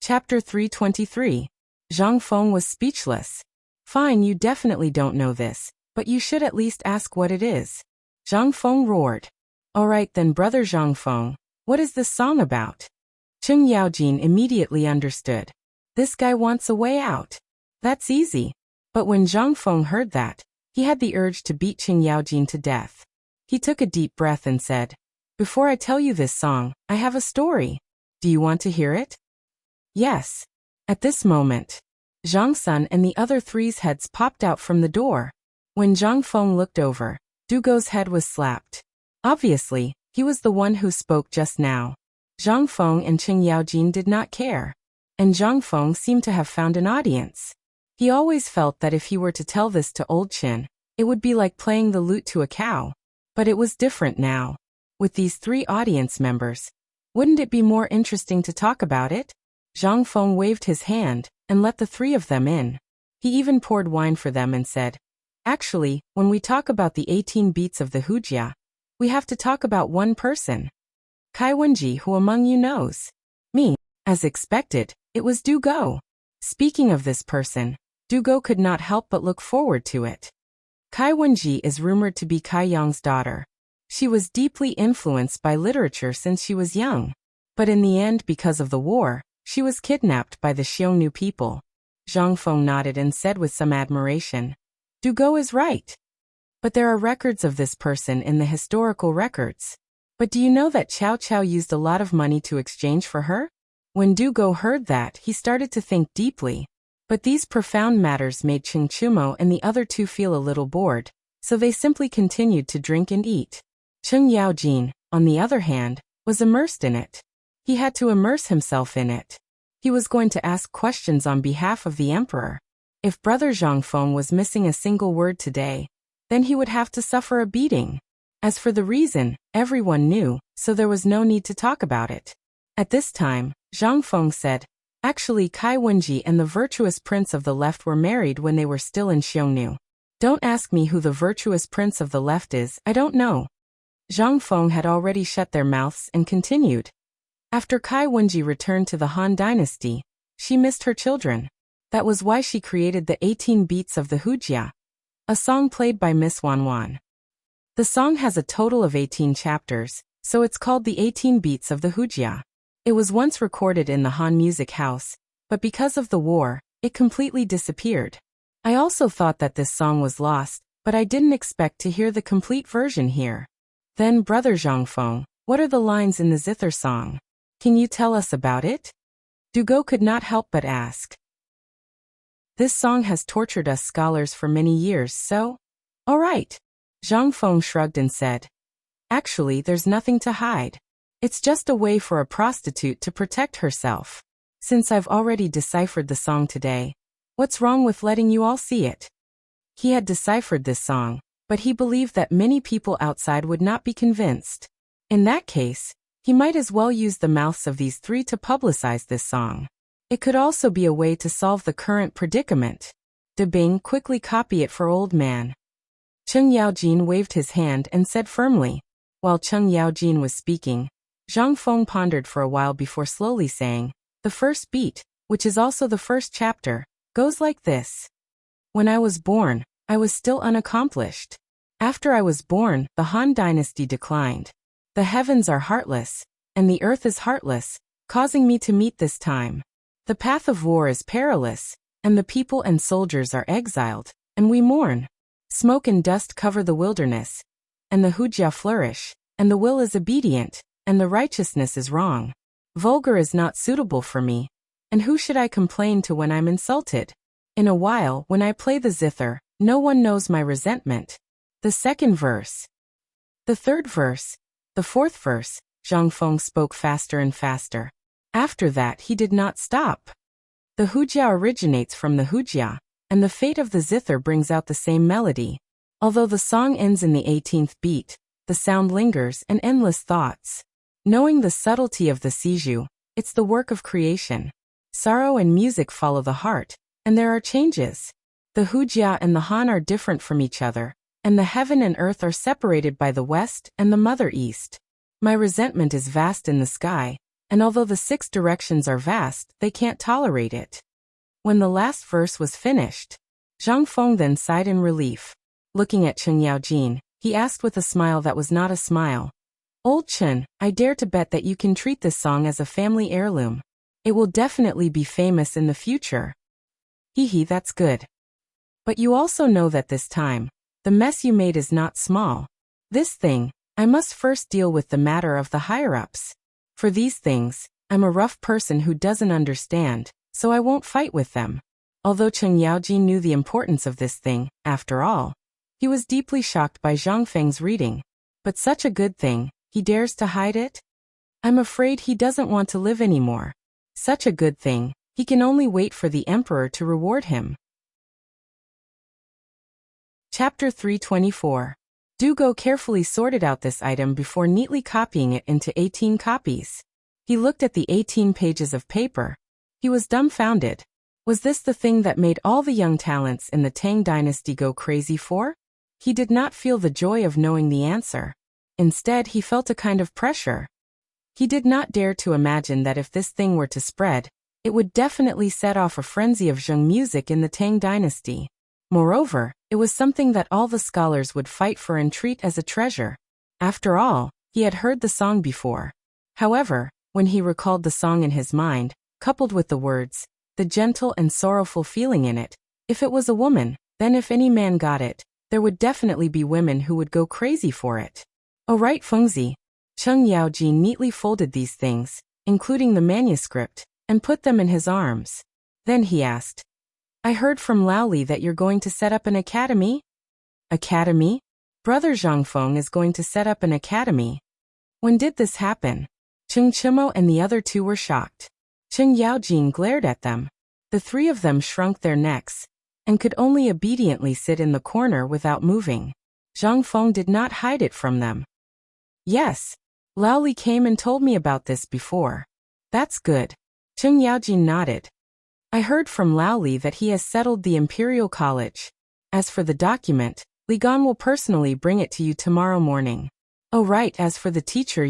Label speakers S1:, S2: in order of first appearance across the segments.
S1: Chapter 323. Zhang Feng was speechless. Fine, you definitely don't know this, but you should at least ask what it is. Zhang Feng roared. Alright then, brother Zhang Feng, what is this song about? Cheng Yaojin immediately understood. This guy wants a way out. That's easy. But when Zhang Feng heard that, he had the urge to beat Cheng Yaojin to death. He took a deep breath and said, Before I tell you this song, I have a story. Do you want to hear it? Yes. At this moment, Zhang Sun and the other three's heads popped out from the door. When Zhang Feng looked over, Dugo's head was slapped. Obviously, he was the one who spoke just now. Zhang Feng and Cheng Yaojin did not care. And Zhang Feng seemed to have found an audience. He always felt that if he were to tell this to old Qin, it would be like playing the lute to a cow. But it was different now. With these three audience members, wouldn't it be more interesting to talk about it? Zhang Feng waved his hand and let the three of them in. He even poured wine for them and said, Actually, when we talk about the 18 beats of the Wuxia, we have to talk about one person. Kai Wenji, who among you knows? Me. As expected, it was Du Go. Speaking of this person, Du Go could not help but look forward to it. Kai Wenji is rumored to be Kai Yang's daughter. She was deeply influenced by literature since she was young. But in the end, because of the war, she was kidnapped by the Xiongnu people. Zhang Feng nodded and said with some admiration, Du Go is right. But there are records of this person in the historical records. But do you know that Cao Cao used a lot of money to exchange for her? When Du Go heard that, he started to think deeply. But these profound matters made Cheng Chumo and the other two feel a little bored, so they simply continued to drink and eat. Cheng Yaojin, on the other hand, was immersed in it. He had to immerse himself in it. He was going to ask questions on behalf of the emperor. If brother Zhang Feng was missing a single word today, then he would have to suffer a beating. As for the reason, everyone knew, so there was no need to talk about it. At this time, Zhang Feng said, Actually, Kai Wenji and the virtuous prince of the left were married when they were still in Xiongnu. Don't ask me who the virtuous prince of the left is, I don't know. Zhang Feng had already shut their mouths and continued. After Kai Wenji returned to the Han dynasty, she missed her children. That was why she created the 18 beats of the Wuxia, a song played by Miss Wan Wan. The song has a total of 18 chapters, so it's called the 18 beats of the Wuxia. It was once recorded in the Han Music House, but because of the war, it completely disappeared. I also thought that this song was lost, but I didn't expect to hear the complete version here. Then, brother Zhang Feng, what are the lines in the zither song? Can you tell us about it? Du Go could not help but ask. This song has tortured us scholars for many years, so? All right. Zhang Feng shrugged and said, Actually, there's nothing to hide. It's just a way for a prostitute to protect herself. Since I've already deciphered the song today, what's wrong with letting you all see it? He had deciphered this song, but he believed that many people outside would not be convinced. In that case, he might as well use the mouths of these three to publicize this song. It could also be a way to solve the current predicament. De Bing, quickly copy it for old man. Cheng Yaojin waved his hand and said firmly. While Cheng Yaojin was speaking, Zhang Feng pondered for a while before slowly saying, The first beat, which is also the first chapter, goes like this. When I was born, I was still unaccomplished. After I was born, the Han dynasty declined. The heavens are heartless, and the earth is heartless, causing me to meet this time. The path of war is perilous, and the people and soldiers are exiled, and we mourn. Smoke and dust cover the wilderness, and the Wuxia flourish, and the will is obedient, and the righteousness is wrong. Vulgar is not suitable for me, and who should I complain to when I'm insulted? In a while, when I play the zither, no one knows my resentment. The second verse. The third verse. The fourth verse. Zhang Feng spoke faster and faster. After that he did not stop. The Wuxia originates from the Wuxia, and the fate of the zither brings out the same melody. Although the song ends in the 18th beat, the sound lingers and endless thoughts. Knowing the subtlety of the Siju, it's the work of creation. Sorrow and music follow the heart, and there are changes. The Wuxia and the Han are different from each other, and the heaven and earth are separated by the west and the mother east. My resentment is vast in the sky, and although the 6 directions are vast, they can't tolerate it. When the last verse was finished, Zhang Feng then sighed in relief. Looking at Chen Yaojin, he asked with a smile that was not a smile. Old Chen, I dare to bet that you can treat this song as a family heirloom. It will definitely be famous in the future. Hee, that's good. But you also know that this time, the mess you made is not small. This thing, I must first deal with the matter of the higher-ups. For these things, I'm a rough person who doesn't understand, so I won't fight with them. Although Chen Yaojin knew the importance of this thing, after all, he was deeply shocked by Zhang Feng's reading. But such a good thing, he dares to hide it? I'm afraid he doesn't want to live anymore. Such a good thing, he can only wait for the emperor to reward him. Chapter 324. Dugo carefully sorted out this item before neatly copying it into 18 copies. He looked at the 18 pages of paper. He was dumbfounded. Was this the thing that made all the young talents in the Tang dynasty go crazy for? He did not feel the joy of knowing the answer. Instead, he felt a kind of pressure. He did not dare to imagine that if this thing were to spread, it would definitely set off a frenzy of Zheng music in the Tang dynasty. Moreover, it was something that all the scholars would fight for and treat as a treasure. After all, he had heard the song before. However, when he recalled the song in his mind, coupled with the words, the gentle and sorrowful feeling in it, if it was a woman, then if any man got it, there would definitely be women who would go crazy for it. Oh right, Fengzi. Chen Yaojin neatly folded these things, including the manuscript, and put them in his arms. Then he asked, I heard from Laoli that you're going to set up an academy? Academy? Brother Zhang Feng is going to set up an academy. When did this happen? Cheng Chimo and the other 2 were shocked. Chen Yaojin glared at them. The 3 of them shrunk their necks, and could only obediently sit in the corner without moving. Zhang Feng did not hide it from them. Yes. Laoli came and told me about this before. That's good. Chen Yaojin nodded. I heard from Laoli that he has settled the Imperial College. As for the document, Li Gan will personally bring it to you tomorrow morning. Oh right, as for the teacher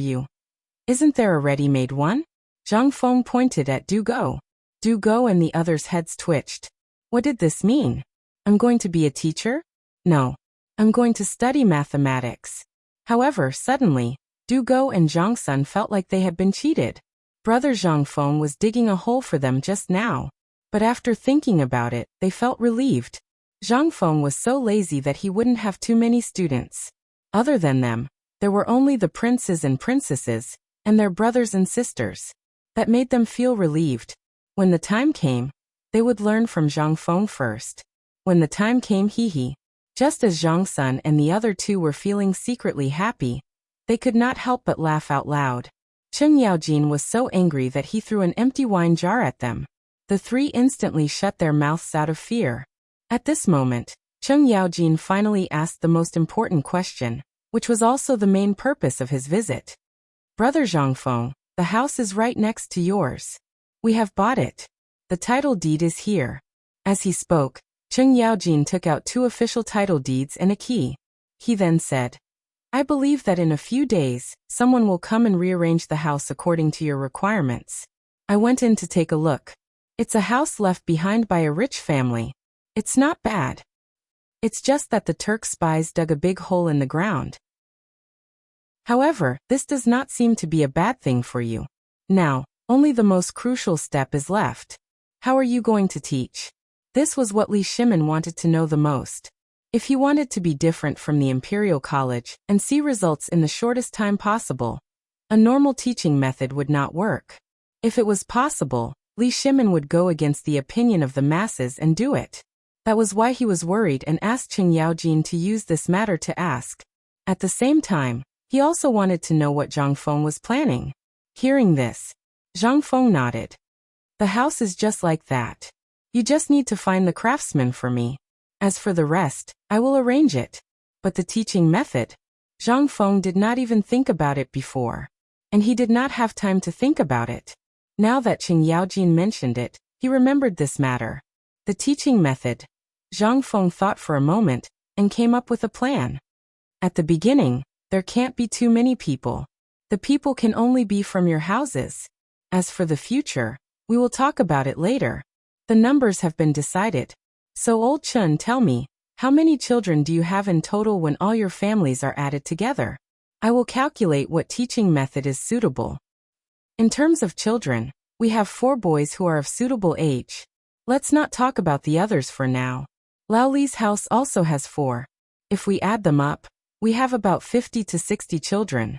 S1: isn't there a ready-made one? Zhang Feng pointed at Dugo. Dugo and the others' heads twitched. What did this mean? I'm going to be a teacher? No. I'm going to study mathematics. However, suddenly, Dugo and Zhang Sun felt like they had been cheated. Brother Zhang Feng was digging a hole for them just now. But after thinking about it, they felt relieved. Zhang Feng was so lazy that he wouldn't have too many students. Other than them, there were only the princes and princesses, and their brothers and sisters. That made them feel relieved. When the time came, they would learn from Zhang Feng first. When the time came, just as Zhang Sun and the other 2 were feeling secretly happy, they could not help but laugh out loud. Chen Yaojin was so angry that he threw an empty wine jar at them. The 3 instantly shut their mouths out of fear. At this moment, Chen Yaojin finally asked the most important question, which was also the main purpose of his visit. Brother Zhang Feng, the house is right next to yours. We have bought it. The title deed is here. As he spoke, Chen Yaojin took out 2 official title deeds and a key. He then said, I believe that in a few days, someone will come and rearrange the house according to your requirements. I went in to take a look. It's a house left behind by a rich family. It's not bad. It's just that the Turk spies dug a big hole in the ground. However, this does not seem to be a bad thing for you. Now, only the most crucial step is left. How are you going to teach? This was what Li Shimin wanted to know the most. If he wanted to be different from the Imperial College and see results in the shortest time possible, a normal teaching method would not work. If it was possible, Li Shimin would go against the opinion of the masses and do it. That was why he was worried and asked Chen Yaojin to use this matter to ask. At the same time, he also wanted to know what Zhang Feng was planning. Hearing this, Zhang Feng nodded. The house is just like that. You just need to find the craftsman for me. As for the rest, I will arrange it. But the teaching method? Zhang Feng did not even think about it before. And he did not have time to think about it. Now that Chen Yaojin mentioned it, he remembered this matter. The teaching method. Zhang Feng thought for a moment, and came up with a plan. At the beginning, there can't be too many people. The people can only be from your houses. As for the future, we will talk about it later. The numbers have been decided. So old Chun, tell me, how many children do you have in total when all your families are added together? I will calculate what teaching method is suitable. In terms of children, we have 4 boys who are of suitable age. Let's not talk about the others for now. Lao Li's house also has 4. If we add them up, we have about 50 to 60 children.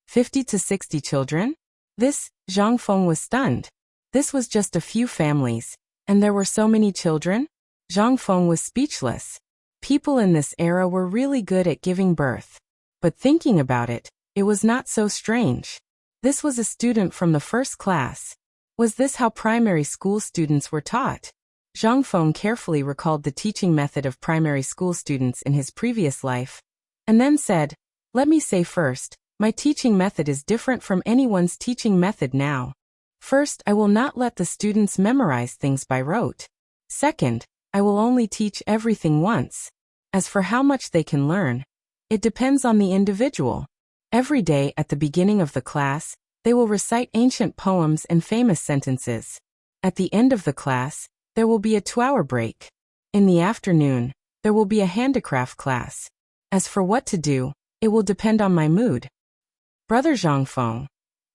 S1: 50 to 60 children? This, Zhang Feng was stunned. This was just a few families, and there were so many children? Zhang Feng was speechless. People in this era were really good at giving birth. But thinking about it, it was not so strange. This was a student from the first class. Was this how primary school students were taught? Zhang Feng carefully recalled the teaching method of primary school students in his previous life, and then said, let me say first, my teaching method is different from anyone's teaching method now. First, I will not let the students memorize things by rote. Second, I will only teach everything once. As for how much they can learn, it depends on the individual. Every day at the beginning of the class, they will recite ancient poems and famous sentences. At the end of the class, there will be a 2-hour break. In the afternoon, there will be a handicraft class. As for what to do, it will depend on my mood. Brother Zhang Feng,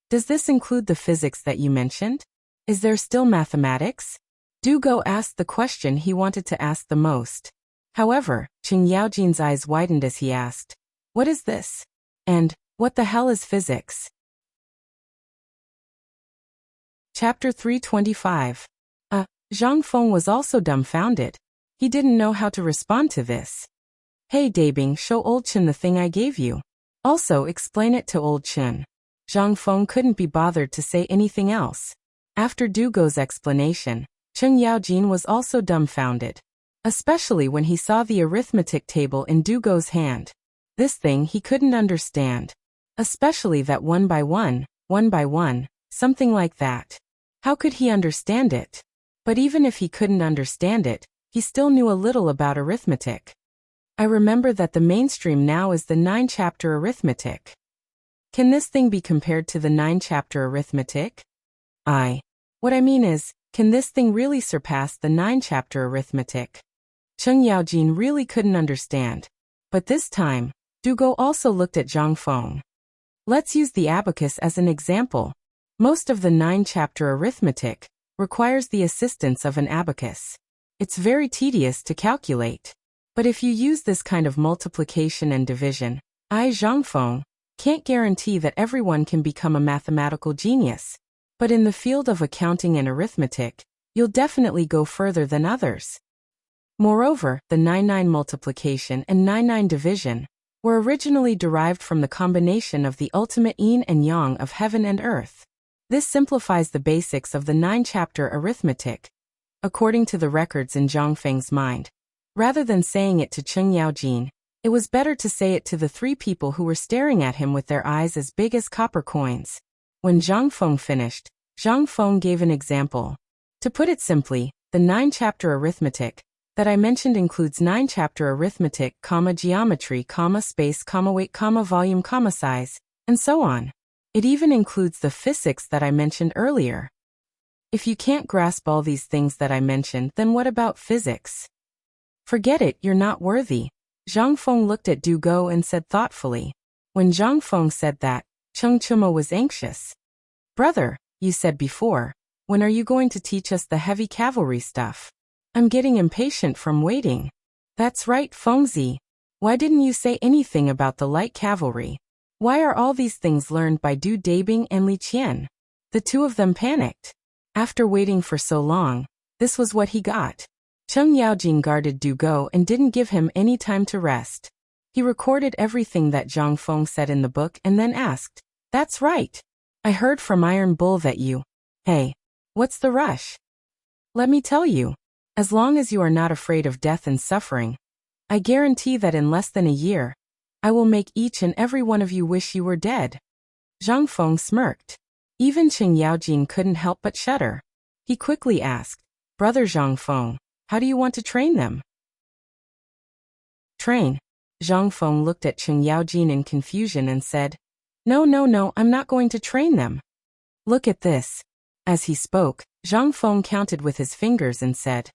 S1: does this include the physics that you mentioned? Is there still mathematics? Du Go asked the question he wanted to ask the most. However, Qing Yaojin's eyes widened as he asked, what is this? And, what the hell is physics? Chapter 325. Zhang Feng was also dumbfounded. He didn't know how to respond to this. Hey Dabing, show old Chen the thing I gave you. Also explain it to old Chen. Zhang Feng couldn't be bothered to say anything else. After Du Go's explanation, Cheng Yaojin was also dumbfounded. Especially when he saw the arithmetic table in Du Go's hand. This thing he couldn't understand. Especially that 1 by 1, 1 by 1, something like that. How could he understand it? But even if he couldn't understand it, he still knew a little about arithmetic. I remember that the mainstream now is the 9-chapter arithmetic. Can this thing be compared to the 9-chapter arithmetic? What I mean is, can this thing really surpass the 9-chapter arithmetic? Cheng Yaojin really couldn't understand. But this time, Du Go also looked at Zhang Feng. Let's use the abacus as an example. Most of the 9-chapter arithmetic requires the assistance of an abacus. It's very tedious to calculate. But if you use this kind of multiplication and division, Zhang Feng, can't guarantee that everyone can become a mathematical genius. But in the field of accounting and arithmetic, you'll definitely go further than others. Moreover, the 9-9 multiplication and 9-9 division were originally derived from the combination of the ultimate yin and yang of heaven and earth. This simplifies the basics of the 9-chapter arithmetic, according to the records in Zhang Feng's mind. Rather than saying it to Cheng Yaojin, it was better to say it to the 3 people who were staring at him with their eyes as big as copper coins. When Zhang Feng finished, Zhang Feng gave an example. To put it simply, the 9-chapter arithmetic that I mentioned includes 9-chapter arithmetic, geometry, space, weight, volume, size, and so on. It even includes the physics that I mentioned earlier. If you can't grasp all these things that I mentioned, then what about physics? Forget it, you're not worthy. Zhang Feng looked at Du Go and said thoughtfully. When Zhang Feng said that, Cheng Chuma was anxious. Brother, you said before, when are you going to teach us the heavy cavalry stuff? I'm getting impatient from waiting. That's right, Fengzi. Why didn't you say anything about the light cavalry? Why are all these things learned by Du Dabing and Li Qian? The 2 of them panicked. After waiting for so long, this was what he got. Cheng Yaojin guarded Du Go and didn't give him any time to rest. He recorded everything that Zhang Feng said in the book and then asked, That's right. I heard from Iron Bull that you... Hey, what's the rush? Let me tell you. As long as you are not afraid of death and suffering, I guarantee that in less than a year, I will make each and every one of you wish you were dead. Zhang Feng smirked. Even Qing Yaojin couldn't help but shudder. He quickly asked, Brother Zhang Feng, how do you want to train them? Train? Zhang Feng looked at Qing Yaojin in confusion and said, No, I'm not going to train them. Look at this. As he spoke, Zhang Feng counted with his fingers and said,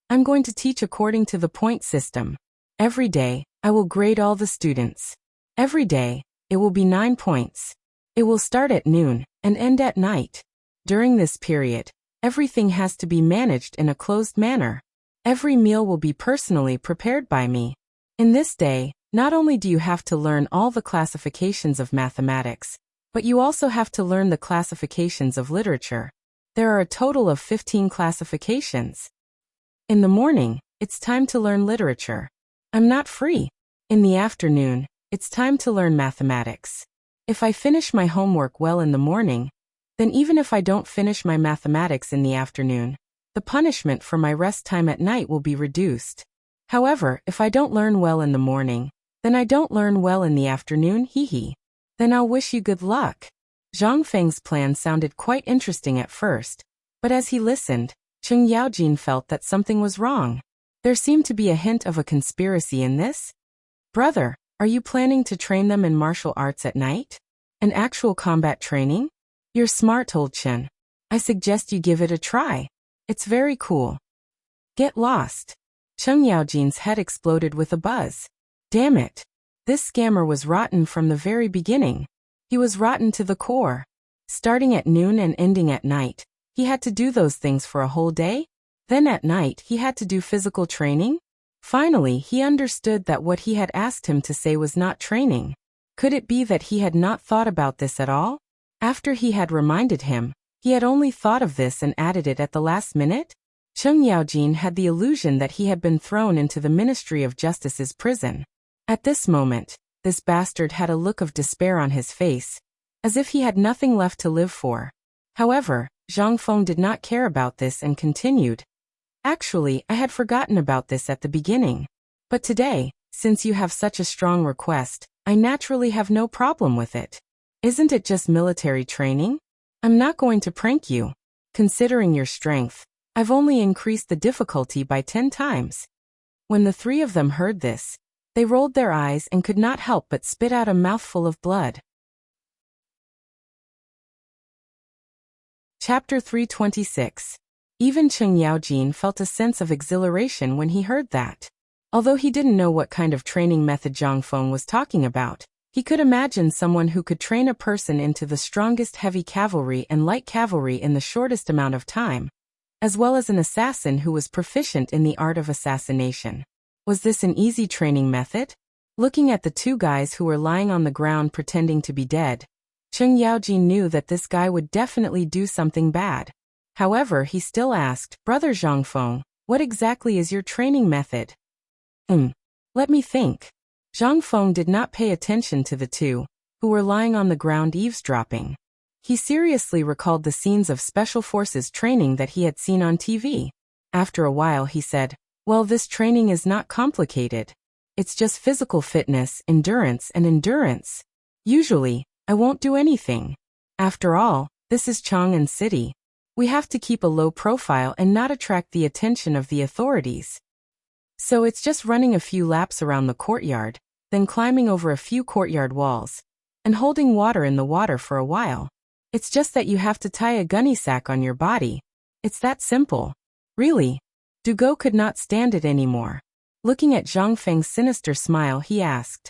S1: I'm going to teach according to the point system. Every day, I will grade all the students. Every day, it will be 9 points. It will start at noon and end at night. During this period, everything has to be managed in a closed manner. Every meal will be personally prepared by me. In this day, not only do you have to learn all the classifications of mathematics, but you also have to learn the classifications of literature. There are a total of 15 classifications. In the morning, it's time to learn literature. I'm not free. In the afternoon, it's time to learn mathematics. If I finish my homework well in the morning, then even if I don't finish my mathematics in the afternoon, the punishment for my rest time at night will be reduced. However, if I don't learn well in the morning, then I don't learn well in the afternoon, hee. Then I'll wish you good luck. Zhang Feng's plan sounded quite interesting at first, but as he listened, Cheng Yaojin felt that something was wrong. There seemed to be a hint of a conspiracy in this. Brother, are you planning to train them in martial arts at night? An actual combat training? You're smart, told Chen. I suggest you give it a try. It's very cool. Get lost. Cheng Yaojin's head exploded with a buzz. Damn it. This scammer was rotten from the very beginning. He was rotten to the core. Starting at noon and ending at night, he had to do those things for a whole day? Then at night, he had to do physical training? Finally, he understood that what he had asked him to say was not training. Could it be that he had not thought about this at all? After he had reminded him, he had only thought of this and added it at the last minute? Cheng Yaojin had the illusion that he had been thrown into the Ministry of Justice's prison. At this moment, this bastard had a look of despair on his face, as if he had nothing left to live for. However, Zhang Feng did not care about this and continued. Actually, I had forgotten about this at the beginning. But today, since you have such a strong request, I naturally have no problem with it. Isn't it just military training? I'm not going to prank you. Considering your strength, I've only increased the difficulty by 10 times. When the three of them heard this, they rolled their eyes and could not help but spit out a mouthful of blood. Chapter 326. Even Cheng Yaojin felt a sense of exhilaration when he heard that. Although he didn't know what kind of training method Zhang Feng was talking about, he could imagine someone who could train a person into the strongest heavy cavalry and light cavalry in the shortest amount of time, as well as an assassin who was proficient in the art of assassination. Was this an easy training method? Looking at the two guys who were lying on the ground pretending to be dead, Cheng Yaojin knew that this guy would definitely do something bad. However, he still asked, Brother Zhang Feng, what exactly is your training method? Let me think. Zhang Feng did not pay attention to the two, who were lying on the ground eavesdropping. He seriously recalled the scenes of Special Forces training that he had seen on TV. After a while he said, well, this training is not complicated. It's just physical fitness, endurance, and endurance. Usually, I won't do anything. After all, this is Chang'an City. We have to keep a low profile and not attract the attention of the authorities. So it's just running a few laps around the courtyard, then climbing over a few courtyard walls, and holding water in the water for a while. It's just that you have to tie a gunny sack on your body. It's that simple. Really? Dugo could not stand it anymore. Looking at Zhang Feng's sinister smile, he asked.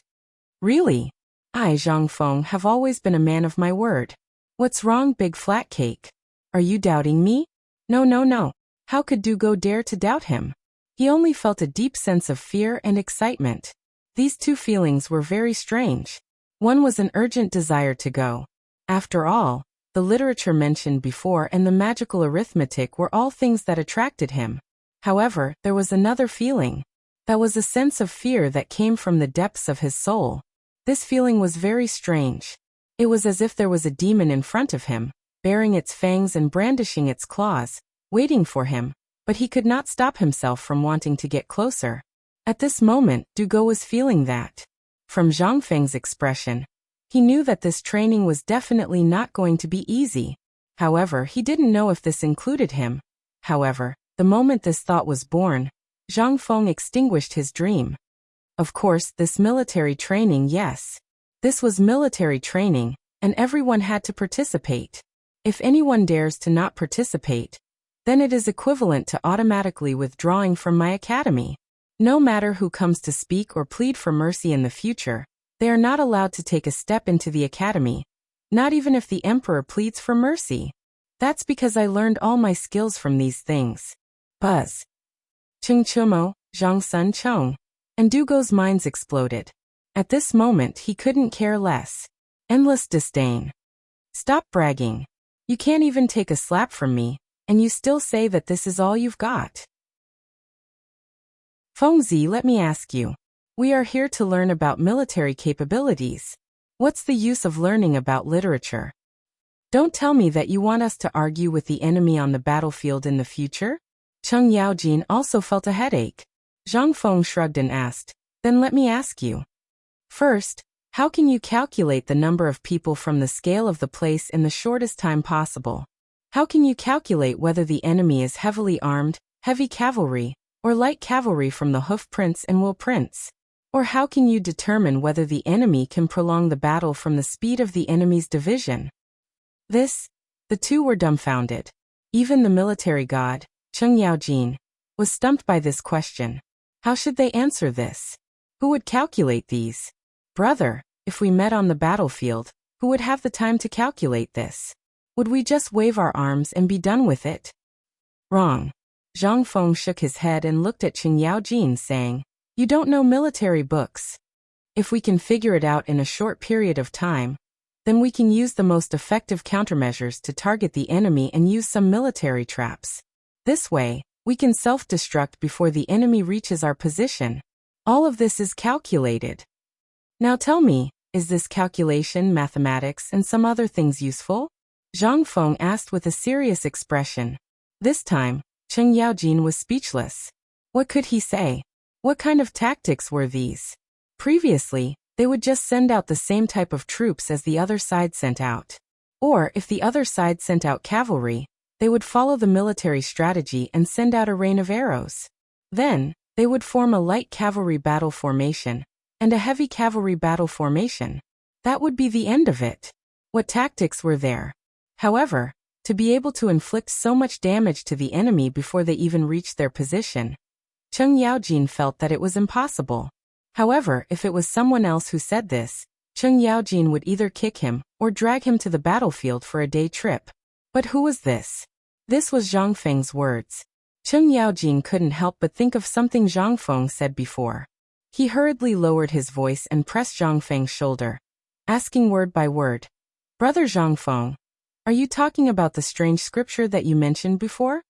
S1: Really? I, Zhang Feng, have always been a man of my word. What's wrong, big flat cake? Are you doubting me? No. How could Dugo dare to doubt him? He only felt a deep sense of fear and excitement. These two feelings were very strange. One was an urgent desire to go. After all, the literature mentioned before and the magical arithmetic were all things that attracted him. However, there was another feeling. That was a sense of fear that came from the depths of his soul. This feeling was very strange. It was as if there was a demon in front of him, baring its fangs and brandishing its claws, waiting for him, but he could not stop himself from wanting to get closer. At this moment, Dugo was feeling that. From Zhang Feng's expression, he knew that this training was definitely not going to be easy. However, he didn't know if this included him. However, the moment this thought was born, Zhang Feng extinguished his dream. Of course, this military training, yes. This was military training, and everyone had to participate. If anyone dares to not participate, then it is equivalent to automatically withdrawing from my academy. No matter who comes to speak or plead for mercy in the future, they are not allowed to take a step into the academy, not even if the emperor pleads for mercy. That's because I learned all my skills from these things. Buzz. Cheng Chumo, Zhang Sun Chong. And Dugo's minds exploded. At this moment he couldn't care less. Endless disdain. Stop bragging. You can't even take a slap from me, and you still say that this is all you've got. Fengzi, let me ask you. We are here to learn about military capabilities. What's the use of learning about literature? Don't tell me that you want us to argue with the enemy on the battlefield in the future? Cheng Yaojin also felt a headache. Zhang Feng shrugged and asked, then let me ask you. First, how can you calculate the number of people from the scale of the place in the shortest time possible? How can you calculate whether the enemy is heavily armed, heavy cavalry, or light cavalry from the hoof prints and wool prints? Or how can you determine whether the enemy can prolong the battle from the speed of the enemy's division? The two were dumbfounded. Even the military god, Cheng Yaojin, was stumped by this question. How should they answer this? Who would calculate these? Brother, if we met on the battlefield, who would have the time to calculate this? Would we just wave our arms and be done with it? Wrong. Zhang Feng shook his head and looked at Cheng Yaojin, saying, you don't know military books. If we can figure it out in a short period of time, then we can use the most effective countermeasures to target the enemy and use some military traps. This way, we can self-destruct before the enemy reaches our position. All of this is calculated. Now tell me, is this calculation, mathematics, and some other things useful? Zhang Feng asked with a serious expression. This time, Cheng Yaojin was speechless. What could he say? What kind of tactics were these? Previously, they would just send out the same type of troops as the other side sent out. Or, if the other side sent out cavalry, they would follow the military strategy and send out a rain of arrows. Then, they would form a light cavalry battle formation and a heavy cavalry battle formation. That would be the end of it. What tactics were there? However, to be able to inflict so much damage to the enemy before they even reached their position, Cheng Yaojin felt that it was impossible. However, if it was someone else who said this, Cheng Yaojin would either kick him or drag him to the battlefield for a day trip. But who was this? This was Zhang Feng's words. Cheng Yaojin couldn't help but think of something Zhang Feng said before. He hurriedly lowered his voice and pressed Zhang Feng's shoulder, asking word by word, Brother Zhang Feng, are you talking about the strange scripture that you mentioned before?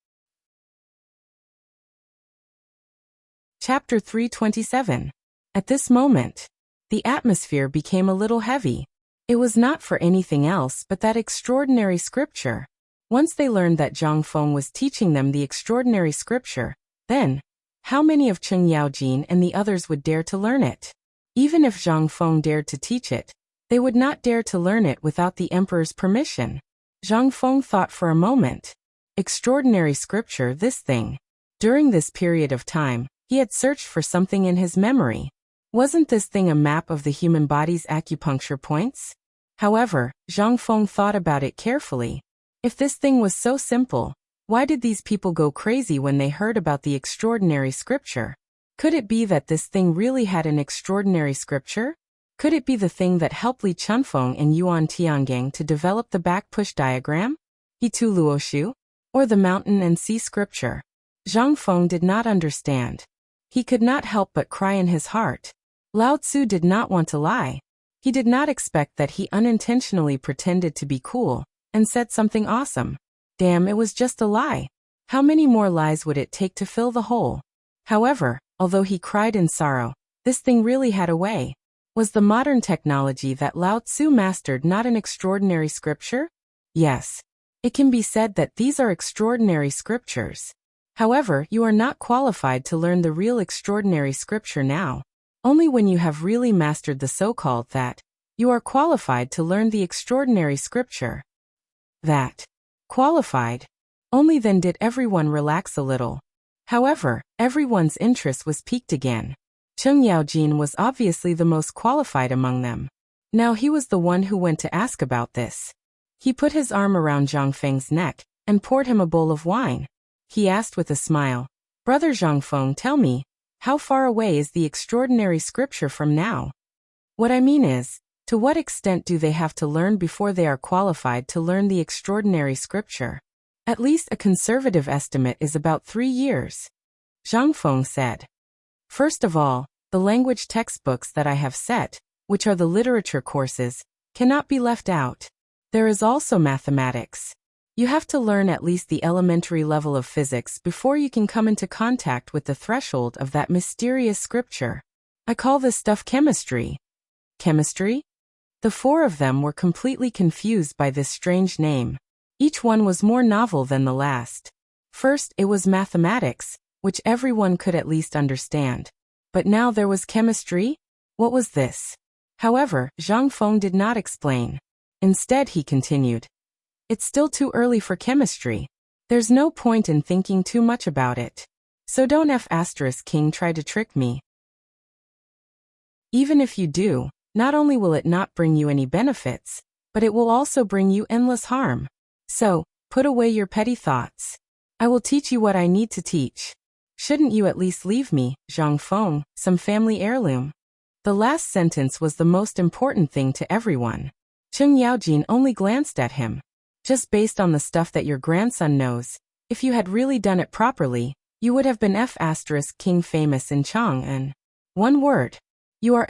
S1: Chapter 327. At this moment, the atmosphere became a little heavy. It was not for anything else but that extraordinary scripture. Once they learned that Zhang Feng was teaching them the extraordinary scripture, then, how many of Cheng Yaojin and the others would dare to learn it? Even if Zhang Feng dared to teach it, they would not dare to learn it without the emperor's permission. Zhang Feng thought for a moment. Extraordinary scripture, this thing. During this period of time, he had searched for something in his memory. Wasn't this thing a map of the human body's acupuncture points? However, Zhang Feng thought about it carefully. If this thing was so simple, why did these people go crazy when they heard about the extraordinary scripture? Could it be that this thing really had an extraordinary scripture? Could it be the thing that helped Li Chunfeng and Yuan Tiangang to develop the back-push diagram? Yitu Luoshu? Or the mountain and sea scripture? Zhang Feng did not understand. He could not help but cry in his heart. Lao Tzu did not want to lie. He did not expect that he unintentionally pretended to be cool and said something awesome. Damn, it was just a lie. How many more lies would it take to fill the hole? However, although he cried in sorrow, this thing really had a way. Was the modern technology that Lao Tzu mastered not an extraordinary scripture? Yes. It can be said that these are extraordinary scriptures. However, you are not qualified to learn the real extraordinary scripture now. Only when you have really mastered the so-called that, you are qualified to learn the extraordinary scripture. That. Qualified. Only then did everyone relax a little. However, everyone's interest was piqued again. Cheng Yaojin was obviously the most qualified among them. Now he was the one who went to ask about this. He put his arm around Zhang Feng's neck and poured him a bowl of wine. He asked with a smile, "Brother Zhang Feng, tell me, how far away is the extraordinary scripture from now? What I mean is, to what extent do they have to learn before they are qualified to learn the extraordinary scripture?" "At least a conservative estimate is about 3 years," Zhang Feng said. "First of all, the language textbooks that I have set, which are the literature courses, cannot be left out. There is also mathematics. You have to learn at least the elementary level of physics before you can come into contact with the threshold of that mysterious scripture. I call this stuff chemistry." "Chemistry?" The 4 of them were completely confused by this strange name. Each one was more novel than the last. First, it was mathematics, which everyone could at least understand. But now there was chemistry? What was this? However, Zhang Feng did not explain. Instead, he continued, "It's still too early for chemistry. There's no point in thinking too much about it. So don't King try to trick me. Even if you do, not only will it not bring you any benefits, but it will also bring you endless harm. So, put away your petty thoughts. I will teach you what I need to teach. Shouldn't you at least leave me, Zhang Feng, some family heirloom?" The last sentence was the most important thing to everyone. Cheng Yaojin only glanced at him. "Just based on the stuff that your grandson knows, if you had really done it properly, you would have been King famous in Chang'an. One word. You are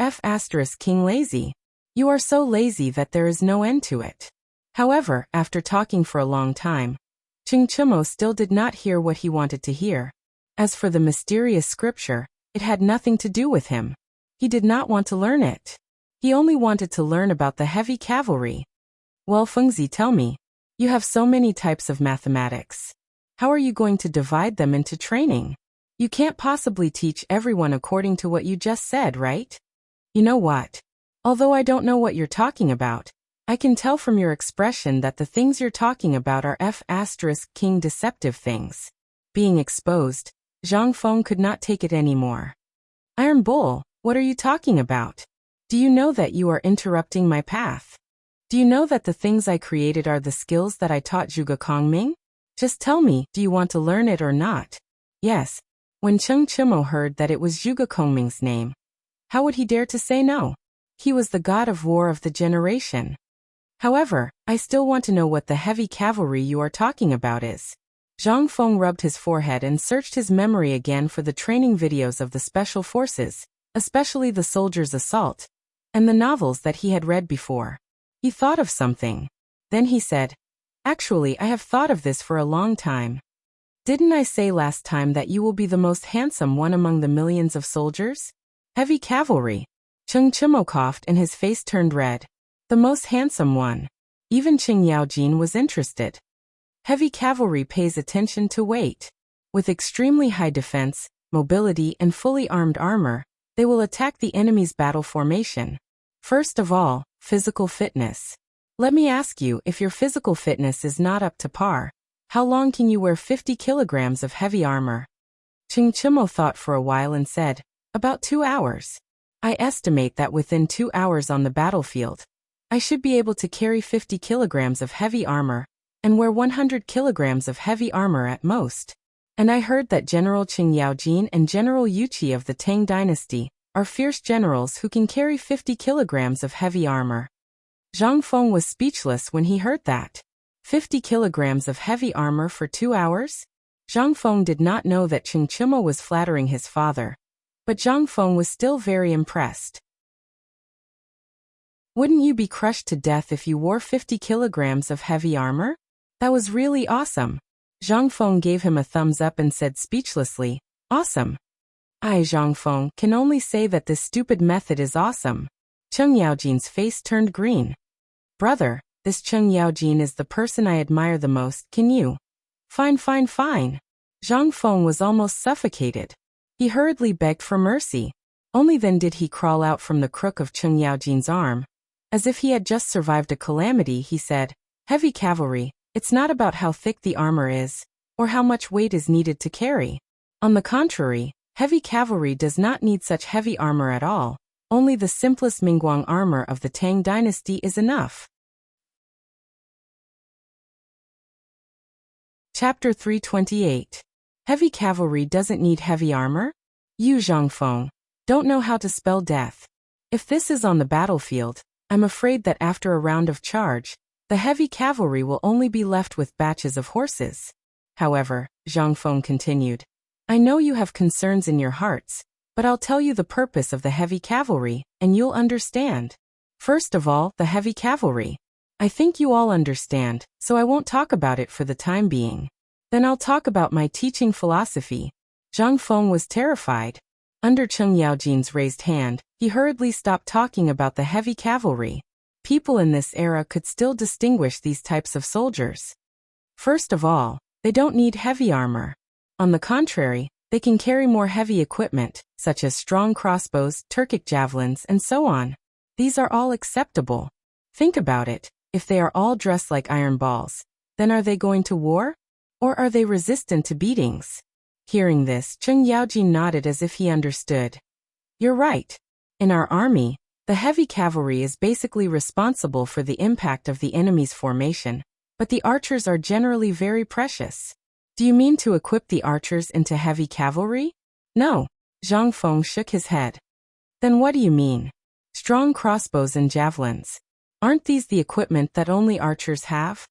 S1: King lazy. You are so lazy that there is no end to it." However, after talking for a long time, Cheng Chimo still did not hear what he wanted to hear. As for the mysterious scripture, it had nothing to do with him. He did not want to learn it. He only wanted to learn about the heavy cavalry. "Well, Fengzi, tell me, you have so many types of mathematics. How are you going to divide them into training? You can't possibly teach everyone according to what you just said, right?" "You know what? Although I don't know what you're talking about, I can tell from your expression that the things you're talking about are King deceptive things." Being exposed, Zhang Feng could not take it anymore. "Iron Bull, what are you talking about? Do you know that you are interrupting my path? Do you know that the things I created are the skills that I taught Zhuge Kongming? Just tell me, do you want to learn it or not?" Yes. When Cheng Chimo heard that it was Zhuge Kongming's name, how would he dare to say no? He was the god of war of the generation. "However, I still want to know what the heavy cavalry you are talking about is." Zhang Feng rubbed his forehead and searched his memory again for the training videos of the special forces, especially the soldiers' assault, and the novels that he had read before. He thought of something. Then he said, "Actually, I have thought of this for a long time. Didn't I say last time that you will be the most handsome one among the millions of soldiers? Heavy cavalry." Cheng Chimo coughed and his face turned red. The most handsome one. Even Cheng Yaojin was interested. Heavy cavalry pays attention to weight. With extremely high defense, mobility, and fully armed armor, they will attack the enemy's battle formation. First of all, physical fitness. Let me ask you, if your physical fitness is not up to par, how long can you wear 50 kilograms of heavy armor? Cheng Chimo thought for a while and said, "About 2 hours. I estimate that within 2 hours on the battlefield, I should be able to carry 50 kilograms of heavy armor and wear 100 kilograms of heavy armor at most. And I heard that General Cheng Yaojin and General Yuqi of the Tang dynasty are fierce generals who can carry 50 kilograms of heavy armor." Zhang Feng was speechless when he heard that. 50 kilograms of heavy armor for 2 hours? Zhang Feng did not know that Cheng Chimo was flattering his father, but Zhang Feng was still very impressed. "Wouldn't you be crushed to death if you wore 50 kilograms of heavy armor? That was really awesome." Zhang Feng gave him a thumbs up and said speechlessly, "Awesome." I, Zhang Feng, can only say that this stupid method is awesome. Cheng Yaojin's face turned green. "Brother, this Cheng Yaojin is the person I admire the most, can you?" Fine. Zhang Feng was almost suffocated. He hurriedly begged for mercy. Only then did he crawl out from the crook of Cheng Yaojin's arm. As if he had just survived a calamity, he said, "Heavy cavalry, it's not about how thick the armor is, or how much weight is needed to carry. On the contrary, heavy cavalry does not need such heavy armor at all. Only the simplest Mingguang armor of the Tang dynasty is enough." Chapter 328. Heavy cavalry doesn't need heavy armor? You, Zhangfeng, don't know how to spell death. If this is on the battlefield, I'm afraid that after a round of charge, the heavy cavalry will only be left with batches of horses. However, Zhangfeng continued, I know you have concerns in your hearts, but I'll tell you the purpose of the heavy cavalry, and you'll understand. First of all, the heavy cavalry. I think you all understand, so I won't talk about it for the time being. Then I'll talk about my teaching philosophy. Zhangfeng was terrified. Under Cheng Yaojin's raised hand, he hurriedly stopped talking about the heavy cavalry. People in this era could still distinguish these types of soldiers. First of all, they don't need heavy armor. On the contrary, they can carry more heavy equipment, such as strong crossbows, Turkic javelins, and so on. These are all acceptable. Think about it, if they are all dressed like iron balls, then are they going to war? Or are they resistant to beatings? Hearing this, Cheng Yaojin nodded as if he understood. You're right. In our army, the heavy cavalry is basically responsible for the impact of the enemy's formation, but the archers are generally very precious. Do you mean to equip the archers into heavy cavalry? No. Zhangfeng shook his head. Then what do you mean? Strong crossbows and javelins. Aren't these the equipment that only archers have?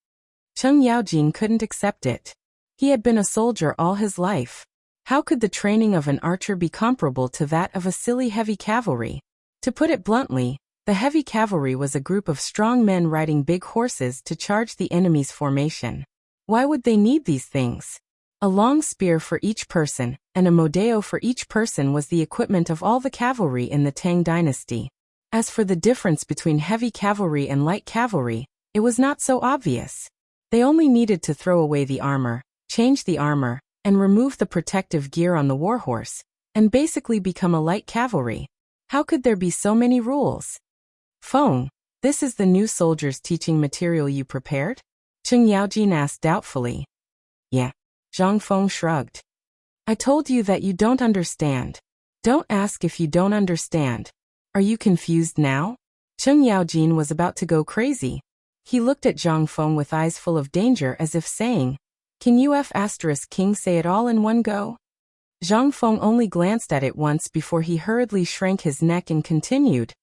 S1: Cheng Yaojin couldn't accept it. He had been a soldier all his life. How could the training of an archer be comparable to that of a silly heavy cavalry? To put it bluntly, the heavy cavalry was a group of strong men riding big horses to charge the enemy's formation. Why would they need these things? A long spear for each person, and a modeo for each person was the equipment of all the cavalry in the Tang dynasty. As for the difference between heavy cavalry and light cavalry, it was not so obvious. They only needed to throw away the armor, change the armor, and remove the protective gear on the warhorse, and basically become a light cavalry. How could there be so many rules? Feng, this is the new soldier's teaching material you prepared? Cheng Yaojin asked doubtfully. Yeah. Zhangfeng shrugged. I told you that you don't understand. Don't ask if you don't understand. Are you confused now? Cheng Yaojin was about to go crazy. He looked at Zhangfeng with eyes full of danger as if saying, Can you King say it all in one go? Zhangfeng only glanced at it once before he hurriedly shrank his neck and continued.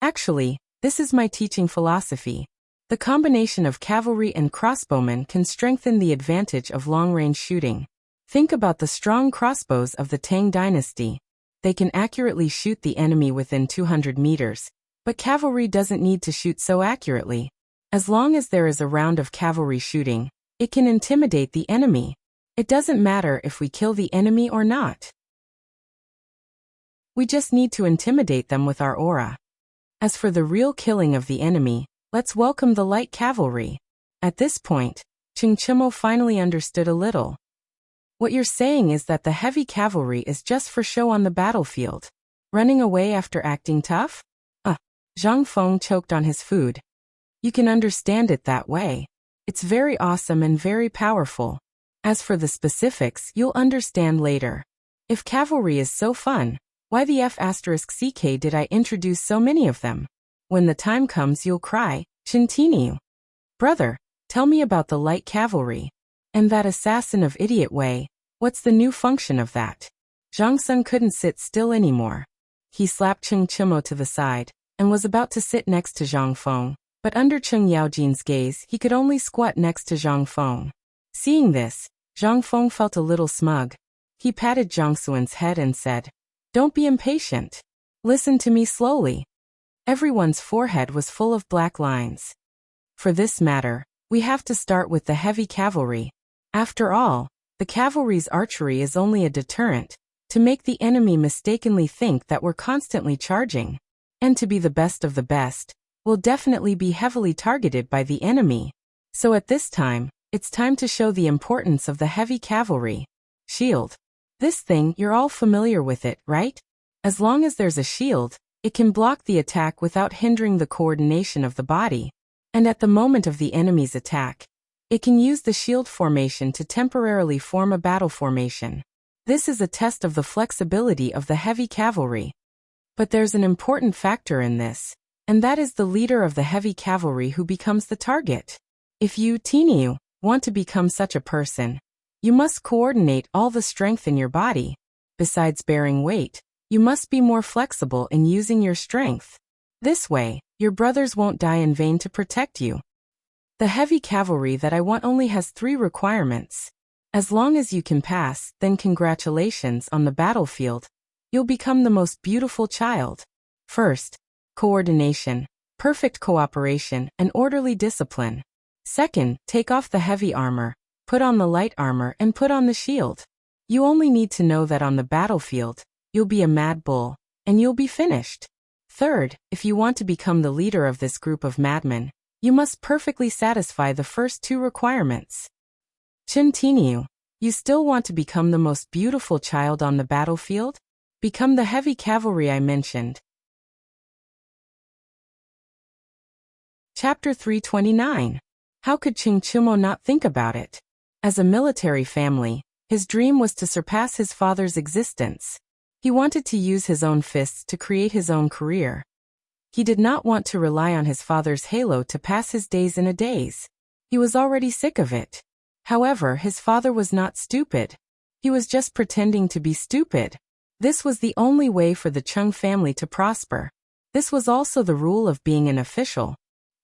S1: Actually, this is my teaching philosophy. The combination of cavalry and crossbowmen can strengthen the advantage of long-range shooting. Think about the strong crossbows of the Tang dynasty. They can accurately shoot the enemy within 200 meters, but cavalry doesn't need to shoot so accurately. As long as there is a round of cavalry shooting, it can intimidate the enemy. It doesn't matter if we kill the enemy or not. We just need to intimidate them with our aura. As for the real killing of the enemy, let's welcome the light cavalry. At this point, Cheng Chimo finally understood a little. What you're saying is that the heavy cavalry is just for show on the battlefield. Running away after acting tough? Zhangfeng choked on his food. You can understand it that way. It's very awesome and very powerful. As for the specifics, you'll understand later. If cavalry is so fun, why the F***ck did I introduce so many of them? When the time comes you'll cry, Chintiniu. Brother, tell me about the light cavalry. And that assassin of idiot Wei, what's the new function of that? Zhang Sun couldn't sit still anymore. He slapped Cheng Chimo to the side, and was about to sit next to Zhang Feng, but under Cheng Yaojin's gaze he could only squat next to Zhang Feng. Seeing this, Zhang Feng felt a little smug. He patted Zhang Suan's head and said, Don't be impatient. Listen to me slowly. Everyone's forehead was full of black lines. For this matter, we have to start with the heavy cavalry. After all, the cavalry's archery is only a deterrent, to make the enemy mistakenly think that we're constantly charging. And to be the best of the best, we'll definitely be heavily targeted by the enemy. So at this time, it's time to show the importance of the heavy cavalry. Shield. This thing, you're all familiar with it, right? As long as there's a shield, it can block the attack without hindering the coordination of the body. And at the moment of the enemy's attack, it can use the shield formation to temporarily form a battle formation. This is a test of the flexibility of the heavy cavalry. But there's an important factor in this, and that is the leader of the heavy cavalry who becomes the target. If you, Tiniu, want to become such a person, You must coordinate all the strength in your body. Besides bearing weight, you must be more flexible in using your strength. This way, your brothers won't die in vain to protect you. The heavy cavalry that I want only has 3 requirements. As long as you can pass, then congratulations on the battlefield. You'll become the most beautiful child. First, coordination, perfect cooperation, and orderly discipline. Second, take off the heavy armor, put on the light armor, and put on the shield. You only need to know that on the battlefield, you'll be a mad bull, and you'll be finished. Third, if you want to become the leader of this group of madmen, you must perfectly satisfy the first 2 requirements. Chintiniu, you still want to become the most beautiful child on the battlefield? Become the heavy cavalry I mentioned. Chapter 329. How could Chingchimo not think about it? As a military family, his dream was to surpass his father's existence. He wanted to use his own fists to create his own career. He did not want to rely on his father's halo to pass his days in a daze. He was already sick of it. However, his father was not stupid. He was just pretending to be stupid. This was the only way for the Chung family to prosper. This was also the rule of being an official.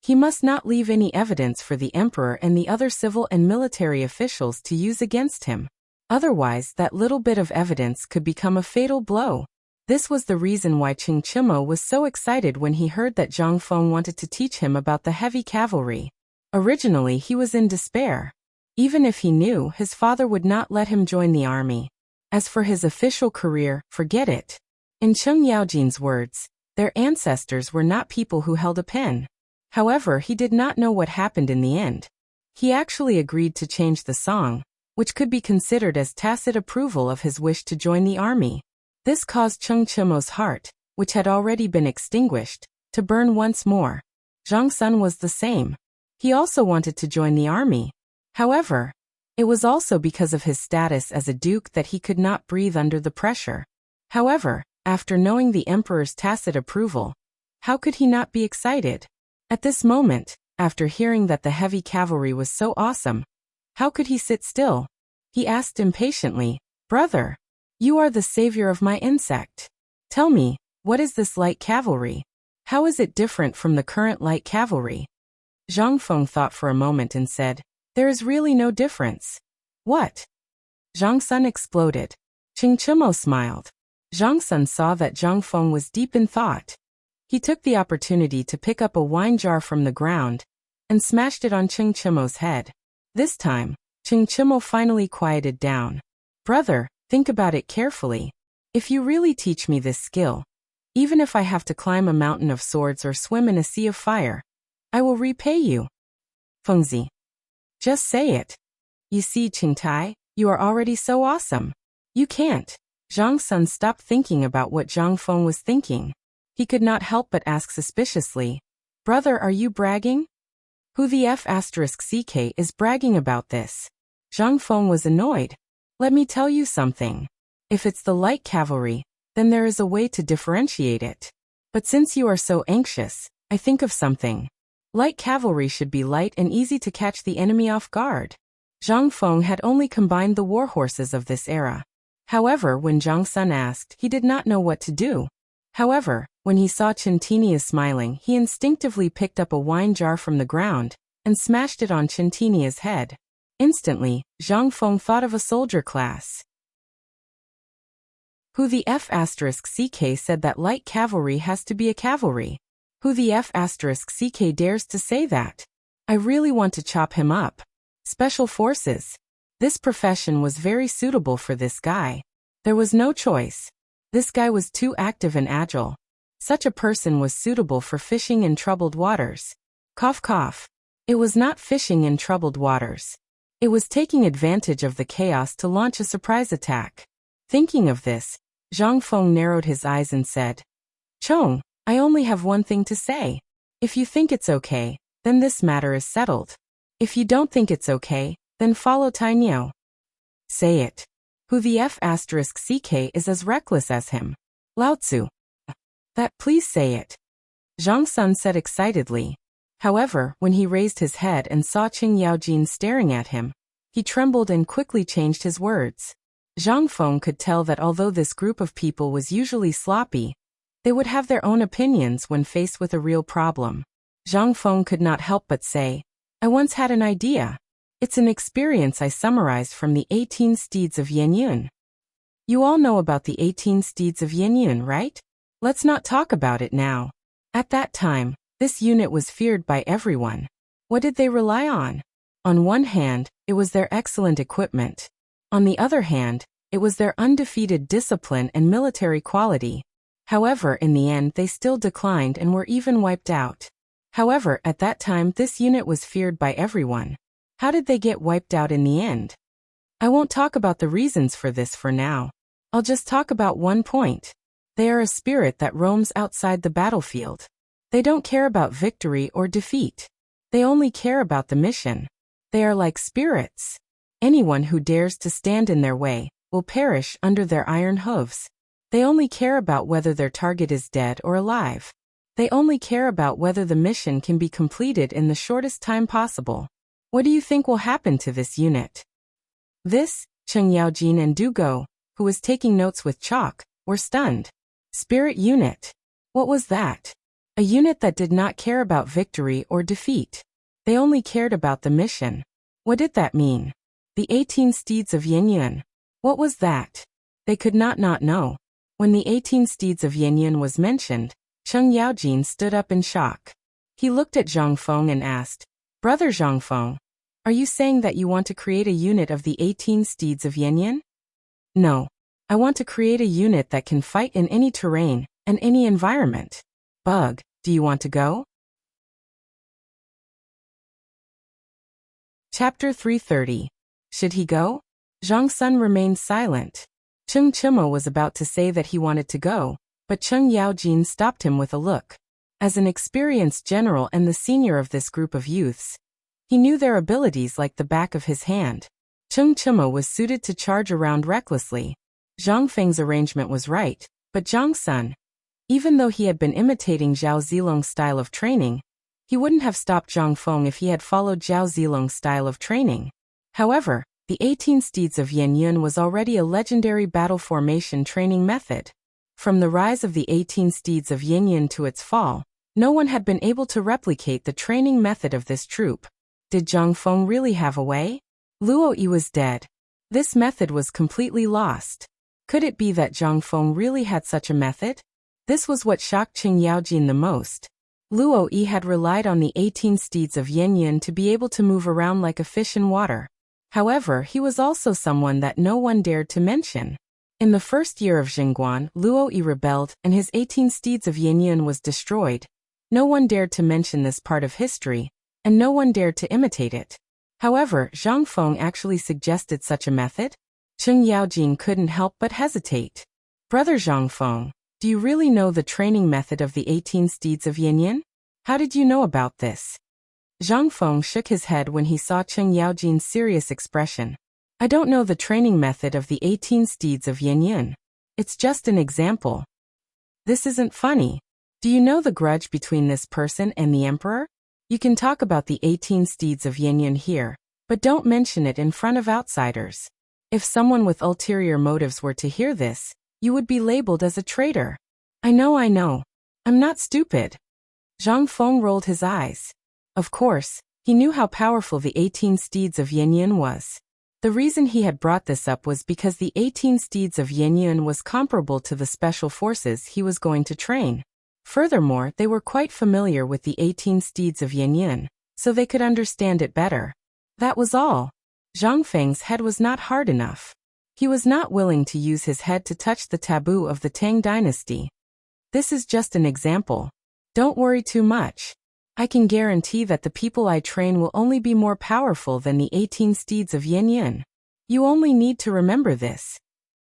S1: He must not leave any evidence for the emperor and the other civil and military officials to use against him. Otherwise, that little bit of evidence could become a fatal blow. This was the reason why Chingchimo was so excited when he heard that Zhang Feng wanted to teach him about the heavy cavalry. Originally, he was in despair. Even if he knew, his father would not let him join the army. As for his official career, forget it. In Cheng Yaojin's words, their ancestors were not people who held a pen. However, he did not know what happened in the end. He actually agreed to change the song, which could be considered as tacit approval of his wish to join the army. This caused Chengchimo's heart, which had already been extinguished, to burn once more. Zhang Sun was the same. He also wanted to join the army. However, it was also because of his status as a duke that he could not breathe under the pressure. However, after knowing the emperor's tacit approval, how could he not be excited? At this moment, after hearing that the heavy cavalry was so awesome, how could he sit still? He asked impatiently, "Brother, you are the savior of my insect. Tell me, what is this light cavalry? How is it different from the current light cavalry?" Zhang Feng thought for a moment and said, "There is really no difference." "What?" Zhang Sun exploded. Chingchimo smiled. Zhang Sun saw that Zhang Feng was deep in thought. He took the opportunity to pick up a wine jar from the ground and smashed it on Chingchimo's head. This time, Chingchimo finally quieted down. "Brother, think about it carefully. If you really teach me this skill, even if I have to climb a mountain of swords or swim in a sea of fire, I will repay you." Fengzi. Just say it. You see, Qingtai, you are already so awesome. You can't. Zhang Sun stopped thinking about what Zhang Feng was thinking. He could not help but ask suspiciously, "Brother, are you bragging? Who the F***CK is bragging about this?" Zhang Feng was annoyed. "Let me tell you something. If it's the light cavalry, then there is a way to differentiate it. But since you are so anxious, I think of something. Light cavalry should be light and easy to catch the enemy off guard." Zhang Feng had only combined the war horses of this era. However, when Zhang Sun asked, he did not know what to do. However, when he saw Chintinia smiling, he instinctively picked up a wine jar from the ground and smashed it on Chintinia's head. Instantly, Zhang Feng thought of a soldier class. Who the F***CK said that light cavalry has to be a cavalry? Who the F***CK dares to say that? I really want to chop him up. Special forces. This profession was very suitable for this guy. There was no choice. This guy was too active and agile. Such a person was suitable for fishing in troubled waters. Cough cough. It was not fishing in troubled waters. It was taking advantage of the chaos to launch a surprise attack. Thinking of this, Zhang Feng narrowed his eyes and said, "Chong, I only have one thing to say. If you think it's okay, then this matter is settled. If you don't think it's okay, then follow Tai Niao." "Say it. Who the F***CK is as reckless as him?" "Lao Tzu." "That, please say it." Zhang Sun said excitedly. However, when he raised his head and saw Qing Yaojin staring at him, He trembled and quickly changed his words. Zhang Feng could tell that although this group of people was usually sloppy, they would have their own opinions when faced with a real problem. Zhang Feng could not help but say, I once had an idea. It's an experience I summarized from the 18 Steeds of Yan'an. You all know about the 18 Steeds of Yan'an, right? Let's not talk about it now. At that time, this unit was feared by everyone. What did they rely on? On one hand, it was their excellent equipment. On the other hand, it was their undefeated discipline and military quality. However, in the end they still declined and were even wiped out. However, at that time this unit was feared by everyone. How did they get wiped out in the end? I won't talk about the reasons for this for now. I'll just talk about one point. They are a spirit that roams outside the battlefield. They don't care about victory or defeat. They only care about the mission. They are like spirits. Anyone who dares to stand in their way will perish under their iron hooves. They only care about whether their target is dead or alive. They only care about whether the mission can be completed in the shortest time possible. What do you think will happen to this unit? This, Cheng Yaojin and Du Go, who was taking notes with chalk, were stunned. Spirit unit. What was that? A unit that did not care about victory or defeat. They only cared about the mission. What did that mean? The 18 Steeds of Yan'an. What was that? They could not know. When the 18 Steeds of Yan'an was mentioned, Cheng Yaojin stood up in shock. He looked at Zhang Feng and asked, Brother Zhang Feng, are you saying that you want to create a unit of the 18 Steeds of Yan'an? No. I want to create a unit that can fight in any terrain and any environment. Bug, do you want to go? Chapter 330. Should he go? Zhang Sun remained silent. Cheng Chima was about to say that he wanted to go, but Cheng Yaojin stopped him with a look. As an experienced general and the senior of this group of youths, he knew their abilities like the back of his hand. Cheng Chima was suited to charge around recklessly. Zhang Feng's arrangement was right, but Zhang Sun, even though he had been imitating Zhao Zilong's style of training, he wouldn't have stopped Zhang Feng if he had followed Zhao Zilong's style of training. However, the 18 Steeds of Yan'an was already a legendary battle formation training method. From the rise of the 18 Steeds of Yan'an to its fall, no one had been able to replicate the training method of this troop. Did Zhang Feng really have a way? Luo Yi was dead. This method was completely lost. Could it be that Zhang Feng really had such a method? This was what shocked Cheng Yaojin the most. Luo Yi had relied on the 18 Steeds of Yan'an to be able to move around like a fish in water. However, he was also someone that no one dared to mention. In the first year of Jingguan, Luo Yi rebelled and his 18 Steeds of Yan'an was destroyed. No one dared to mention this part of history, and no one dared to imitate it. However, Zhang Feng actually suggested such a method. Cheng Yaojin couldn't help but hesitate. Brother Zhang Feng, do you really know the training method of the 18 Steeds of Yan'an? How did you know about this? Zhang Feng shook his head when he saw Cheng Yaojin's serious expression. I don't know the training method of the 18 Steeds of Yan'an. It's just an example. This isn't funny. Do you know the grudge between this person and the emperor? You can talk about the 18 Steeds of Yan'an here, but don't mention it in front of outsiders. If someone with ulterior motives were to hear this, you would be labeled as a traitor. I know. I'm not stupid. Zhang Feng rolled his eyes. Of course, he knew how powerful the 18 Steeds of Yan'an was. The reason he had brought this up was because the 18 Steeds of Yan'an was comparable to the special forces he was going to train. Furthermore, they were quite familiar with the 18 Steeds of Yan'an, so they could understand it better. That was all. Zhang Feng's head was not hard enough. He was not willing to use his head to touch the taboo of the Tang dynasty. This is just an example. Don't worry too much. I can guarantee that the people I train will only be more powerful than the 18 Steeds of Yan'an. You only need to remember this.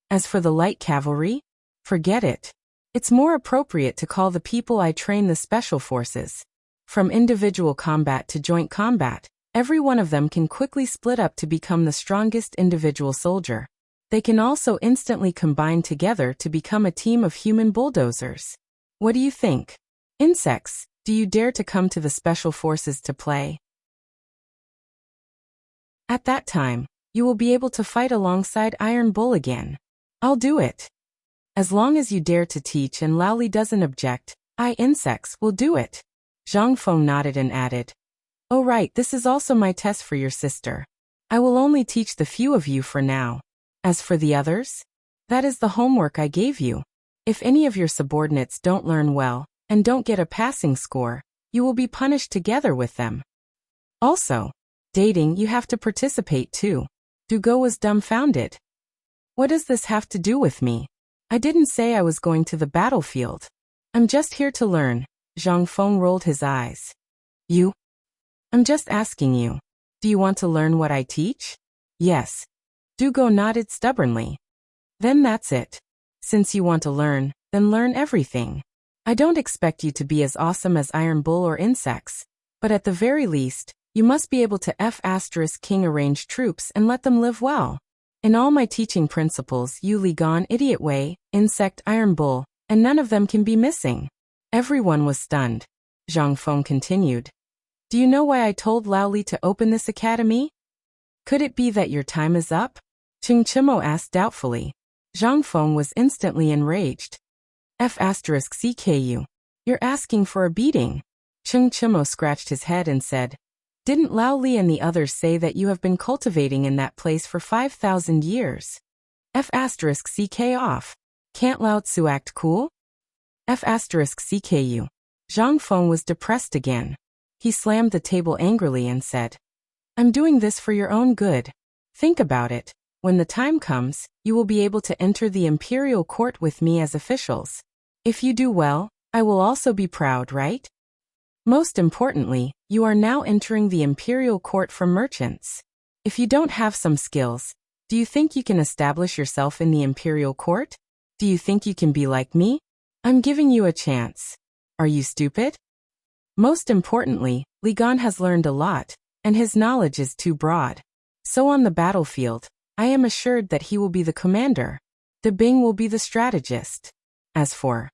S1: As for the light cavalry, forget it. It's more appropriate to call the people I train the special forces. From individual combat to joint combat, every one of them can quickly split up to become the strongest individual soldier. They can also instantly combine together to become a team of human bulldozers. What do you think? Insects, do you dare to come to the special forces to play? At that time, you will be able to fight alongside Iron Bull again. I'll do it. As long as you dare to teach and Lao Li doesn't object, I insects will do it. Zhang Feng nodded and added, "Oh right, this is also my test for your sister. I will only teach the few of you for now. As for the others, that is the homework I gave you. If any of your subordinates don't learn well, and don't get a passing score, you will be punished together with them. Also, dating you have to participate too." Dugo was dumbfounded. "What does this have to do with me? I didn't say I was going to the battlefield. I'm just here to learn." Zhang Feng rolled his eyes. "You? I'm just asking you. Do you want to learn what I teach?" "Yes." Dugo nodded stubbornly. "Then that's it. Since you want to learn, then learn everything. I don't expect you to be as awesome as Iron Bull or insects, but at the very least, you must be able to F***king arrange troops and let them live well. In all my teaching principles you Li Gan Idiot Way, Insect Iron Bull, and none of them can be missing." Everyone was stunned. Zhang Feng continued. "Do you know why I told Lao Li to open this academy? Could it be that your time is up?" Ching Chimo asked doubtfully. Zhang Feng was instantly enraged. F***CKU. You're asking for a beating. Ching Chimo scratched his head and said, "Didn't Lao Li and the others say that you have been cultivating in that place for 5,000 years? F***CK off. Can't Lao Tzu act cool? F***CKU. Zhang Feng was depressed again. He slammed the table angrily and said, "I'm doing this for your own good. Think about it. When the time comes, you will be able to enter the imperial court with me as officials. If you do well, I will also be proud, right? Most importantly, you are now entering the imperial court for merchants. If you don't have some skills, do you think you can establish yourself in the imperial court? Do you think you can be like me? I'm giving you a chance. Are you stupid?" Most importantly, Li Gan has learned a lot, and his knowledge is too broad. So on the battlefield, I am assured that he will be the commander. De Bing will be the strategist. As for,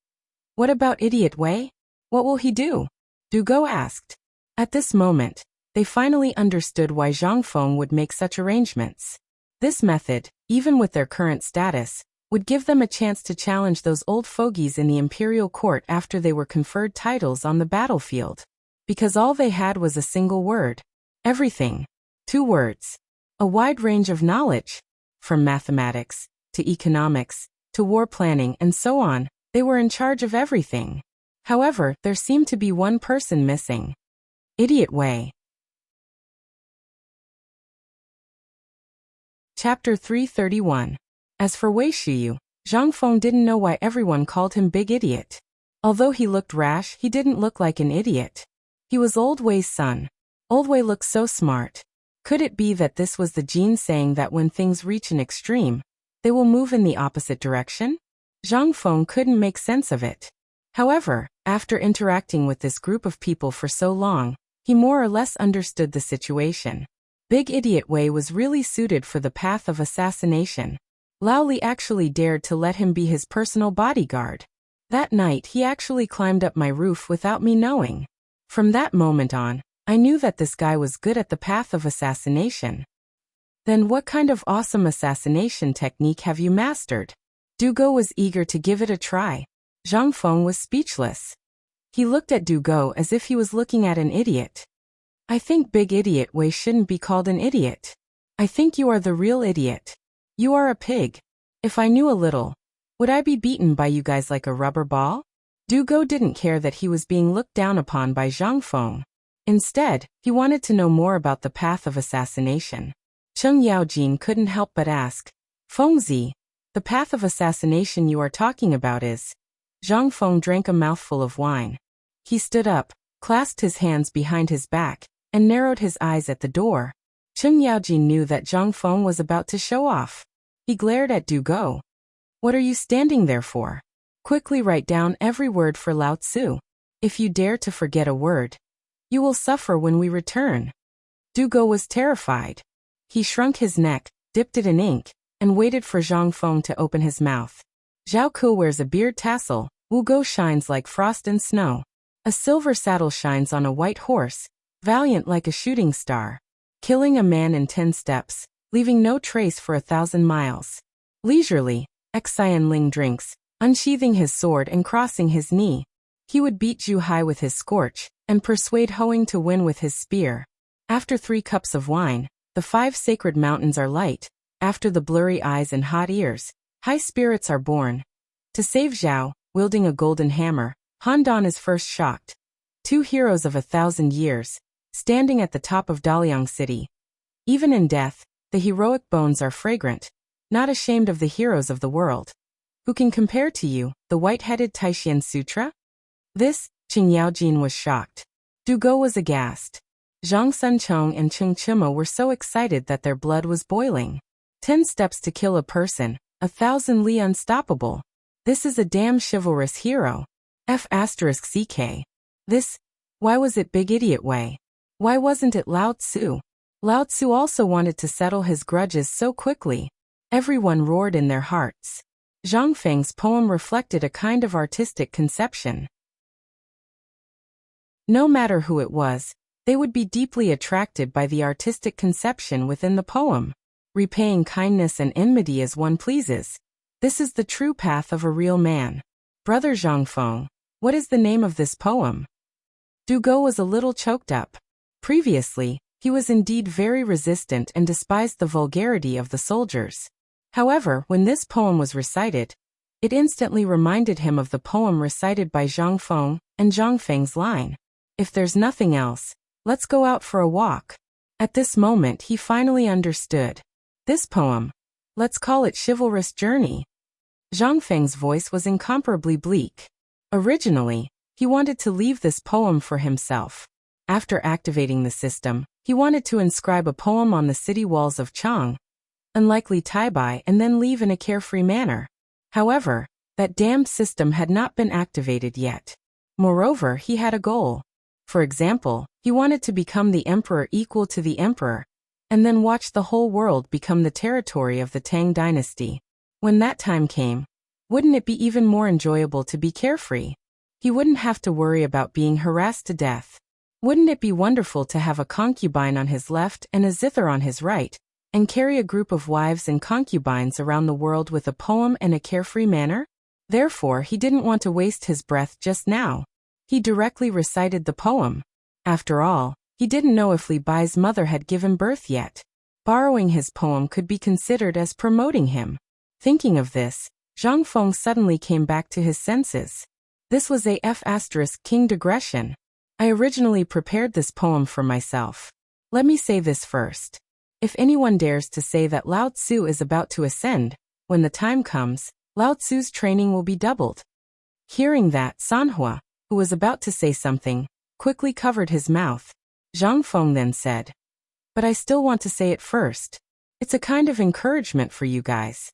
S1: what about Idiot Wei? What will he do? Dugo asked. At this moment, they finally understood why Zhang Feng would make such arrangements. This method, even with their current status, would give them a chance to challenge those old fogies in the imperial court after they were conferred titles on the battlefield. Because all they had was a single word. Everything. 2 words. A wide range of knowledge. From mathematics, to economics, to war planning and so on, they were in charge of everything. However, there seemed to be one person missing. Idiot Wei. Chapter 331. As for Wei Shiyu, Zhang Feng didn't know why everyone called him Big Idiot. Although he looked rash, he didn't look like an idiot. He was Old Wei's son. Old Wei looked so smart. Could it be that this was the gene saying that when things reach an extreme, they will move in the opposite direction? Zhang Feng couldn't make sense of it. However, after interacting with this group of people for so long, he more or less understood the situation. Big Idiot Wei was really suited for the path of assassination. Lao Li actually dared to let him be his personal bodyguard. That night he actually climbed up my roof without me knowing. From that moment on, I knew that this guy was good at the path of assassination. Then what kind of awesome assassination technique have you mastered? Dugo was eager to give it a try. Zhang Feng was speechless. He looked at Dugo as if he was looking at an idiot. "I think Big Idiot Wei shouldn't be called an idiot. I think you are the real idiot. You are a pig. If I knew a little, would I be beaten by you guys like a rubber ball?" Dugo didn't care that he was being looked down upon by Zhang Feng. Instead, he wanted to know more about the path of assassination. Cheng Yaojin couldn't help but ask, "Fengzi, the path of assassination you are talking about is?" Zhang Feng drank a mouthful of wine. He stood up, clasped his hands behind his back, and narrowed his eyes at the door. Cheng Yaojin knew that Zhang Feng was about to show off. He glared at Dugo. "What are you standing there for? Quickly write down every word for Lao Tzu. If you dare to forget a word, you will suffer when we return." Dugo was terrified. He shrunk his neck, dipped it in ink, and waited for Zhang Feng to open his mouth. Zhao Ke wears a beard tassel, Wu Go shines like frost and snow. A silver saddle shines on a white horse, valiant like a shooting star. killing a man in 10 steps, leaving no trace for 1,000 miles. Leisurely, Xian Ling drinks, unsheathing his sword and crossing his knee. He would beat Zhu Hai with his scorch, and persuade Hoang to win with his spear. After 3 cups of wine, the 5 sacred mountains are light. After the blurry eyes and hot ears, high spirits are born. To save Zhao, wielding a golden hammer, Han Dan is first shocked. 2 heroes of 1,000 years, standing at the top of Daliang City. Even in death, the heroic bones are fragrant, not ashamed of the heroes of the world. Who can compare to you, the white-headed Taishan Sutra? This, Qing Yaojin was shocked. Du Go was aghast. Zhang Sunchong and Cheng Chima were so excited that their blood was boiling. 10 steps to kill a person, 1,000 li unstoppable. This is a damn chivalrous hero. F***CK. This, why was it Big Idiot Way? Why wasn't it Lao Tzu? Lao Tzu also wanted to settle his grudges so quickly. Everyone roared in their hearts. Zhang Feng's poem reflected a kind of artistic conception. No matter who it was, they would be deeply attracted by the artistic conception within the poem, repaying kindness and enmity as one pleases. This is the true path of a real man. Brother Zhangfeng, what is the name of this poem? Du Go was a little choked up. Previously, he was indeed very resistant and despised the vulgarity of the soldiers. However, when this poem was recited, it instantly reminded him of the poem recited by Zhang Feng and Zhang Feng's line, "If there's nothing else, let's go out for a walk." At this moment he finally understood. This poem, let's call it Chivalrous Journey. Zhang Feng's voice was incomparably bleak. Originally, he wanted to leave this poem for himself. After activating the system, he wanted to inscribe a poem on the city walls of Chang'an, unlikely Taibai, and then leave in a carefree manner. However, that damned system had not been activated yet. Moreover, he had a goal. For example, he wanted to become the emperor equal to the emperor, and then watch the whole world become the territory of the Tang dynasty. When that time came, wouldn't it be even more enjoyable to be carefree? He wouldn't have to worry about being harassed to death. Wouldn't it be wonderful to have a concubine on his left and a zither on his right, and carry a group of wives and concubines around the world with a poem and a carefree manner? Therefore, he didn't want to waste his breath just now. He directly recited the poem. After all, he didn't know if Li Bai's mother had given birth yet. Borrowing his poem could be considered as promoting him. Thinking of this, Zhang Feng suddenly came back to his senses. This was a F***king digression. I originally prepared this poem for myself. Let me say this first. If anyone dares to say that Lao Tzu is about to ascend, when the time comes, Lao Tzu's training will be doubled. Hearing that, Sanhua, who was about to say something, quickly covered his mouth. Zhang Feng then said, "But I still want to say it first. It's a kind of encouragement for you guys.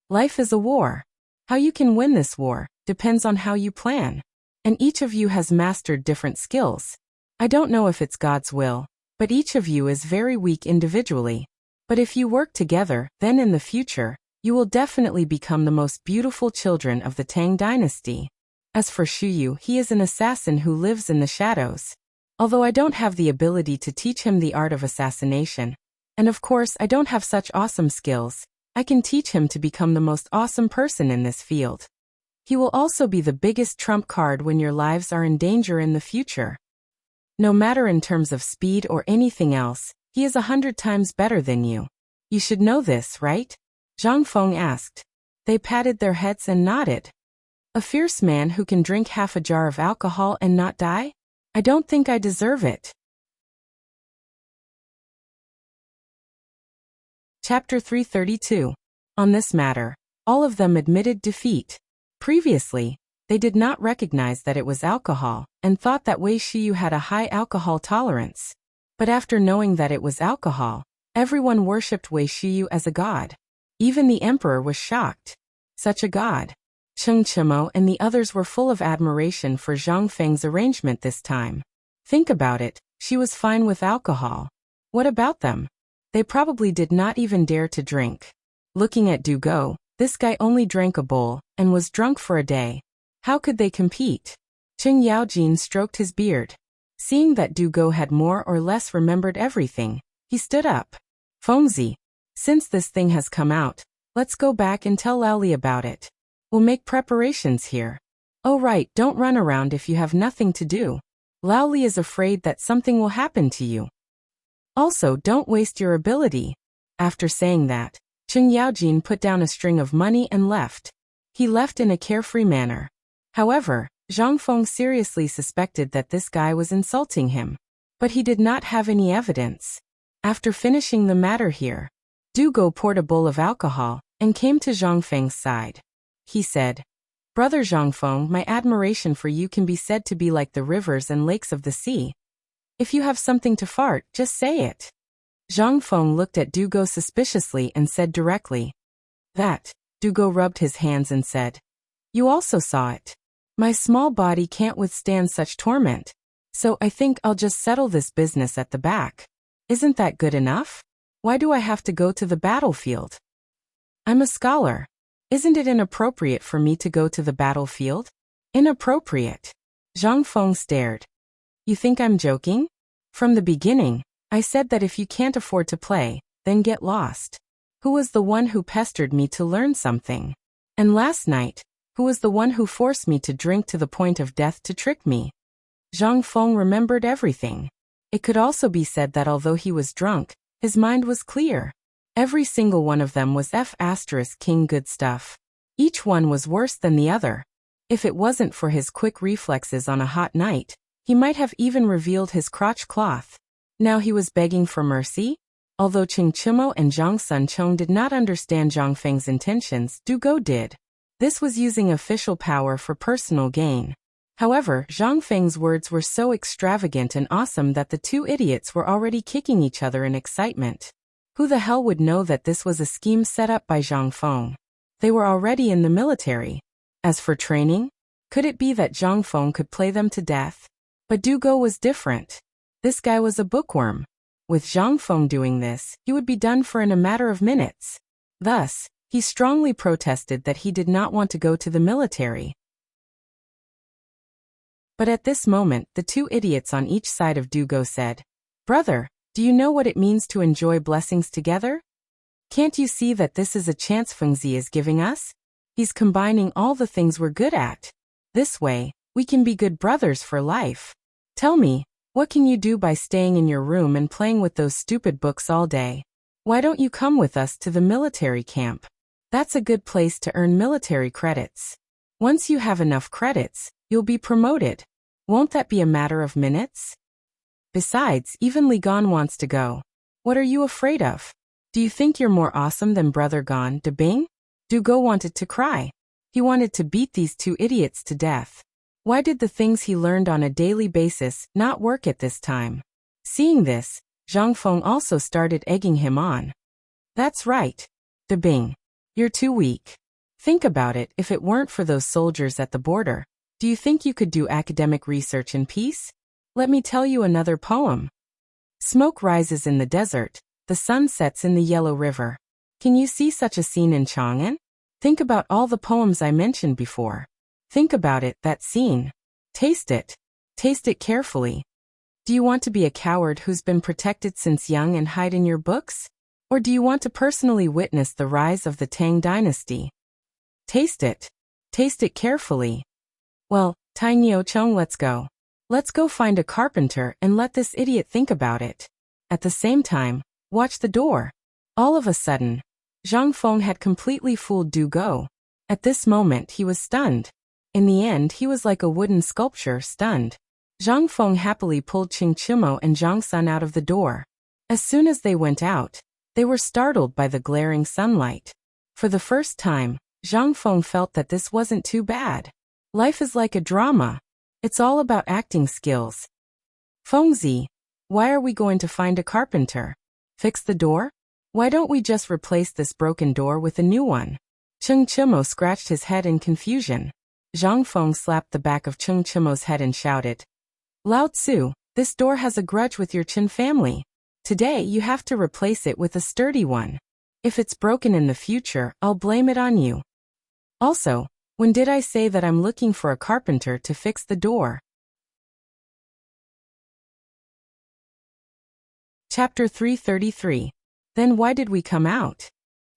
S1: Life is a war. How you can win this war depends on how you plan. And each of you has mastered different skills. I don't know if it's God's will, but each of you is very weak individually. But if you work together, then in the future, you will definitely become the most beautiful children of the Tang dynasty. As for Shuyu, he is an assassin who lives in the shadows. Although I don't have the ability to teach him the art of assassination, and of course I don't have such awesome skills, I can teach him to become the most awesome person in this field. He will also be the biggest trump card when your lives are in danger in the future. No matter in terms of speed or anything else, he is 100 times better than you. You should know this, right?" Zhang Feng asked. They patted their heads and nodded. "A fierce man who can drink half a jar of alcohol and not die? I don't think I deserve it." Chapter 332. On this matter, all of them admitted defeat. Previously, they did not recognize that it was alcohol, and thought that Wei Shiyu had a high alcohol tolerance. But after knowing that it was alcohol, everyone worshipped Wei Shiyu as a god. Even the emperor was shocked. Such a god. Cheng Chimo and the others were full of admiration for Zhang Feng's arrangement this time. Think about it, she was fine with alcohol. What about them? They probably did not even dare to drink. Looking at Du Go, this guy only drank a bowl, and was drunk for a day. How could they compete? Qing Yaojin stroked his beard. Seeing that Du Go had more or less remembered everything, He stood up. Fengzi, since this thing has come out, let's go back and tell Laoli about it. We'll make preparations here. Oh right, don't run around if you have nothing to do. Laoli is afraid that something will happen to you. Also, don't waste your ability. After saying that, Cheng Yaojin put down a string of money and left. He left in a carefree manner. However, Zhang Feng seriously suspected that this guy was insulting him. But he did not have any evidence. After finishing the matter here, Du Go poured a bowl of alcohol and came to Zhang Feng's side. He said, Brother Zhang Feng, my admiration for you can be said to be like the rivers and lakes of the sea. If you have something to fart, just say it. Zhang Feng looked at Du Go suspiciously and said directly, That. Du Go rubbed his hands and said, You also saw it. My small body can't withstand such torment, so I think I'll just settle this business at the back. Isn't that good enough? Why do I have to go to the battlefield? I'm a scholar. Isn't it inappropriate for me to go to the battlefield? Inappropriate. Zhang Feng stared. You think I'm joking? From the beginning, I said that if you can't afford to play, then get lost. Who was the one who pestered me to learn something? And last night, who was the one who forced me to drink to the point of death to trick me? Zhang Feng remembered everything. It could also be said that although he was drunk, his mind was clear. Every single one of them was King good stuff. Each one was worse than the other. If it wasn't for his quick reflexes on a hot night, he might have even revealed his crotch cloth. Now he was begging for mercy? Although Cheng Chimo and Zhang Suncheng did not understand Zhang Feng's intentions, Du Go did. This was using official power for personal gain. However, Zhang Feng's words were so extravagant and awesome that the two idiots were already kicking each other in excitement. Who the hell would know that this was a scheme set up by Zhang Feng? They were already in the military. As for training, could it be that Zhang Feng could play them to death? But Du Go was different. This guy was a bookworm. With Zhang Feng doing this, he would be done for in a matter of minutes. Thus, he strongly protested that he did not want to go to the military. But at this moment, the two idiots on each side of Du Go said, Brother, do you know what it means to enjoy blessings together? Can't you see that this is a chance Fengzi is giving us? He's combining all the things we're good at. This way, we can be good brothers for life. Tell me, what can you do by staying in your room and playing with those stupid books all day? Why don't you come with us to the military camp? That's a good place to earn military credits. Once you have enough credits, you'll be promoted. Won't that be a matter of minutes? Besides, even Li Gan wants to go. What are you afraid of? Do you think you're more awesome than Brother Gan de Bing? Du Go wanted to cry. He wanted to beat these two idiots to death. Why did the things he learned on a daily basis not work at this time? Seeing this, Zhang Feng also started egging him on. That's right. De Bing. You're too weak. Think about it, if it weren't for those soldiers at the border, do you think you could do academic research in peace? Let me tell you another poem. Smoke rises in the desert, the sun sets in the Yellow River. Can you see such a scene in Chang'an? Think about all the poems I mentioned before. Think about it, that scene. Taste it. Taste it carefully. Do you want to be a coward who's been protected since young and hide in your books? Or do you want to personally witness the rise of the Tang dynasty? Taste it. Taste it carefully. Well, Tai Nio Chong, let's go. Let's go find a carpenter and let this idiot think about it. At the same time, watch the door. All of a sudden, Zhang Feng had completely fooled Du Go. At this moment he was stunned. In the end he was like a wooden sculpture, stunned. Zhang Feng happily pulled Cheng Chimo and Zhang Sun out of the door. As soon as they went out, they were startled by the glaring sunlight. For the first time, Zhang Feng felt that this wasn't too bad. Life is like a drama. It's all about acting skills. Fengzi, why are we going to find a carpenter? Fix the door? Why don't we just replace this broken door with a new one? Cheng Chimo scratched his head in confusion. Zhang Feng slapped the back of Cheng Chimo's head and shouted, Lao Tzu, this door has a grudge with your Chen family. Today you have to replace it with a sturdy one. If it's broken in the future, I'll blame it on you. Also, when did I say that I'm looking for a carpenter to fix the door? Chapter 333. Then why did we come out?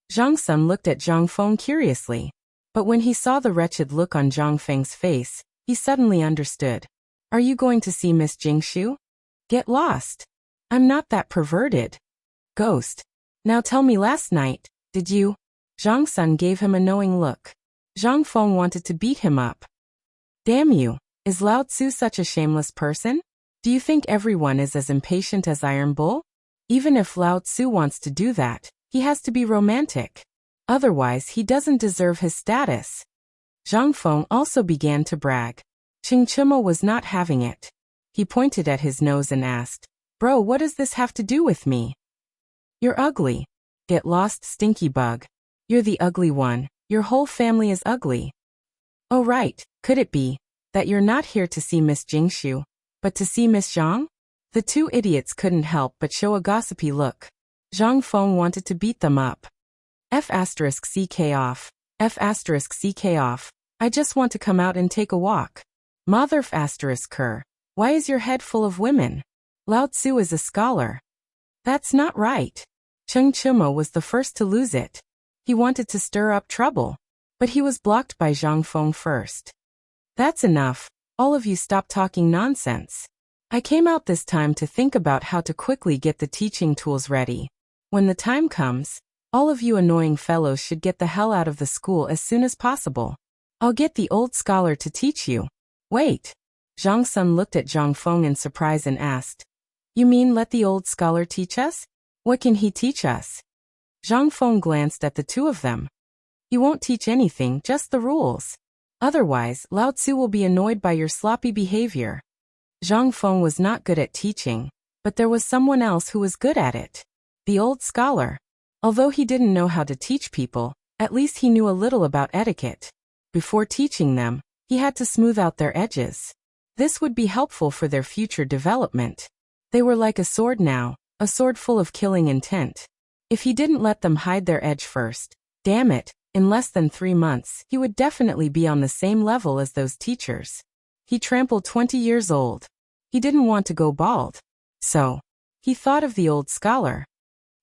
S1: Zhang Sun looked at Zhang Feng curiously. But when he saw the wretched look on Zhang Feng's face, he suddenly understood. Are you going to see Miss Jingshu? Get lost. I'm not that perverted. Ghost. Now tell me, last night, did you? Zhang Sun gave him a knowing look. Zhang Feng wanted to beat him up. Damn you, is Lao Tzu such a shameless person? Do you think everyone is as impatient as Iron Bull? Even if Lao Tzu wants to do that, he has to be romantic. Otherwise he doesn't deserve his status. Zhang Feng also began to brag. Chingchimo was not having it. He pointed at his nose and asked, Bro, what does this have to do with me? You're ugly. Get lost, stinky bug. You're the ugly one. Your whole family is ugly. Oh right, could it be that you're not here to see Miss Jingshu, but to see Miss Zhang? The two idiots couldn't help but show a gossipy look. Zhang Feng wanted to beat them up. F***ck off. F***ck off. I just want to come out and take a walk. Mother ***ker. Why is your head full of women? Lao Tzu is a scholar. That's not right. Cheng Chimo was the first to lose it. He wanted to stir up trouble, but he was blocked by Zhang Feng first. That's enough. All of you stop talking nonsense. I came out this time to think about how to quickly get the teaching tools ready. When the time comes, all of you annoying fellows should get the hell out of the school as soon as possible. I'll get the old scholar to teach you. Wait. Zhang Sun looked at Zhang Feng in surprise and asked, You mean let the old scholar teach us? What can he teach us? Zhang Feng glanced at the two of them. He won't teach anything, just the rules. Otherwise, Lao Tzu will be annoyed by your sloppy behavior. Zhang Feng was not good at teaching, but there was someone else who was good at it. The old scholar. Although he didn't know how to teach people, at least he knew a little about etiquette. Before teaching them, he had to smooth out their edges. This would be helpful for their future development. They were like a sword now, a sword full of killing intent. If he didn't let them hide their edge first, damn it, in less than 3 months, he would definitely be on the same level as those teachers. He trampled 20 years old. He didn't want to go bald. So, he thought of the old scholar.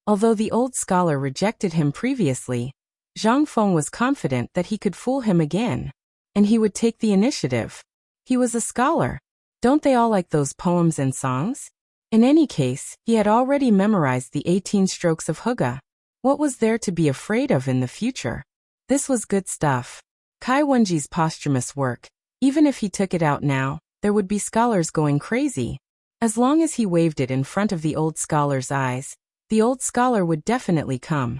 S1: Although the old scholar rejected him previously, Zhang Feng was confident that he could fool him again. And he would take the initiative. He was a scholar. Don't they all like those poems and songs? In any case, he had already memorized the 18 strokes of Hygge. What was there to be afraid of in the future? This was good stuff. Kai Wenji's posthumous work. Even if he took it out now, there would be scholars going crazy. As long as he waved it in front of the old scholar's eyes, the old scholar would definitely come.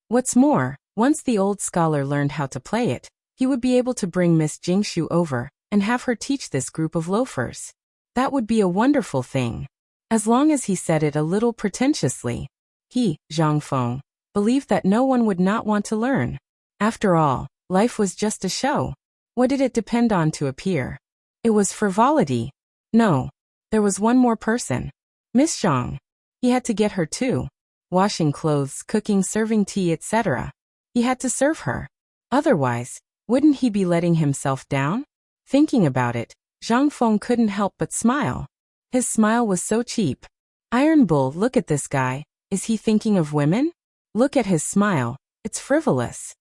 S1: What's more, once the old scholar learned how to play it, he would be able to bring Miss Jingshu over and have her teach this group of loafers. That would be a wonderful thing. As long as he said it a little pretentiously. He, Zhang Feng, believed that no one would not want to learn. After all, life was just a show. What did it depend on to appear? It was frivolity. No. There was one more person. Miss Zhang. He had to get her too. Washing clothes, cooking, serving tea, etc. He had to serve her. Otherwise, wouldn't he be letting himself down? Thinking about it, Zhang Feng couldn't help but smile. His smile was so cheap. Iron Bull, look at this guy. Is he thinking of women? Look at his smile. It's frivolous.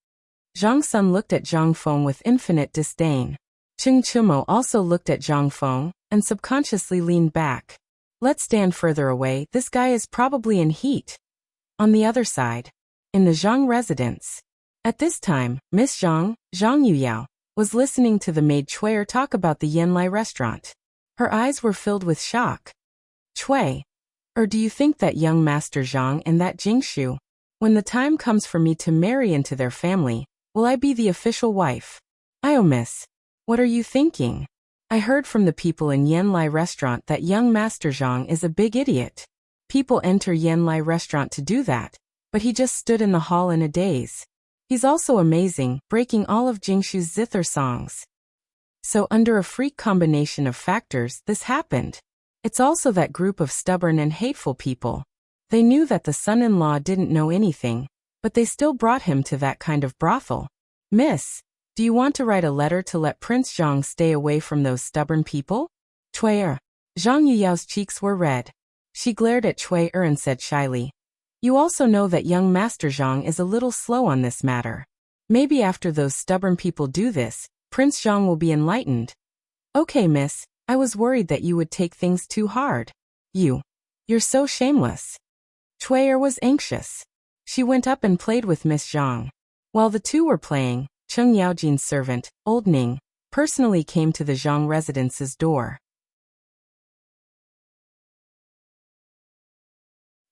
S1: Zhang Sun looked at Zhang Feng with infinite disdain. Cheng Chumo also looked at Zhang Feng and subconsciously leaned back. Let's stand further away. This guy is probably in heat. On the other side, in the Zhang residence. At this time, Miss Zhang, Zhang Yuyao, was listening to the maid Chuier talk about the Yanlai restaurant. Her eyes were filled with shock. Chui. Or do you think that young Master Zhang and that Jingshu, when the time comes for me to marry into their family, will I be the official wife? Miss. What are you thinking? I heard from the people in Yanlai restaurant that young Master Zhang is a big idiot. People enter Yanlai restaurant to do that, but he just stood in the hall in a daze. He's also amazing, breaking all of Jingshu's zither songs. So under a freak combination of factors, this happened. It's also that group of stubborn and hateful people. They knew that the son-in-law didn't know anything, but they still brought him to that kind of brothel. Miss, do you want to write a letter to let Prince Zhang stay away from those stubborn people? Chuier. Zhang Yuyao's cheeks were red. She glared at Cui and said shyly, "You also know that young Master Zhang is a little slow on this matter. Maybe after those stubborn people do this, Prince Zhang will be enlightened." "Okay, miss, I was worried that you would take things too hard. You're so shameless." Cui was anxious. She went up and played with Miss Zhang. While the two were playing, Cheng Yaojin's servant, Old Ning, personally came to the Zhang residence's door.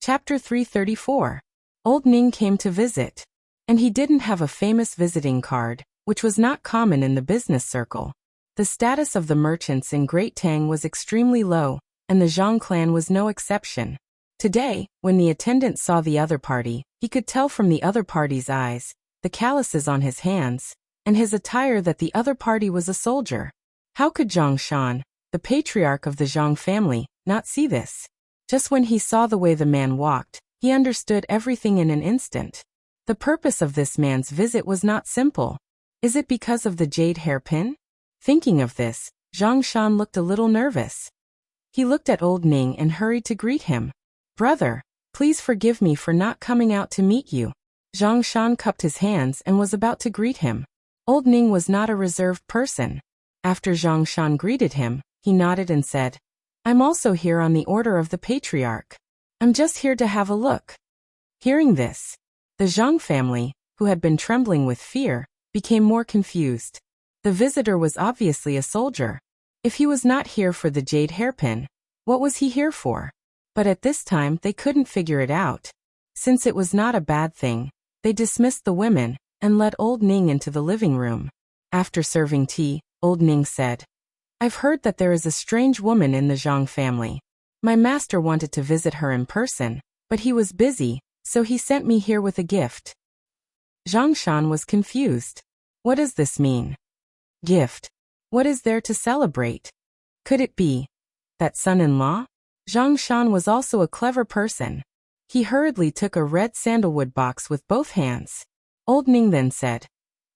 S1: Chapter 334. Old Ning came to visit. And he didn't have a famous visiting card, which was not common in the business circle. The status of the merchants in Great Tang was extremely low, and the Zhang clan was no exception. Today, when the attendant saw the other party, he could tell from the other party's eyes, the calluses on his hands, and his attire that the other party was a soldier. How could Zhang Shan, the patriarch of the Zhang family, not see this? Just when he saw the way the man walked, he understood everything in an instant. The purpose of this man's visit was not simple. Is it because of the jade hairpin? Thinking of this, Zhang Shan looked a little nervous. He looked at Old Ning and hurried to greet him. "Brother, please forgive me for not coming out to meet you." Zhang Shan cupped his hands and was about to greet him. Old Ning was not a reserved person. After Zhang Shan greeted him, he nodded and said, "I'm also here on the order of the patriarch. I'm just here to have a look." Hearing this, the Zhang family, who had been trembling with fear, became more confused. The visitor was obviously a soldier. If he was not here for the jade hairpin, what was he here for? But at this time they couldn't figure it out. Since it was not a bad thing, they dismissed the women and led Old Ning into the living room. After serving tea, Old Ning said, "I've heard that there is a strange woman in the Zhang family. My master wanted to visit her in person, but he was busy, so he sent me here with a gift." Zhang Shan was confused. What does this mean? Gift. What is there to celebrate? Could it be that son-in-law? Zhang Shan was also a clever person. He hurriedly took a red sandalwood box with both hands. Old Ning then said,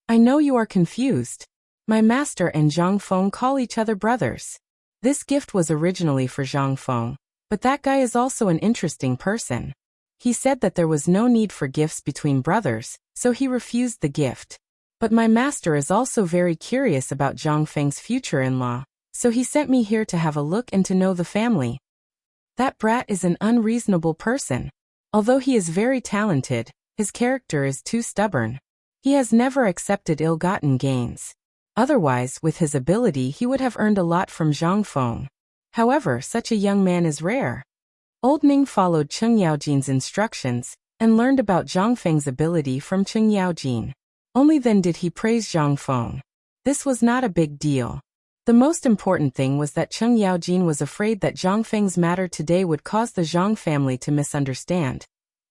S1: "I know you are confused. My master and Zhang Feng call each other brothers. This gift was originally for Zhang Feng, but that guy is also an interesting person. He said that there was no need for gifts between brothers, so he refused the gift. But my master is also very curious about Zhang Feng's future in-law, so he sent me here to have a look and to know the family. That brat is an unreasonable person. Although he is very talented, his character is too stubborn. He has never accepted ill-gotten gains. Otherwise, with his ability he would have earned a lot from Zhang Feng. However, such a young man is rare." Old Ning followed Cheng Yaojin's instructions and learned about Zhang Feng's ability from Cheng Yaojin. Only then did he praise Zhang Feng. This was not a big deal. The most important thing was that Cheng Yaojin was afraid that Zhang Feng's matter today would cause the Zhang family to misunderstand.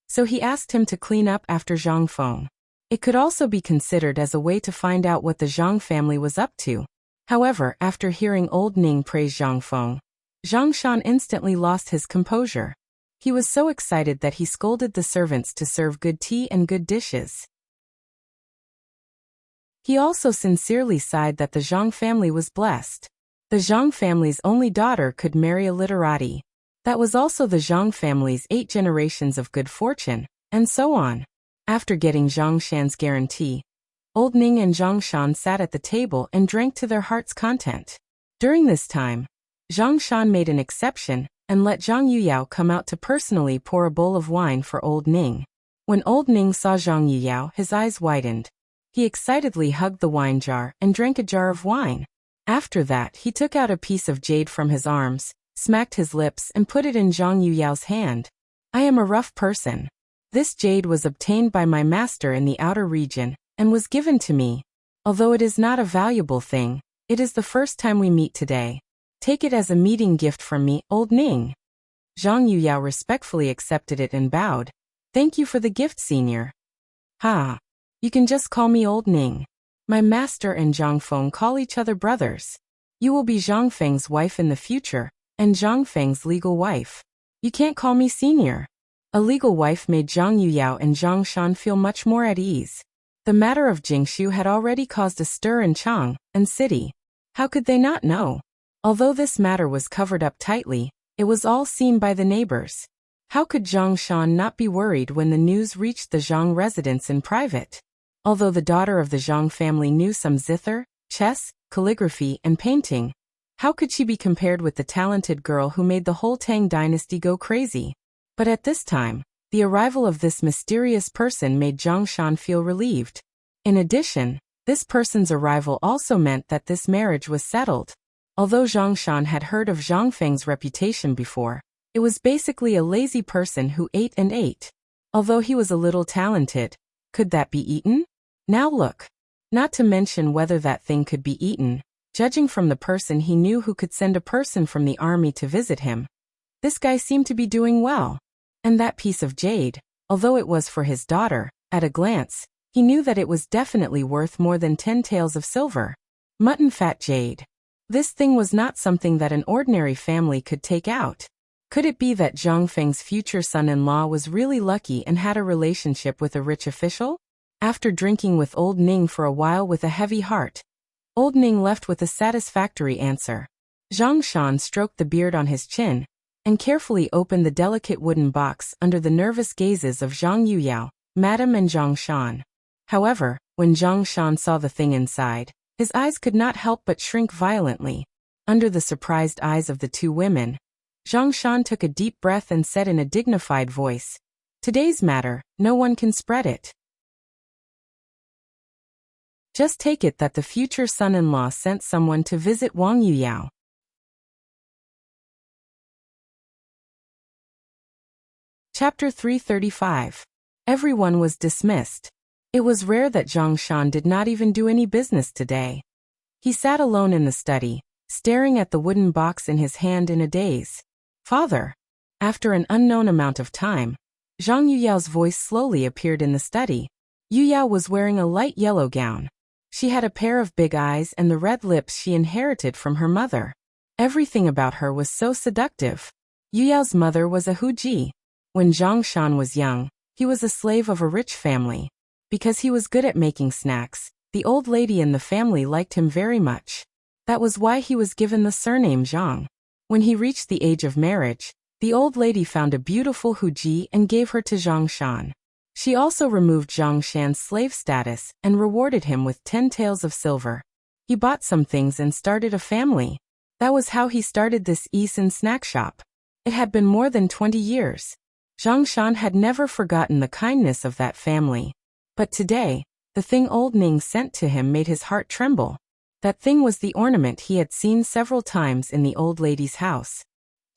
S1: So he asked him to clean up after Zhang Feng. It could also be considered as a way to find out what the Zhang family was up to. However, after hearing Old Ning praise Zhang Feng, Zhang Shan instantly lost his composure. He was so excited that he scolded the servants to serve good tea and good dishes. He also sincerely sighed that the Zhang family was blessed. The Zhang family's only daughter could marry a literati. That was also the Zhang family's 8 generations of good fortune, and so on. After getting Zhang Shan's guarantee, Old Ning and Zhang Shan sat at the table and drank to their heart's content. During this time, Zhang Shan made an exception and let Zhang Yuyao come out to personally pour a bowl of wine for Old Ning. When Old Ning saw Zhang Yuyao, his eyes widened. He excitedly hugged the wine jar and drank a jar of wine. After that, he took out a piece of jade from his arms, smacked his lips and put it in Zhang Yuyao's hand. "I am a rough person. This jade was obtained by my master in the outer region and was given to me. Although it is not a valuable thing, it is the first time we meet today. Take it as a meeting gift from me, Old Ning." Zhang Yuyao respectfully accepted it and bowed. "Thank you for the gift, senior." "Ha! You can just call me Old Ning. My master and Zhang Feng call each other brothers. You will be Zhang Feng's wife in the future, and Zhang Feng's legal wife. You can't call me senior." A legal wife made Zhang Yuyao and Zhang Shan feel much more at ease. The matter of Jingshu had already caused a stir in Chang'an city. How could they not know? Although this matter was covered up tightly, it was all seen by the neighbors. How could Zhang Shan not be worried when the news reached the Zhang residence in private? Although the daughter of the Zhang family knew some zither, chess, calligraphy, and painting, how could she be compared with the talented girl who made the whole Tang dynasty go crazy? But at this time, the arrival of this mysterious person made Zhang Shan feel relieved. In addition, this person's arrival also meant that this marriage was settled. Although Zhang Shan had heard of Zhang Feng's reputation before, it was basically a lazy person who ate and ate. Although he was a little talented, could that be eaten? Now look. Not to mention whether that thing could be eaten, judging from the person he knew who could send a person from the army to visit him. This guy seemed to be doing well. And that piece of jade, although it was for his daughter, at a glance, he knew that it was definitely worth more than 10 taels of silver. Mutton fat jade. This thing was not something that an ordinary family could take out. Could it be that Zhang Feng's future son-in-law was really lucky and had a relationship with a rich official? After drinking with old Ning for a while with a heavy heart, old Ning left with a satisfactory answer. Zhang Shan stroked the beard on his chin and carefully opened the delicate wooden box under the nervous gazes of Zhang Yuyao, Madam and Zhang Shan. However, when Zhang Shan saw the thing inside, his eyes could not help but shrink violently. Under the surprised eyes of the two women, Zhang Shan took a deep breath and said in a dignified voice, "Today's matter, no one can spread it. Just take it that the future son-in-law sent someone to visit Wang Yuyao." Chapter 335. Everyone was dismissed. It was rare that Zhang Shan did not even do any business today. He sat alone in the study, staring at the wooden box in his hand in a daze. "Father." After an unknown amount of time, Zhang Yuyao's voice slowly appeared in the study. Yuyao was wearing a light yellow gown. She had a pair of big eyes and the red lips she inherited from her mother. Everything about her was so seductive. Yuyao's mother was a Huji. When Zhang Shan was young, he was a slave of a rich family. Because he was good at making snacks, the old lady in the family liked him very much. That was why he was given the surname Zhang. When he reached the age of marriage, the old lady found a beautiful Huji and gave her to Zhang Shan. She also removed Zhang Shan's slave status and rewarded him with 10 taels of silver. He bought some things and started a family. That was how he started this Eason snack shop. It had been more than 20 years. Zhang Shan had never forgotten the kindness of that family. But today, the thing old Ning sent to him made his heart tremble. That thing was the ornament he had seen several times in the old lady's house.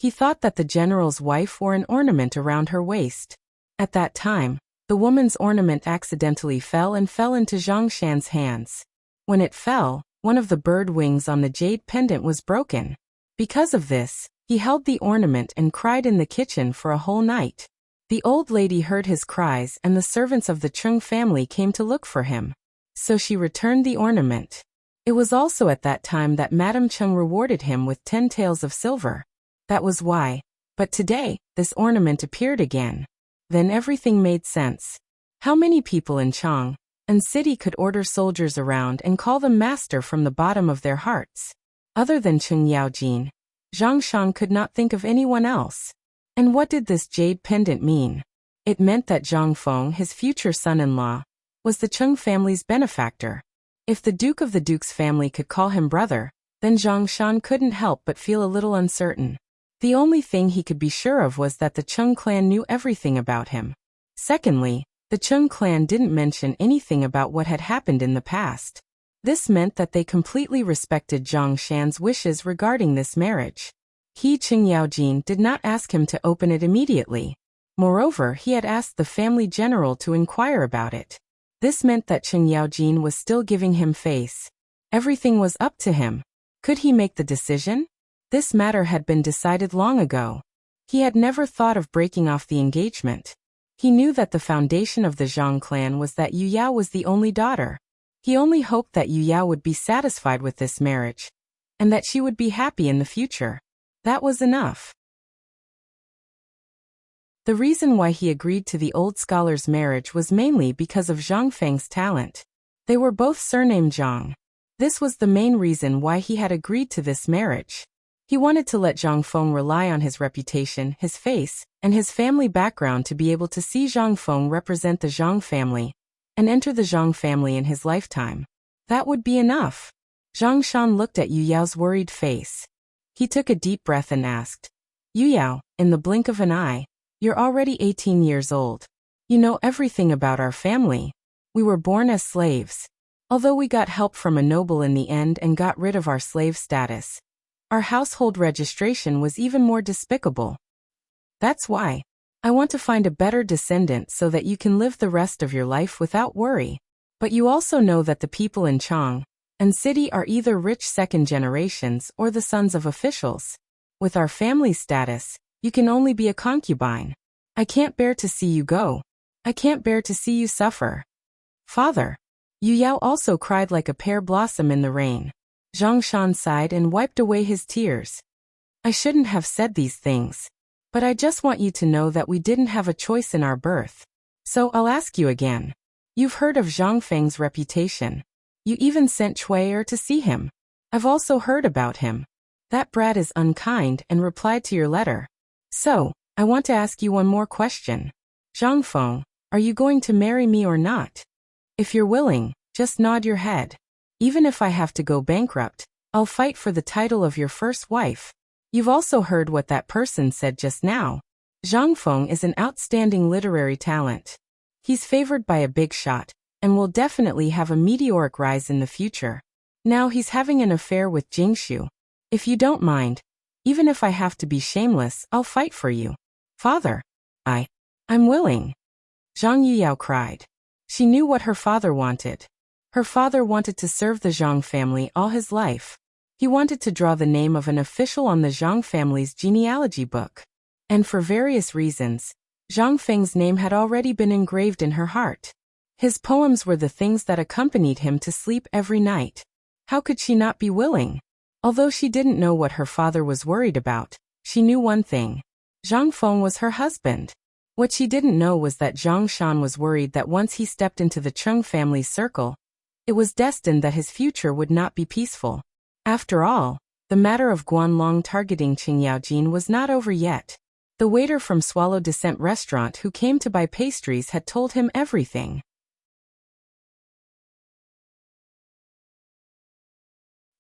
S1: He thought that the general's wife wore an ornament around her waist. At that time, the woman's ornament accidentally fell into Zhang Shan's hands. When it fell, one of the bird wings on the jade pendant was broken. Because of this, he held the ornament and cried in the kitchen for a whole night. The old lady heard his cries and the servants of the Cheng family came to look for him. So she returned the ornament. It was also at that time that Madame Cheng rewarded him with 10 taels of silver. That was why. But today, this ornament appeared again. Then everything made sense. How many people in Chang'an city could order soldiers around and call them master from the bottom of their hearts? Other than Cheng Yaojin, Zhang Shan could not think of anyone else. And what did this jade pendant mean? It meant that Zhang Feng, his future son-in-law, was the Cheng family's benefactor. If the Duke of the Duke's family could call him brother, then Zhang Shan couldn't help but feel a little uncertain. The only thing he could be sure of was that the Cheng clan knew everything about him. Secondly, the Cheng clan didn't mention anything about what had happened in the past. This meant that they completely respected Zhang Shan's wishes regarding this marriage. Cheng Yaojin did not ask him to open it immediately. Moreover, he had asked the family general to inquire about it. This meant that Cheng Yaojin was still giving him face. Everything was up to him. Could he make the decision? This matter had been decided long ago. He had never thought of breaking off the engagement. He knew that the foundation of the Zhang clan was that Yuyao was the only daughter. He only hoped that Yuyao would be satisfied with this marriage, and that she would be happy in the future. That was enough. The reason why he agreed to the old scholar's marriage was mainly because of Zhang Feng's talent. They were both surnamed Zhang. This was the main reason why he had agreed to this marriage. He wanted to let Zhang Feng rely on his reputation, his face, and his family background to be able to see Zhang Feng represent the Zhang family and enter the Zhang family in his lifetime. That would be enough. Zhang Shan looked at Yu Yao's worried face. He took a deep breath and asked, Yu Yao, in the blink of an eye, you're already 18 years old. You know everything about our family. We were born as slaves. Although we got help from a noble in the end and got rid of our slave status, our household registration was even more despicable. That's why I want to find a better descendant so that you can live the rest of your life without worry. But you also know that the people in Chang'an city are either rich second generations or the sons of officials. With our family status, you can only be a concubine. I can't bear to see you go. I can't bear to see you suffer. Father. Yu Yao also cried like a pear blossom in the rain. Zhang Shan sighed and wiped away his tears. I shouldn't have said these things. But I just want you to know that we didn't have a choice in our birth. So I'll ask you again. You've heard of Zhang Feng's reputation. You even sent Chui'er to see him. I've also heard about him. That brat is unkind and replied to your letter. So, I want to ask you one more question. Zhang Feng, are you going to marry me or not? If you're willing, just nod your head. Even if I have to go bankrupt, I'll fight for the title of your first wife. You've also heard what that person said just now. Zhang Feng is an outstanding literary talent. He's favored by a big shot, and will definitely have a meteoric rise in the future. Now he's having an affair with Jingshu. If you don't mind, even if I have to be shameless, I'll fight for you. Father. I'm willing. Zhang Yuyao cried. She knew what her father wanted. Her father wanted to serve the Zhang family all his life. He wanted to draw the name of an official on the Zhang family's genealogy book. And for various reasons, Zhang Feng's name had already been engraved in her heart. His poems were the things that accompanied him to sleep every night. How could she not be willing? Although she didn't know what her father was worried about, she knew one thing. Zhang Feng was her husband. What she didn't know was that Zhang Shan was worried that once he stepped into the Cheng family's circle, it was destined that his future would not be peaceful. After all, the matter of Guanlong targeting Qing Yaojin was not over yet. The waiter from Swallow Descent restaurant who came to buy pastries had told him everything.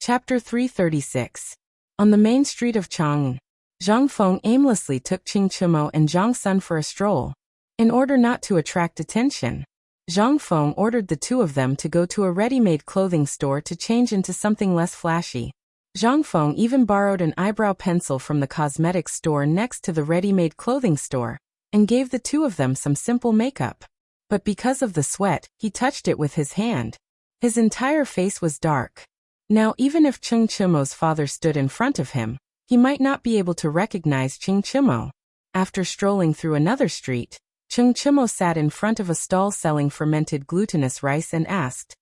S1: Chapter 336. On the main street of Chang'an, Zhang Feng aimlessly took Qing Chimo and Zhang Sun for a stroll. In order not to attract attention, Zhang Feng ordered the two of them to go to a ready-made clothing store to change into something less flashy. Zhang Feng even borrowed an eyebrow pencil from the cosmetics store next to the ready-made clothing store, and gave the two of them some simple makeup. But because of the sweat, he touched it with his hand. His entire face was dark. Now even if Cheng Chimo's father stood in front of him, he might not be able to recognize Cheng Chimo. After strolling through another street, Cheng Chimo sat in front of a stall selling fermented glutinous rice and asked,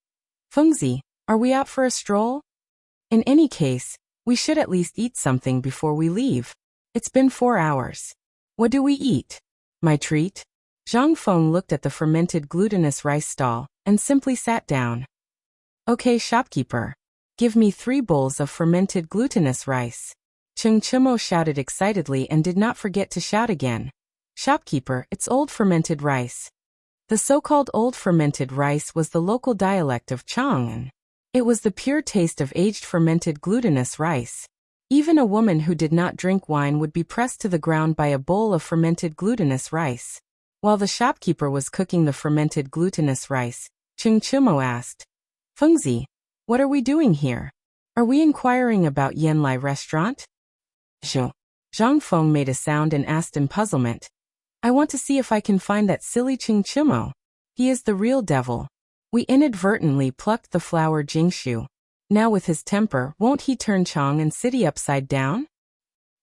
S1: Fengzi, are we out for a stroll? In any case, we should at least eat something before we leave. It's been 4 hours. What do we eat? My treat? Zhang Feng looked at the fermented glutinous rice stall and simply sat down. Okay, shopkeeper. Give me 3 bowls of fermented glutinous rice. Cheng Chimo shouted excitedly and did not forget to shout again. Shopkeeper, it's old fermented rice. The so-called old fermented rice was the local dialect of Chang'an. It was the pure taste of aged fermented glutinous rice. Even a woman who did not drink wine would be pressed to the ground by a bowl of fermented glutinous rice. While the shopkeeper was cooking the fermented glutinous rice, Cheng Chimo asked, Fengzi, what are we doing here? Are we inquiring about Yanlai restaurant? Zhang Feng made a sound and asked in puzzlement. I want to see if I can find that silly Cheng Chimo. He is the real devil. We inadvertently plucked the flower Jingshu. Now with his temper, won't he turn Chang'an city upside down?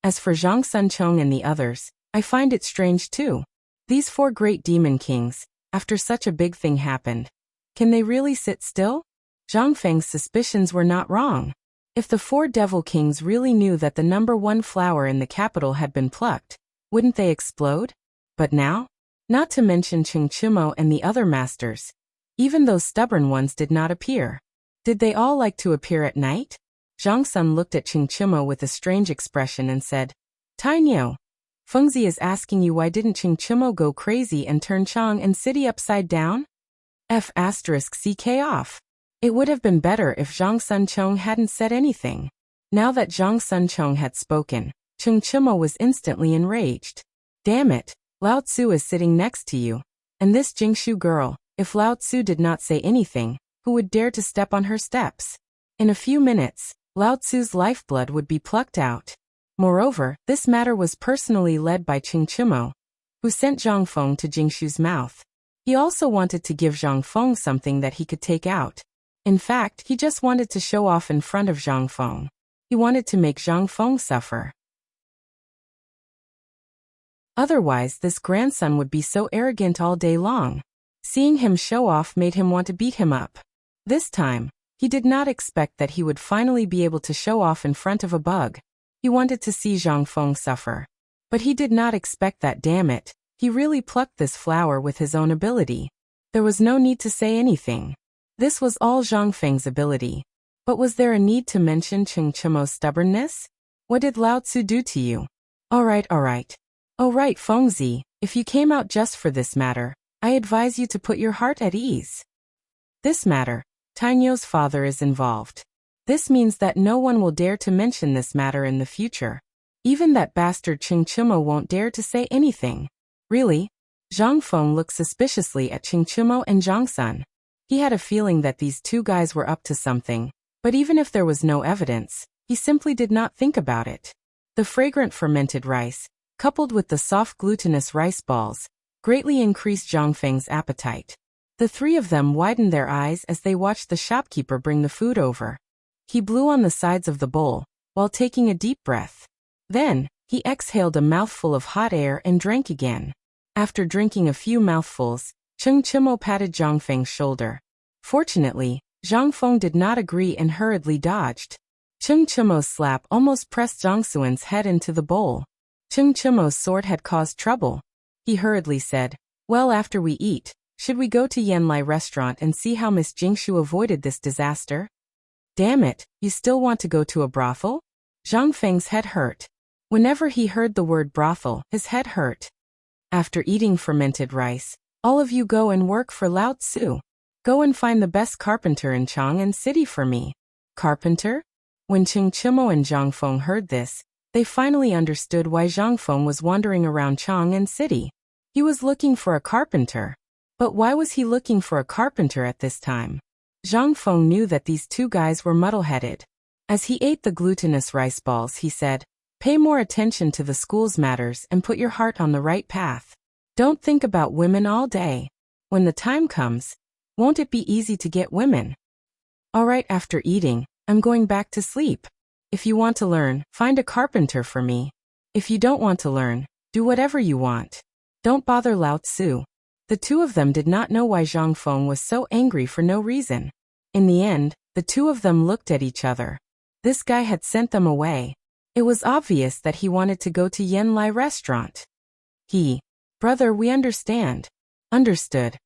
S1: As for Zhang Sunchong and the others, I find it strange too. These 4 great demon kings, after such a big thing happened, can they really sit still? Zhang Feng's suspicions were not wrong. If the 4 devil kings really knew that the #1 flower in the capital had been plucked, wouldn't they explode? But now? Not to mention Cheng Chimo and the other masters. Even those stubborn ones did not appear. Did they all like to appear at night? Zhang Sun looked at Chingchimo with a strange expression and said, Tainyo, Fengzi is asking you why didn't Chingchimo go crazy and turn Chang'an city upside down? F***ck off. It would have been better if Zhang Sunchong hadn't said anything. Now that Zhang Sunchong had spoken, Chingchimo was instantly enraged. Damn it, Lao Tzu is sitting next to you. And this Jingshu girl, if Lao Tzu did not say anything, who would dare to step on her steps? In a few minutes, Lao Tzu's lifeblood would be plucked out. Moreover, this matter was personally led by Chingchimo, who sent Zhang Feng to Jingshu's mouth. He also wanted to give Zhang Feng something that he could take out. In fact, he just wanted to show off in front of Zhang Feng. He wanted to make Zhang Feng suffer. Otherwise, this grandson would be so arrogant all day long. Seeing him show off made him want to beat him up. This time, he did not expect that he would finally be able to show off in front of a bug. He wanted to see Zhang Feng suffer. But he did not expect that, damn it. He really plucked this flower with his own ability. There was no need to say anything. This was all Zhang Feng's ability. But was there a need to mention Chingchimo's stubbornness? What did Lao Tzu do to you? Alright. Oh right, Fengzi, if you came out just for this matter, I advise you to put your heart at ease. This matter, Tainyo's father is involved. This means that no one will dare to mention this matter in the future. Even that bastard Chingchimo won't dare to say anything. Really? Zhang Feng looked suspiciously at Chingchimo and Zhang Sun. He had a feeling that these two guys were up to something, but even if there was no evidence, he simply did not think about it. The fragrant fermented rice, coupled with the soft glutinous rice balls, greatly increased Zhang Feng's appetite. The three of them widened their eyes as they watched the shopkeeper bring the food over. He blew on the sides of the bowl, while taking a deep breath. Then, he exhaled a mouthful of hot air and drank again. After drinking a few mouthfuls, Chingchimo patted Zhang Feng's shoulder. Fortunately, Zhang Feng did not agree and hurriedly dodged. Chingchimo's slap almost pressed Zhang Suan's head into the bowl. Chingchimo's sword had caused trouble. He hurriedly said, well, after we eat, should we go to Yanlai restaurant and see how Miss Jingshu avoided this disaster? Damn it, you still want to go to a brothel? Zhang Feng's head hurt. Whenever he heard the word brothel, his head hurt. After eating fermented rice, all of you go and work for Lao Tzu. Go and find the best carpenter in Chang'an city for me. Carpenter? When Chingchimo and Zhang Feng heard this, they finally understood why Zhang Feng was wandering around Chang'an city. He was looking for a carpenter. But why was he looking for a carpenter at this time? Zhang Feng knew that these two guys were muddle-headed. As he ate the glutinous rice balls, he said, pay more attention to the school's matters and put your heart on the right path. Don't think about women all day. When the time comes, won't it be easy to get women? Alright, after eating, I'm going back to sleep. If you want to learn, find a carpenter for me. If you don't want to learn, do whatever you want. Don't bother Lao Tzu. The two of them did not know why Zhang Feng was so angry for no reason. In the end, the two of them looked at each other. This guy had sent them away. It was obvious that he wanted to go to Yanlai restaurant. Brother, we understand. Understood.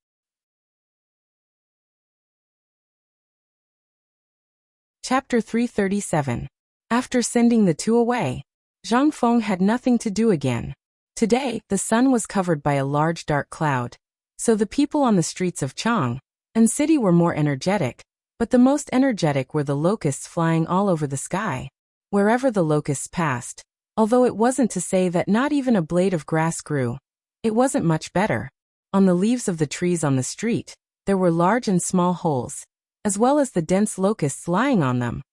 S1: Chapter 337. After sending the two away, Zhang Feng had nothing to do again. Today, the sun was covered by a large dark cloud, so the people on the streets of Chang'an city were more energetic, but the most energetic were the locusts flying all over the sky. Wherever the locusts passed, although it wasn't to say that not even a blade of grass grew, it wasn't much better. On the leaves of the trees on the street, there were large and small holes, as well as the dense locusts lying on them,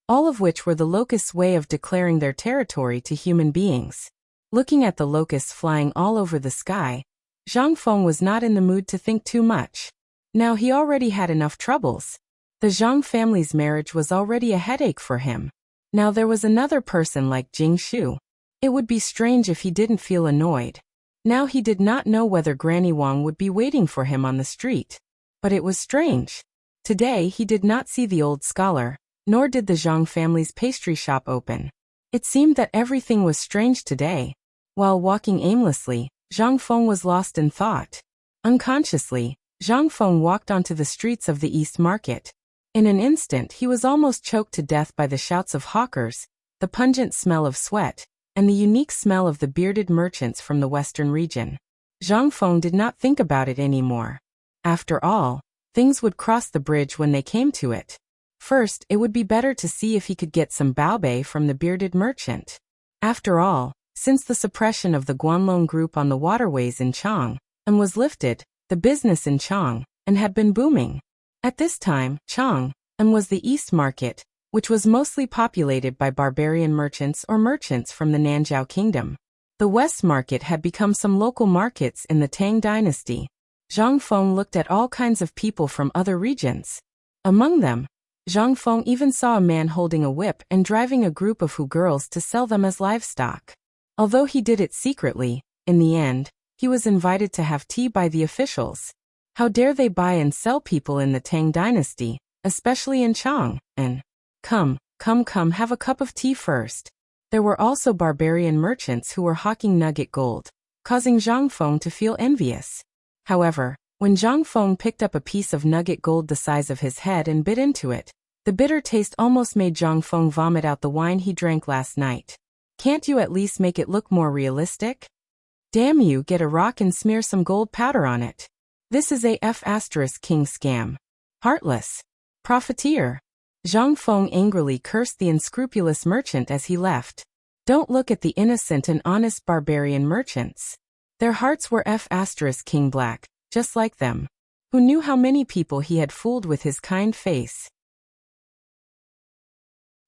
S1: all of which were the locusts' way of declaring their territory to human beings. Looking at the locusts flying all over the sky, Zhang Feng was not in the mood to think too much. Now he already had enough troubles. The Zhang family's marriage was already a headache for him. Now there was another person like Jing Shu. It would be strange if he didn't feel annoyed. Now he did not know whether Granny Wang would be waiting for him on the street. But it was strange. Today he did not see the old scholar, nor did the Zhang family's pastry shop open. It seemed that everything was strange today. While walking aimlessly, Zhang Feng was lost in thought. Unconsciously, Zhang Feng walked onto the streets of the East Market. In an instant he was almost choked to death by the shouts of hawkers, the pungent smell of sweat, and the unique smell of the bearded merchants from the western region. Zhang Feng did not think about it anymore. After all, things would cross the bridge when they came to it. First, it would be better to see if he could get some baobei from the bearded merchant. After all, since the suppression of the Guanlong group on the waterways in Chang'an was lifted, the business in Chang'an had been booming. At this time, Chang'an was the East Market, which was mostly populated by barbarian merchants or merchants from the Nanzhao Kingdom. The West Market had become some local markets in the Tang dynasty. Zhang Feng looked at all kinds of people from other regions. Among them, Zhang Feng even saw a man holding a whip and driving a group of Hu girls to sell them as livestock. Although he did it secretly, in the end, he was invited to have tea by the officials. How dare they buy and sell people in the Tang dynasty, especially in Chang'an? Come, have a cup of tea first. There were also barbarian merchants who were hawking nugget gold, causing Zhang Feng to feel envious. However, when Zhang Feng picked up a piece of nugget gold the size of his head and bit into it, the bitter taste almost made Zhang Feng vomit out the wine he drank last night. Can't you at least make it look more realistic? Damn you, get a rock and smear some gold powder on it. This is a King scam. Heartless. Profiteer. Zhang Feng angrily cursed the unscrupulous merchant as he left. Don't look at the innocent and honest barbarian merchants. Their hearts were King black, just like them. Who knew how many people he had fooled with his kind face?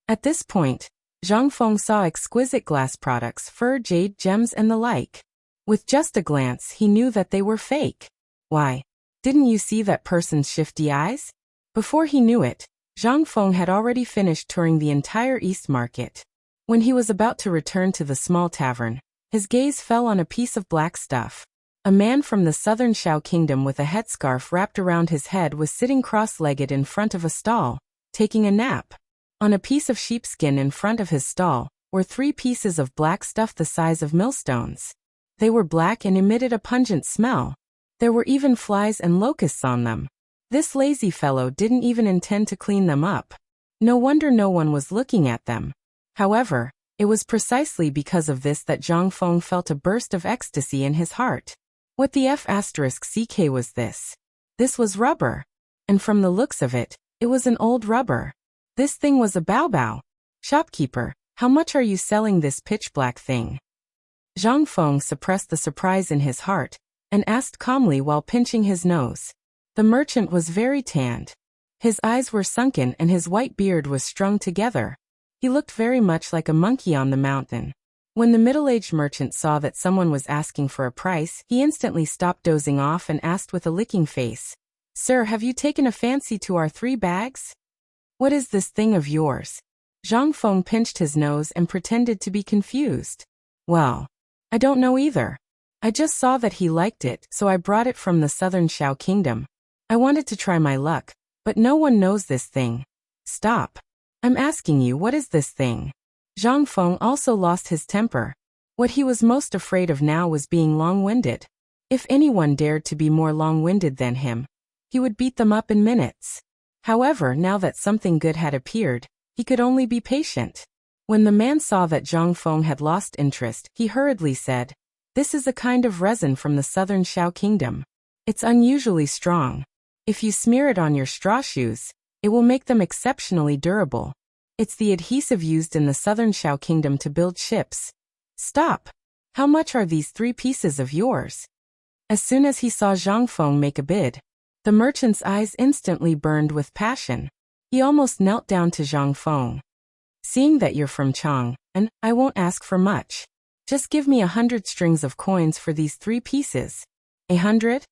S1: At this point, Zhang Feng saw exquisite glass products, fur, jade, gems and the like. With just a glance he knew that they were fake. Why? Didn't you see that person's shifty eyes? Before he knew it, Zhang Feng had already finished touring the entire East Market. When he was about to return to the small tavern, his gaze fell on a piece of black stuff. A man from the southern Shao Kingdom with a headscarf wrapped around his head was sitting cross-legged in front of a stall, taking a nap. On a piece of sheepskin in front of his stall were 3 pieces of black stuff the size of millstones. They were black and emitted a pungent smell. There were even flies and locusts on them. This lazy fellow didn't even intend to clean them up. No wonder no one was looking at them. However, it was precisely because of this that Zhang Feng felt a burst of ecstasy in his heart. What the *CK was this? This was rubber. And from the looks of it, it was an old rubber. This thing was a baobao. Shopkeeper, how much are you selling this pitch-black thing? Zhang Feng suppressed the surprise in his heart and asked calmly while pinching his nose. The merchant was very tanned. His eyes were sunken and his white beard was strung together. He looked very much like a monkey on the mountain. When the middle-aged merchant saw that someone was asking for a price, he instantly stopped dozing off and asked with a licking face, "Sir, have you taken a fancy to our 3 bags? What is this thing of yours?" Zhang Feng pinched his nose and pretended to be confused. "Well, I don't know either. I just saw that he liked it, so I brought it from the southern Shao Kingdom. I wanted to try my luck, but no one knows this thing." "Stop. I'm asking you, what is this thing?" Zhang Feng also lost his temper. What he was most afraid of now was being long-winded. If anyone dared to be more long-winded than him, he would beat them up in minutes. However, now that something good had appeared, he could only be patient. When the man saw that Zhang Feng had lost interest, he hurriedly said, "This is a kind of resin from the southern Shao Kingdom. It's unusually strong. If you smear it on your straw shoes, it will make them exceptionally durable. It's the adhesive used in the southern Shao Kingdom to build ships." "Stop! How much are these 3 pieces of yours?" As soon as he saw Zhang Feng make a bid, the merchant's eyes instantly burned with passion. He almost knelt down to Zhang Feng. "Seeing that you're from Chang'an, I won't ask for much. Just give me 100 strings of coins for these 3 pieces. 100?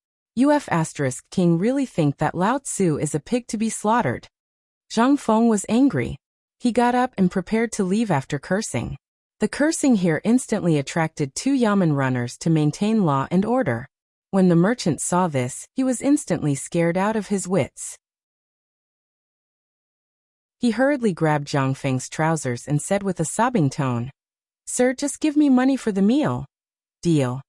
S1: King really think that Lao Tzu is a pig to be slaughtered?" Zhang Feng was angry. He got up and prepared to leave after cursing. The cursing here instantly attracted 2 yamen runners to maintain law and order. When the merchant saw this, he was instantly scared out of his wits. He hurriedly grabbed Zhang Feng's trousers and said with a sobbing tone, "Sir, just give me money for the meal." "Deal."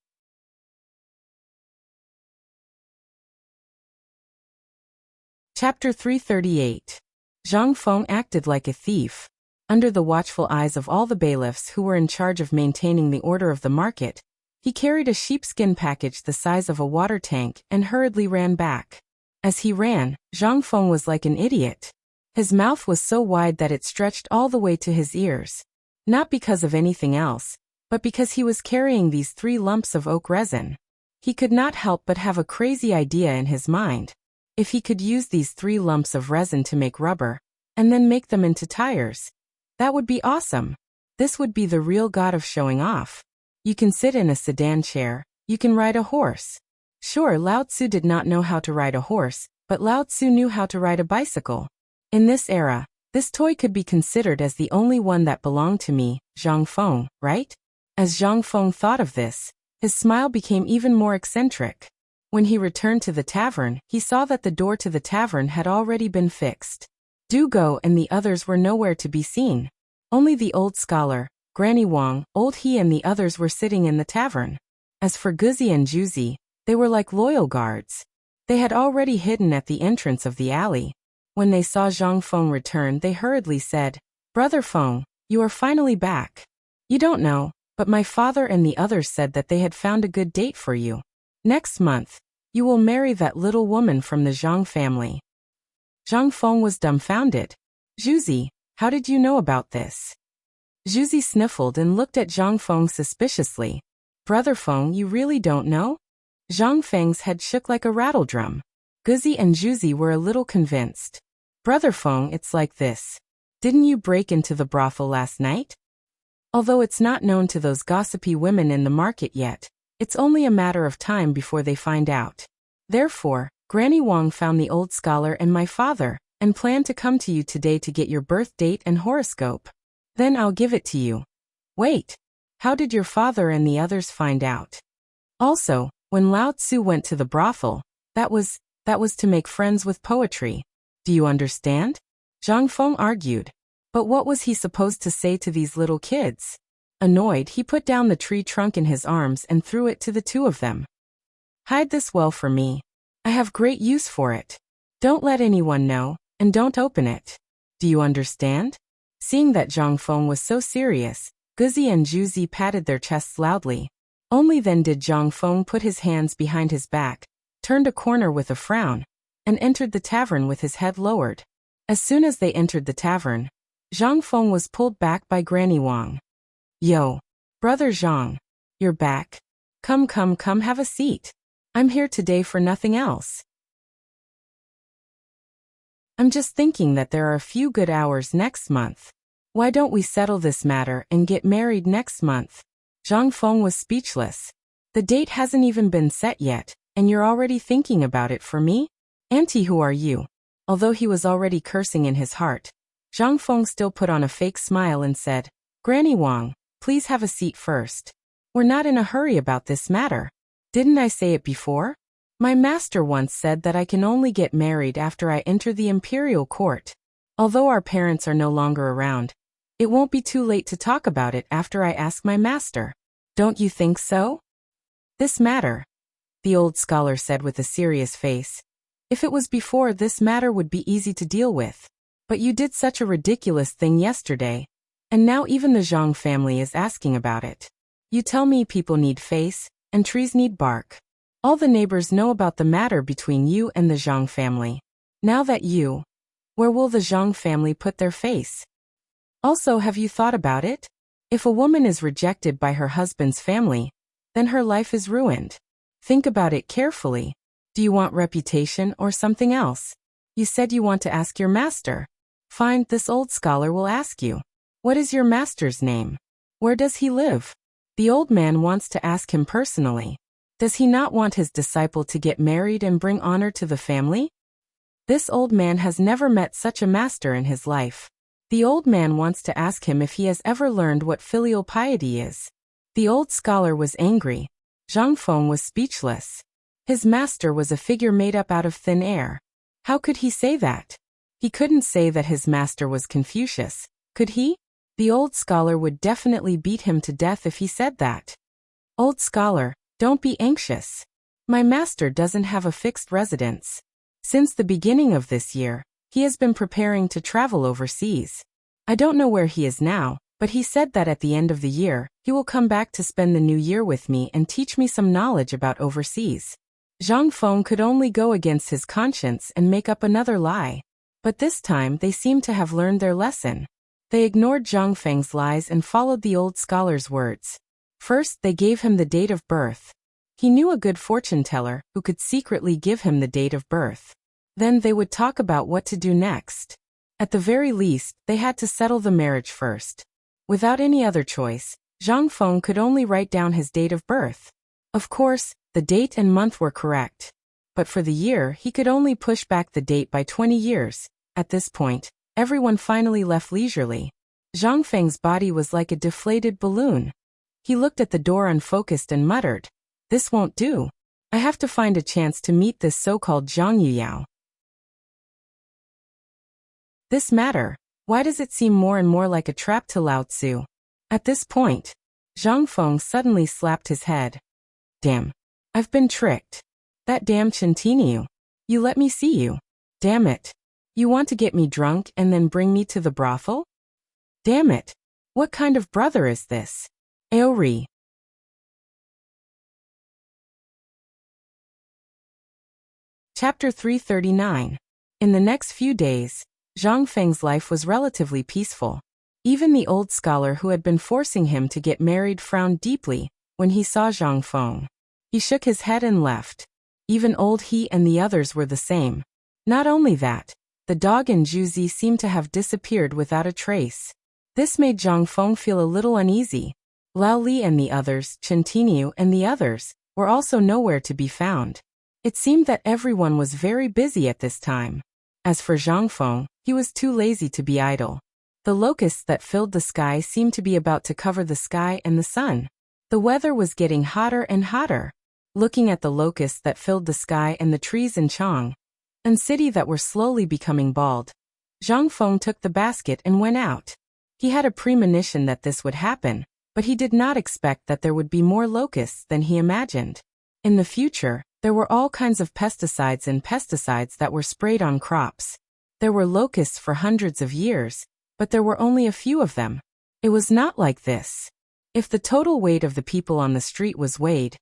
S1: Chapter 338. Zhang Feng acted like a thief. Under the watchful eyes of all the bailiffs who were in charge of maintaining the order of the market, he carried a sheepskin package the size of a water tank and hurriedly ran back. As he ran, Zhang Feng was like an idiot. His mouth was so wide that it stretched all the way to his ears. Not because of anything else, but because he was carrying these 3 lumps of oak resin. He could not help but have a crazy idea in his mind. If he could use these 3 lumps of resin to make rubber, and then make them into tires, that would be awesome. This would be the real god of showing off. You can sit in a sedan chair, you can ride a horse. Sure, Lao Tzu did not know how to ride a horse, but Lao Tzu knew how to ride a bicycle. In this era, this toy could be considered as the only one that belonged to me, Zhang Feng, right? As Zhang Feng thought of this, his smile became even more eccentric. When he returned to the tavern, he saw that the door to the tavern had already been fixed. Du Go and the others were nowhere to be seen. Only the old scholar, Granny Wang, Old He and the others were sitting in the tavern. As for Guzi and Juzi, they were like loyal guards. They had already hidden at the entrance of the alley. When they saw Zhang Feng return, they hurriedly said, "Brother Feng, you are finally back. You don't know, but my father and the others said that they had found a good date for you. Next month, you will marry that little woman from the Zhang family." Zhang Feng was dumbfounded. "Juzi, how did you know about this?" Juzi sniffled and looked at Zhang Feng suspiciously. "Brother Feng, you really don't know?" Zhang Feng's head shook like a rattledrum. Guzi and Juzi were a little convinced. "Brother Feng, it's like this. Didn't you break into the brothel last night?" Although it's not known to those gossipy women in the market yet, it's only a matter of time before they find out. Therefore, Granny Wang found the old scholar and my father, and planned to come to you today to get your birth date and horoscope. Then I'll give it to you. Wait, how did your father and the others find out? Also, when Lao Tzu went to the brothel, that was to make friends with poetry. Do you understand? Zhang Feng argued. But what was he supposed to say to these little kids? Annoyed, he put down the tree trunk in his arms and threw it to the 2 of them. "Hide this well for me. I have great use for it. Don't let anyone know, and don't open it. Do you understand?" Seeing that Zhang Feng was so serious, Guzi and Juzi patted their chests loudly. Only then did Zhang Feng put his hands behind his back, turned a corner with a frown, and entered the tavern with his head lowered. As soon as they entered the tavern, Zhang Feng was pulled back by Granny Wang. "Yo, brother Zhang, you're back. Come, have a seat. I'm here today for nothing else. I'm just thinking that there are a few good hours next month. Why don't we settle this matter and get married next month?" Zhang Feng was speechless. "The date hasn't even been set yet, and you're already thinking about it for me? Auntie, who are you?" Although he was already cursing in his heart, Zhang Feng still put on a fake smile and said, "Granny Wang, please have a seat first. We're not in a hurry about this matter. Didn't I say it before? My master once said that I can only get married after I enter the imperial court. Although our parents are no longer around, it won't be too late to talk about it after I ask my master. Don't you think so?" "This matter," the old scholar said with a serious face. "If it was before, this matter would be easy to deal with. But you did such a ridiculous thing yesterday, and now even the Zhang family is asking about it. You tell me people need face, and trees need bark. All the neighbors know about the matter between you and the Zhang family. Now that where will the Zhang family put their face? Also, have you thought about it? If a woman is rejected by her husband's family, then her life is ruined. Think about it carefully. Do you want reputation or something else? You said you want to ask your master. Fine, this old scholar will ask you. What is your master's name? Where does he live? The old man wants to ask him personally. Does he not want his disciple to get married and bring honor to the family? This old man has never met such a master in his life. The old man wants to ask him if he has ever learned what filial piety is." The old scholar was angry. Zhang Feng was speechless. His master was a figure made up out of thin air. How could he say that? He couldn't say that his master was Confucius, could he? The old scholar would definitely beat him to death if he said that. "Old scholar, don't be anxious. My master doesn't have a fixed residence. Since the beginning of this year, He has been preparing to travel overseas. I don't know where he is now, but he said that at the end of the year, he will come back to spend the new year with me and teach me some knowledge about overseas. Zhang Feng could only go against his conscience and make up another lie. But this time they seemed to have learned their lesson. They ignored Zhang Feng's lies and followed the old scholar's words. First, they gave him the date of birth. He knew a good fortune teller who could secretly give him the date of birth. Then they would talk about what to do next. At the very least, they had to settle the marriage first. Without any other choice, Zhang Feng could only write down his date of birth. Of course, the date and month were correct. But for the year, he could only push back the date by 20 years. At this point, everyone finally left leisurely. Zhang Feng's body was like a deflated balloon. He looked at the door unfocused and muttered, "This won't do. I have to find a chance to meet this so-called Zhang Yuyao. This matter, why does it seem more and more like a trap to Lao Tzu?" At this point, Zhang Feng suddenly slapped his head. "Damn. I've been tricked. That damn Chantiniu. You let me see you. Damn it. You want to get me drunk and then bring me to the brothel? Damn it. What kind of brother is this? Aori." Chapter 339. In the next few days, Zhang Feng's life was relatively peaceful. Even the old scholar who had been forcing him to get married frowned deeply when he saw Zhang Feng. He shook his head and left. Even old he and the others were the same. Not only that, the dog and Juzi seemed to have disappeared without a trace. This made Zhang Feng feel a little uneasy. Lao Li and the others, Chantiniu and the others, were also nowhere to be found. It seemed that everyone was very busy at this time. As for Zhang Feng, he was too lazy to be idle. The locusts that filled the sky seemed to be about to cover the sky and the sun. The weather was getting hotter and hotter. Looking at the locusts that filled the sky and the trees in Chang'an city that were slowly becoming bald, Zhang Feng took the basket and went out. He had a premonition that this would happen, but he did not expect that there would be more locusts than he imagined. In the future, there were all kinds of pesticides that were sprayed on crops. There were locusts for hundreds of years, but there were only a few of them. It was not like this. If the total weight of the people on the street was weighed,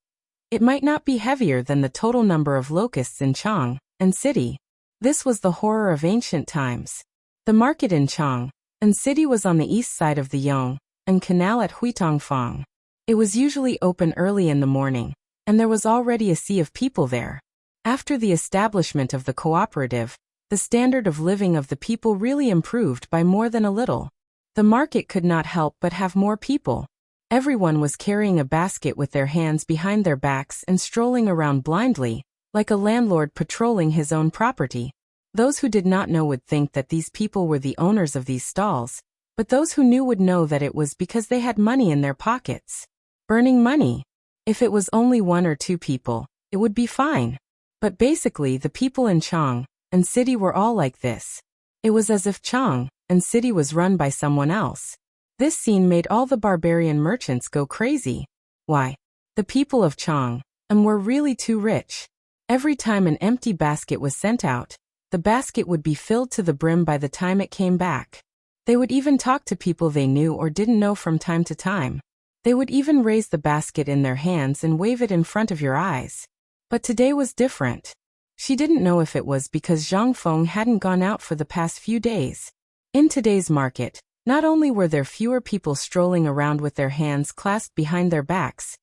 S1: it might not be heavier than the total number of locusts in Chang'an city. This was the horror of ancient times. The market in Chang'an city was on the east side of the Yong Canal at Huitongfang. It was usually open early in the morning, and there was already a sea of people there. After the establishment of the cooperative, the standard of living of the people really improved by more than a little. The market could not help but have more people. Everyone was carrying a basket with their hands behind their backs and strolling around blindly, like a landlord patrolling his own property. Those who did not know would think that these people were the owners of these stalls, but those who knew would know that it was because they had money in their pockets. Burning money. If it was only one or two people, it would be fine. But basically the people in Chang'an city were all like this. It was as if Chang'an city was run by someone else. This scene made all the barbarian merchants go crazy. Why? The people of Chang'an were really too rich. Every time an empty basket was sent out, the basket would be filled to the brim by the time it came back. They would even talk to people they knew or didn't know from time to time. They would even raise the basket in their hands and wave it in front of your eyes. But today was different. She didn't know if it was because Zhang Feng hadn't gone out for the past few days. In today's market, not only were there fewer people strolling around with their hands clasped behind their backs,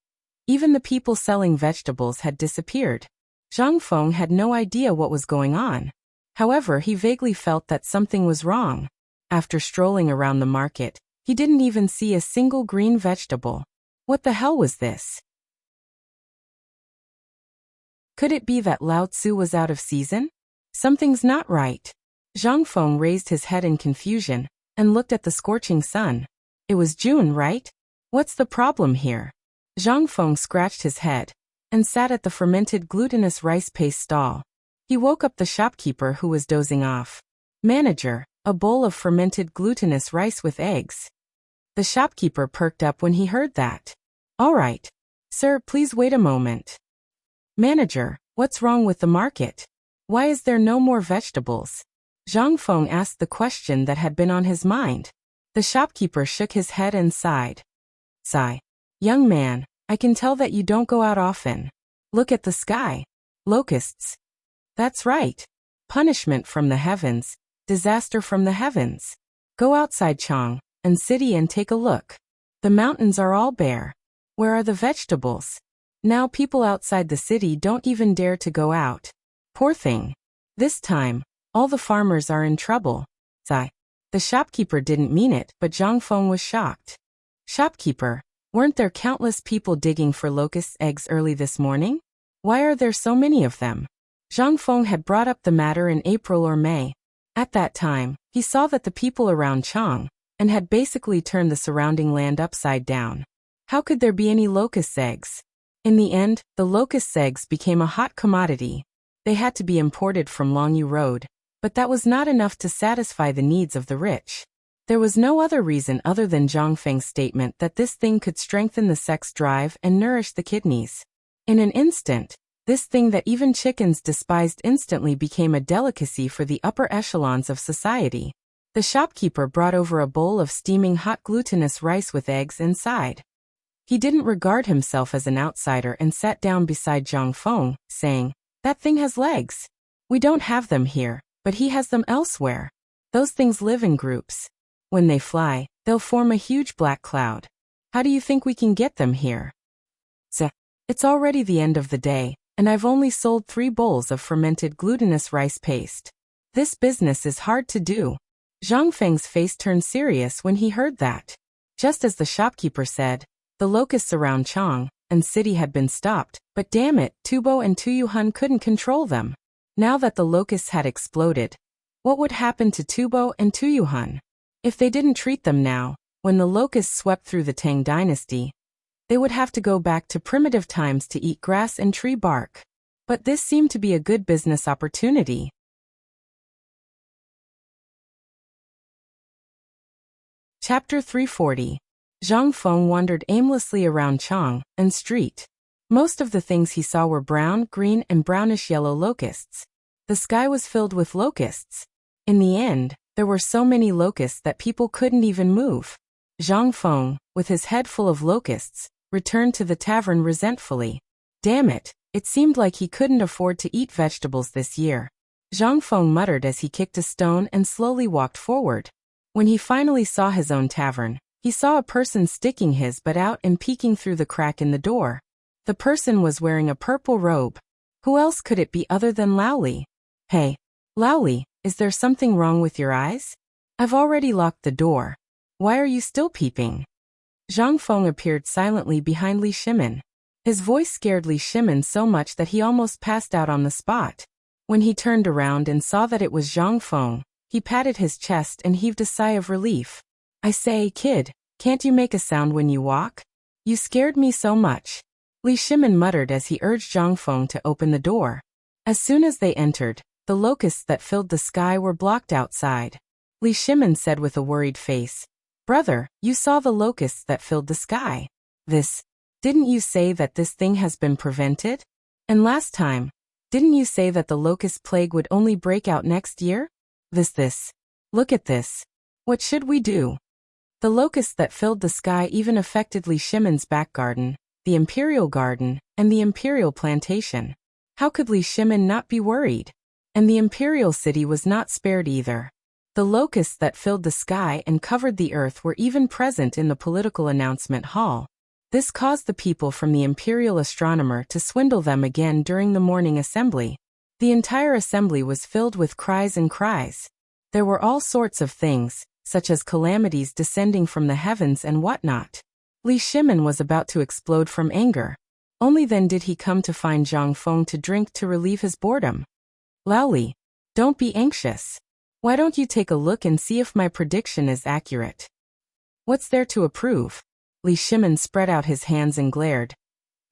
S1: even the people selling vegetables had disappeared. Zhang Feng had no idea what was going on. However, he vaguely felt that something was wrong. After strolling around the market, he didn't even see a single green vegetable. What the hell was this? Could it be that Lao Tzu was out of season? Something's not right. Zhang Feng raised his head in confusion and looked at the scorching sun. It was June, right? What's the problem here? Zhang Feng scratched his head and sat at the fermented glutinous rice paste stall. He woke up the shopkeeper who was dozing off. "Manager, a bowl of fermented glutinous rice with eggs." The shopkeeper perked up when he heard that. "All right. Sir, please wait a moment." "Manager, what's wrong with the market? Why is there no more vegetables?" Zhang Feng asked the question that had been on his mind. The shopkeeper shook his head and sighed. Sigh. Young man, I can tell that you don't go out often. Look at the sky. Locusts. That's right. Punishment from the heavens. Disaster from the heavens. Go outside Chang'an city and take a look. The mountains are all bare. Where are the vegetables? Now people outside the city don't even dare to go out. Poor thing. This time, all the farmers are in trouble. Sigh. The shopkeeper didn't mean it, but Zhang Feng was shocked. Shopkeeper, weren't there countless people digging for locust eggs early this morning? Why are there so many of them? Zhang Feng had brought up the matter in April or May. At that time, he saw that the people around Chang'an had basically turned the surrounding land upside down. How could there be any locust eggs? In the end, the locust eggs became a hot commodity. They had to be imported from Longyu Road, but that was not enough to satisfy the needs of the rich. There was no other reason other than Zhang Feng's statement that this thing could strengthen the sex drive and nourish the kidneys. In an instant, this thing that even chickens despised instantly became a delicacy for the upper echelons of society. The shopkeeper brought over a bowl of steaming hot glutinous rice with eggs inside. He didn't regard himself as an outsider and sat down beside Zhang Feng, saying, "That thing has legs. We don't have them here, but he has them elsewhere. Those things live in groups. When they fly, they'll form a huge black cloud. How do you think we can get them here?" It's already the end of the day, and I've only sold 3 bowls of fermented glutinous rice paste. This business is hard to do. Zhang Feng's face turned serious when he heard that. Just as the shopkeeper said, the locusts around Chang'an city had been stopped, but damn it, Tubo and Tuyuhan couldn't control them. Now that the locusts had exploded, what would happen to Tubo and Tuyuhan? If they didn't treat them now, when the locusts swept through the Tang dynasty, they would have to go back to primitive times to eat grass and tree bark. But this seemed to be a good business opportunity. Chapter 340. Zhang Feng wandered aimlessly around Chang'an street. Most of the things he saw were brown, green, and brownish-yellow locusts. The sky was filled with locusts. In the end, there were so many locusts that people couldn't even move. Zhang Feng, with his head full of locusts, returned to the tavern resentfully. Damn it, it seemed like he couldn't afford to eat vegetables this year. Zhang Feng muttered as he kicked a stone and slowly walked forward. When he finally saw his own tavern, he saw a person sticking his butt out and peeking through the crack in the door. The person was wearing a purple robe. Who else could it be other than Laoli? Hey, Laoli, is there something wrong with your eyes? I've already locked the door. Why are you still peeping? Zhang Feng appeared silently behind Li Shimin. His voice scared Li Shimin so much that he almost passed out on the spot. When he turned around and saw that it was Zhang Feng, he patted his chest and heaved a sigh of relief. I say, kid, can't you make a sound when you walk? You scared me so much. Li Shimin muttered as he urged Zhang Feng to open the door. As soon as they entered, the locusts that filled the sky were blocked outside. Li Shimin said with a worried face, "Brother, you saw the locusts that filled the sky. Didn't you say that this thing has been prevented? And last time, didn't you say that the locust plague would only break out next year? Look at this. What should we do?" The locusts that filled the sky even affected Li Shimin's back garden, the Imperial Garden, and the Imperial Plantation. How could Li Shimin not be worried? And the Imperial City was not spared either. The locusts that filled the sky and covered the earth were even present in the political announcement hall. This caused the people from the Imperial Astronomer to swindle them again during the morning assembly. The entire assembly was filled with cries and cries. There were all sorts of things, such as calamities descending from the heavens and whatnot. Li Shimin was about to explode from anger. Only then did he come to find Zhang Feng to drink to relieve his boredom. Laoli, don't be anxious. Why don't you take a look and see if my prediction is accurate? What's there to approve? Li Shimin spread out his hands and glared.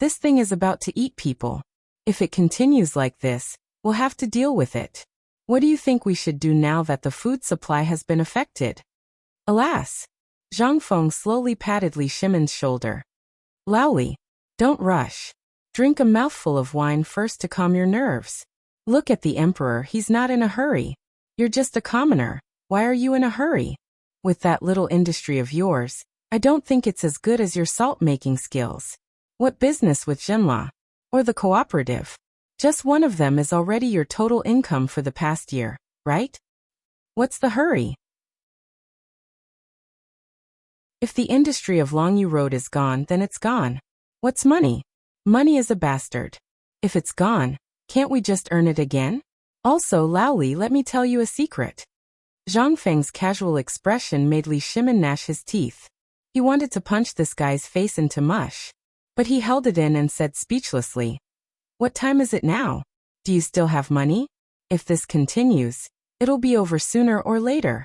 S1: This thing is about to eat people. If it continues like this, we'll have to deal with it. What do you think we should do now that the food supply has been affected? Alas! Zhang Feng slowly patted Li Shimin's shoulder. Laoli, don't rush. Drink a mouthful of wine first to calm your nerves. Look at the emperor, he's not in a hurry. You're just a commoner. Why are you in a hurry? With that little industry of yours, I don't think it's as good as your salt-making skills. What business with Jinla? Or the cooperative? Just one of them is already your total income for the past year, right? What's the hurry? If the industry of Longyu Road is gone, then it's gone. What's money? Money is a bastard. If it's gone, can't we just earn it again? Also, Laoli, let me tell you a secret. Zhang Feng's casual expression made Li Shimin gnash his teeth. He wanted to punch this guy's face into mush. But he held it in and said speechlessly, "What time is it now? Do you still have money? If this continues, it'll be over sooner or later."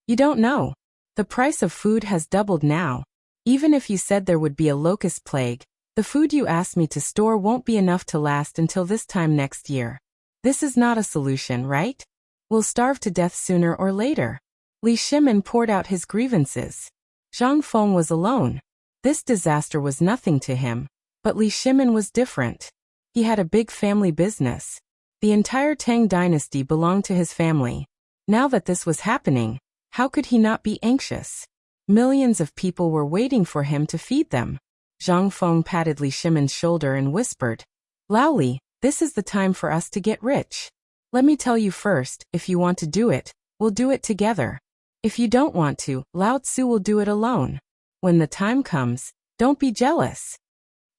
S1: You don't know. The price of food has doubled now. Even if you said there would be a locust plague, the food you asked me to store won't be enough to last until this time next year. This is not a solution, right? We'll starve to death sooner or later. Li Shimin poured out his grievances. Zhang Feng was alone. This disaster was nothing to him, but Li Shimin was different. He had a big family business. The entire Tang dynasty belonged to his family. Now that this was happening, how could he not be anxious? Millions of people were waiting for him to feed them. Zhang Feng patted Li Shimin's shoulder and whispered, "Laoli, this is the time for us to get rich. Let me tell you first, if you want to do it, we'll do it together. If you don't want to, Lao Tzu will do it alone. When the time comes, don't be jealous."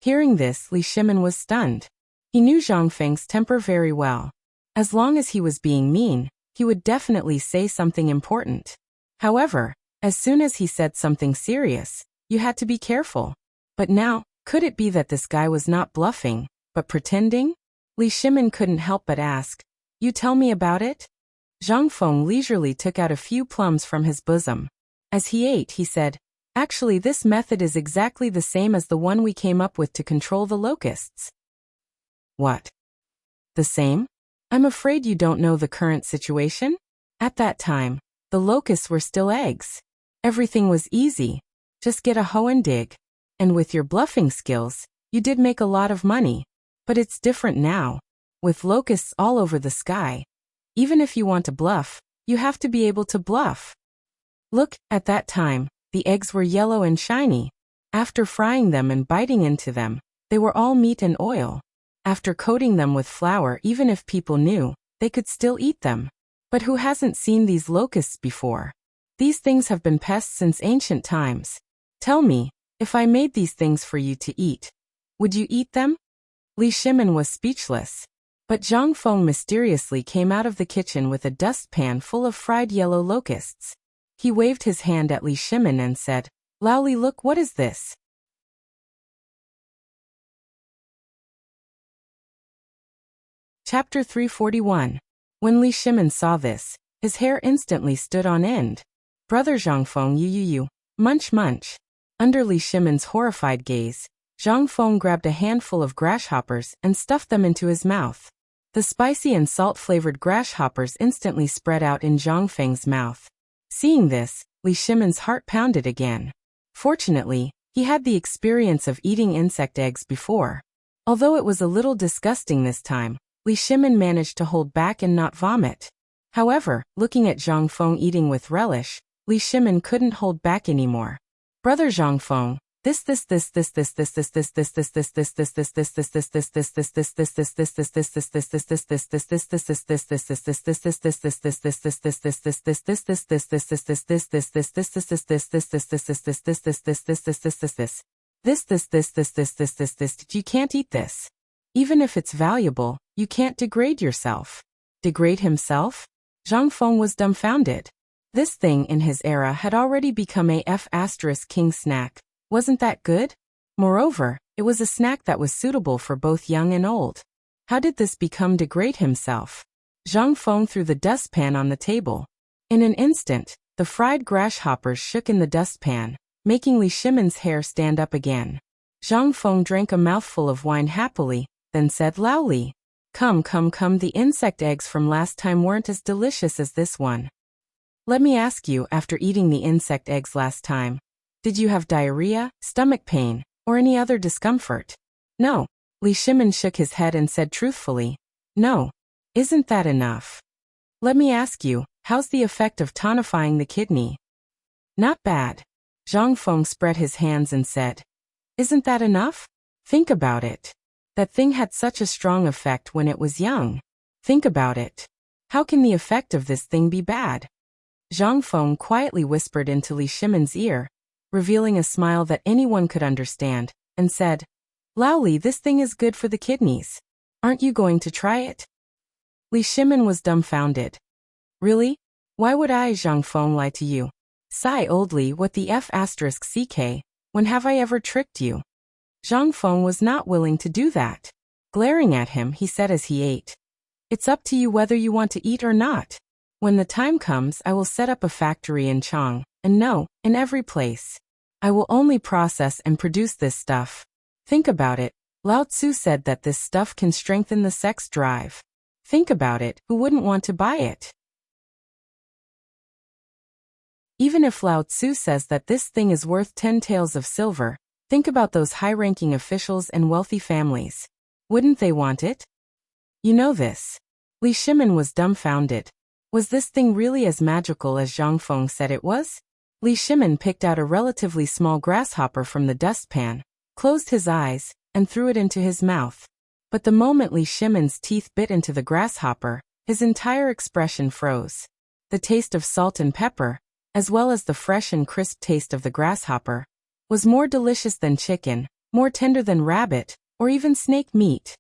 S1: Hearing this, Li Shimin was stunned. He knew Zhang Feng's temper very well. As long as he was being mean, he would definitely say something important. However, as soon as he said something serious, you had to be careful. But now, could it be that this guy was not bluffing, but pretending? Li Shimin couldn't help but ask, "You tell me about it?" Zhang Feng leisurely took out a few plums from his bosom. As he ate, he said, "Actually, this method is exactly the same as the one we came up with to control the locusts." What? The same? I'm afraid you don't know the current situation? At that time, the locusts were still eggs. Everything was easy. Just get a hoe and dig. And with your bluffing skills, you did make a lot of money. But it's different now. With locusts all over the sky. Even if you want to bluff, you have to be able to bluff. Look, at that time, the eggs were yellow and shiny. After frying them and biting into them, they were all meat and oil. After coating them with flour, even if people knew, they could still eat them. But who hasn't seen these locusts before? These things have been pests since ancient times. Tell me, if I made these things for you to eat, would you eat them? Li Shimin was speechless. But Zhang Feng mysteriously came out of the kitchen with a dustpan full of fried yellow locusts. He waved his hand at Li Shimin and said, "Laoli, look, what is this?" Chapter 341. When Li Shimin saw this, his hair instantly stood on end. "Brother Zhang Feng, you, munch munch." Under Li Shimin's horrified gaze, Zhang Feng grabbed a handful of grasshoppers and stuffed them into his mouth. The spicy and salt-flavored grasshoppers instantly spread out in Zhang Feng's mouth. Seeing this, Li Shimin's heart pounded again. Fortunately, he had the experience of eating insect eggs before. Although it was a little disgusting this time, Li Shimin managed to hold back and not vomit. However, looking at Zhang Feng eating with relish, Li Shimin couldn't hold back anymore. "Brother Zhang Feng, this you can't eat this. Even if it's valuable, you can't degrade yourself." Degrade himself? Zhang Feng was dumbfounded. This thing in his era had already become a king snack. Wasn't that good? Moreover, it was a snack that was suitable for both young and old. How did this become degrade himself? Zhang Feng threw the dustpan on the table. In an instant, the fried grasshoppers shook in the dustpan, making Li Shimin's hair stand up again. Zhang Feng drank a mouthful of wine happily, then said loudly, Come, the insect eggs from last time weren't as delicious as this one. Let me ask you, after eating the insect eggs last time, did you have diarrhea, stomach pain, or any other discomfort? No. Li Shimin shook his head and said truthfully, No. Isn't that enough? Let me ask you, how's the effect of tonifying the kidney? Not bad. Zhang Feng spread his hands and said, Isn't that enough? Think about it. That thing had such a strong effect when it was young. Think about it. How can the effect of this thing be bad? Zhang Feng quietly whispered into Li Shimon's ear, revealing a smile that anyone could understand, and said, Lao Li, this thing is good for the kidneys. Aren't you going to try it? Li Shimon was dumbfounded. Really? Why would I, Zhang Feng, lie to you? Sigh oldly, what the F***ck, when have I ever tricked you? Zhang Feng was not willing to do that. Glaring at him, he said as he ate, It's up to you whether you want to eat or not. When the time comes, I will set up a factory in Chang'an, and no, in every place. I will only process and produce this stuff. Think about it. Lao Tzu said that this stuff can strengthen the sex drive. Think about it, who wouldn't want to buy it? Even if Lao Tzu says that this thing is worth 10 taels of silver, think about those high-ranking officials and wealthy families. Wouldn't they want it? You know this. Li Shimon was dumbfounded. Was this thing really as magical as Zhang Feng said it was? Li Shimon picked out a relatively small grasshopper from the dustpan, closed his eyes, and threw it into his mouth. But the moment Li Shimon's teeth bit into the grasshopper, his entire expression froze. The taste of salt and pepper, as well as the fresh and crisp taste of the grasshopper, was more delicious than chicken, more tender than rabbit, or even snake meat.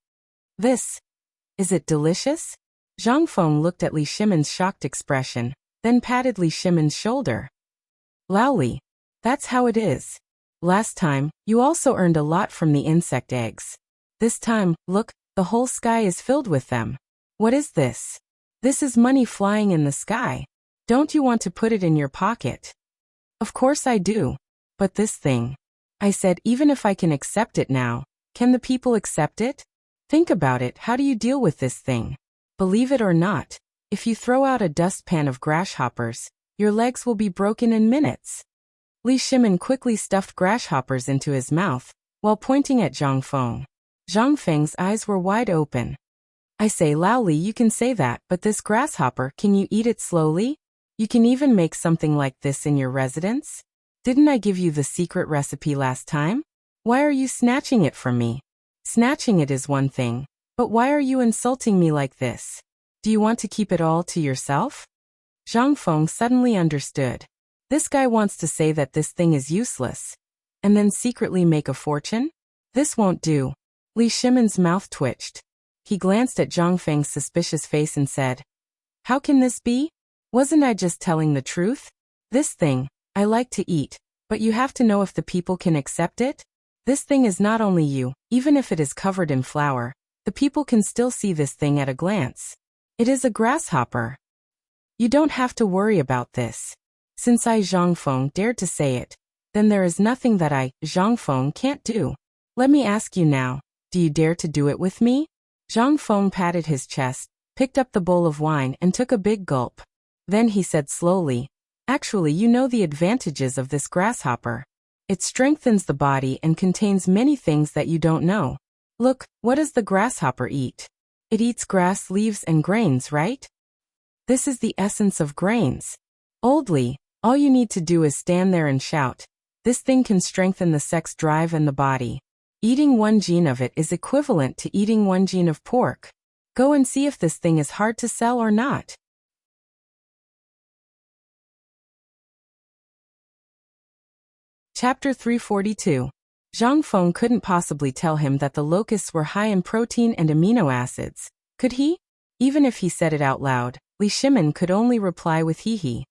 S1: Is it delicious? Zhang Feng looked at Li Shimon's shocked expression, then patted Li Shimon's shoulder. Lao Li, that's how it is. Last time, you also earned a lot from the insect eggs. This time, look, the whole sky is filled with them. What is this? This is money flying in the sky. Don't you want to put it in your pocket? Of course I do. But this thing. I said even if I can accept it now, can the people accept it? Think about it, how do you deal with this thing? Believe it or not, if you throw out a dustpan of grasshoppers, your legs will be broken in minutes. Li Shimon quickly stuffed grasshoppers into his mouth, while pointing at Zhang Feng. Zhang Feng's eyes were wide open. I say, Lao Li, you can say that, but this grasshopper, can you eat it slowly? You can even make something like this in your residence? Didn't I give you the secret recipe last time? Why are you snatching it from me? Snatching it is one thing, but why are you insulting me like this? Do you want to keep it all to yourself? Zhang Feng suddenly understood. This guy wants to say that this thing is useless, and then secretly make a fortune? This won't do. Li Shimon's mouth twitched. He glanced at Zhang Feng's suspicious face and said, How can this be? Wasn't I just telling the truth? This thing, I like to eat, but you have to know if the people can accept it. This thing is not only you, even if it is covered in flour, the people can still see this thing at a glance. It is a grasshopper. You don't have to worry about this. Since I, Zhang Feng, dared to say it, then there is nothing that I, Zhang Feng, can't do. Let me ask you now, do you dare to do it with me? Zhang Feng patted his chest, picked up the bowl of wine and took a big gulp. Then he said slowly, Actually, you know the advantages of this grasshopper. It strengthens the body and contains many things that you don't know. Look, what does the grasshopper eat? It eats grass, leaves, and grains, right? This is the essence of grains. Oldly, all you need to do is stand there and shout. This thing can strengthen the sex drive and the body. Eating 1 gene of it is equivalent to eating 1 gene of pork. Go and see if this thing is hard to sell or not. Chapter 342. Zhang Feng couldn't possibly tell him that the locusts were high in protein and amino acids, could he? Even if he said it out loud, Li Shimon could only reply with hee.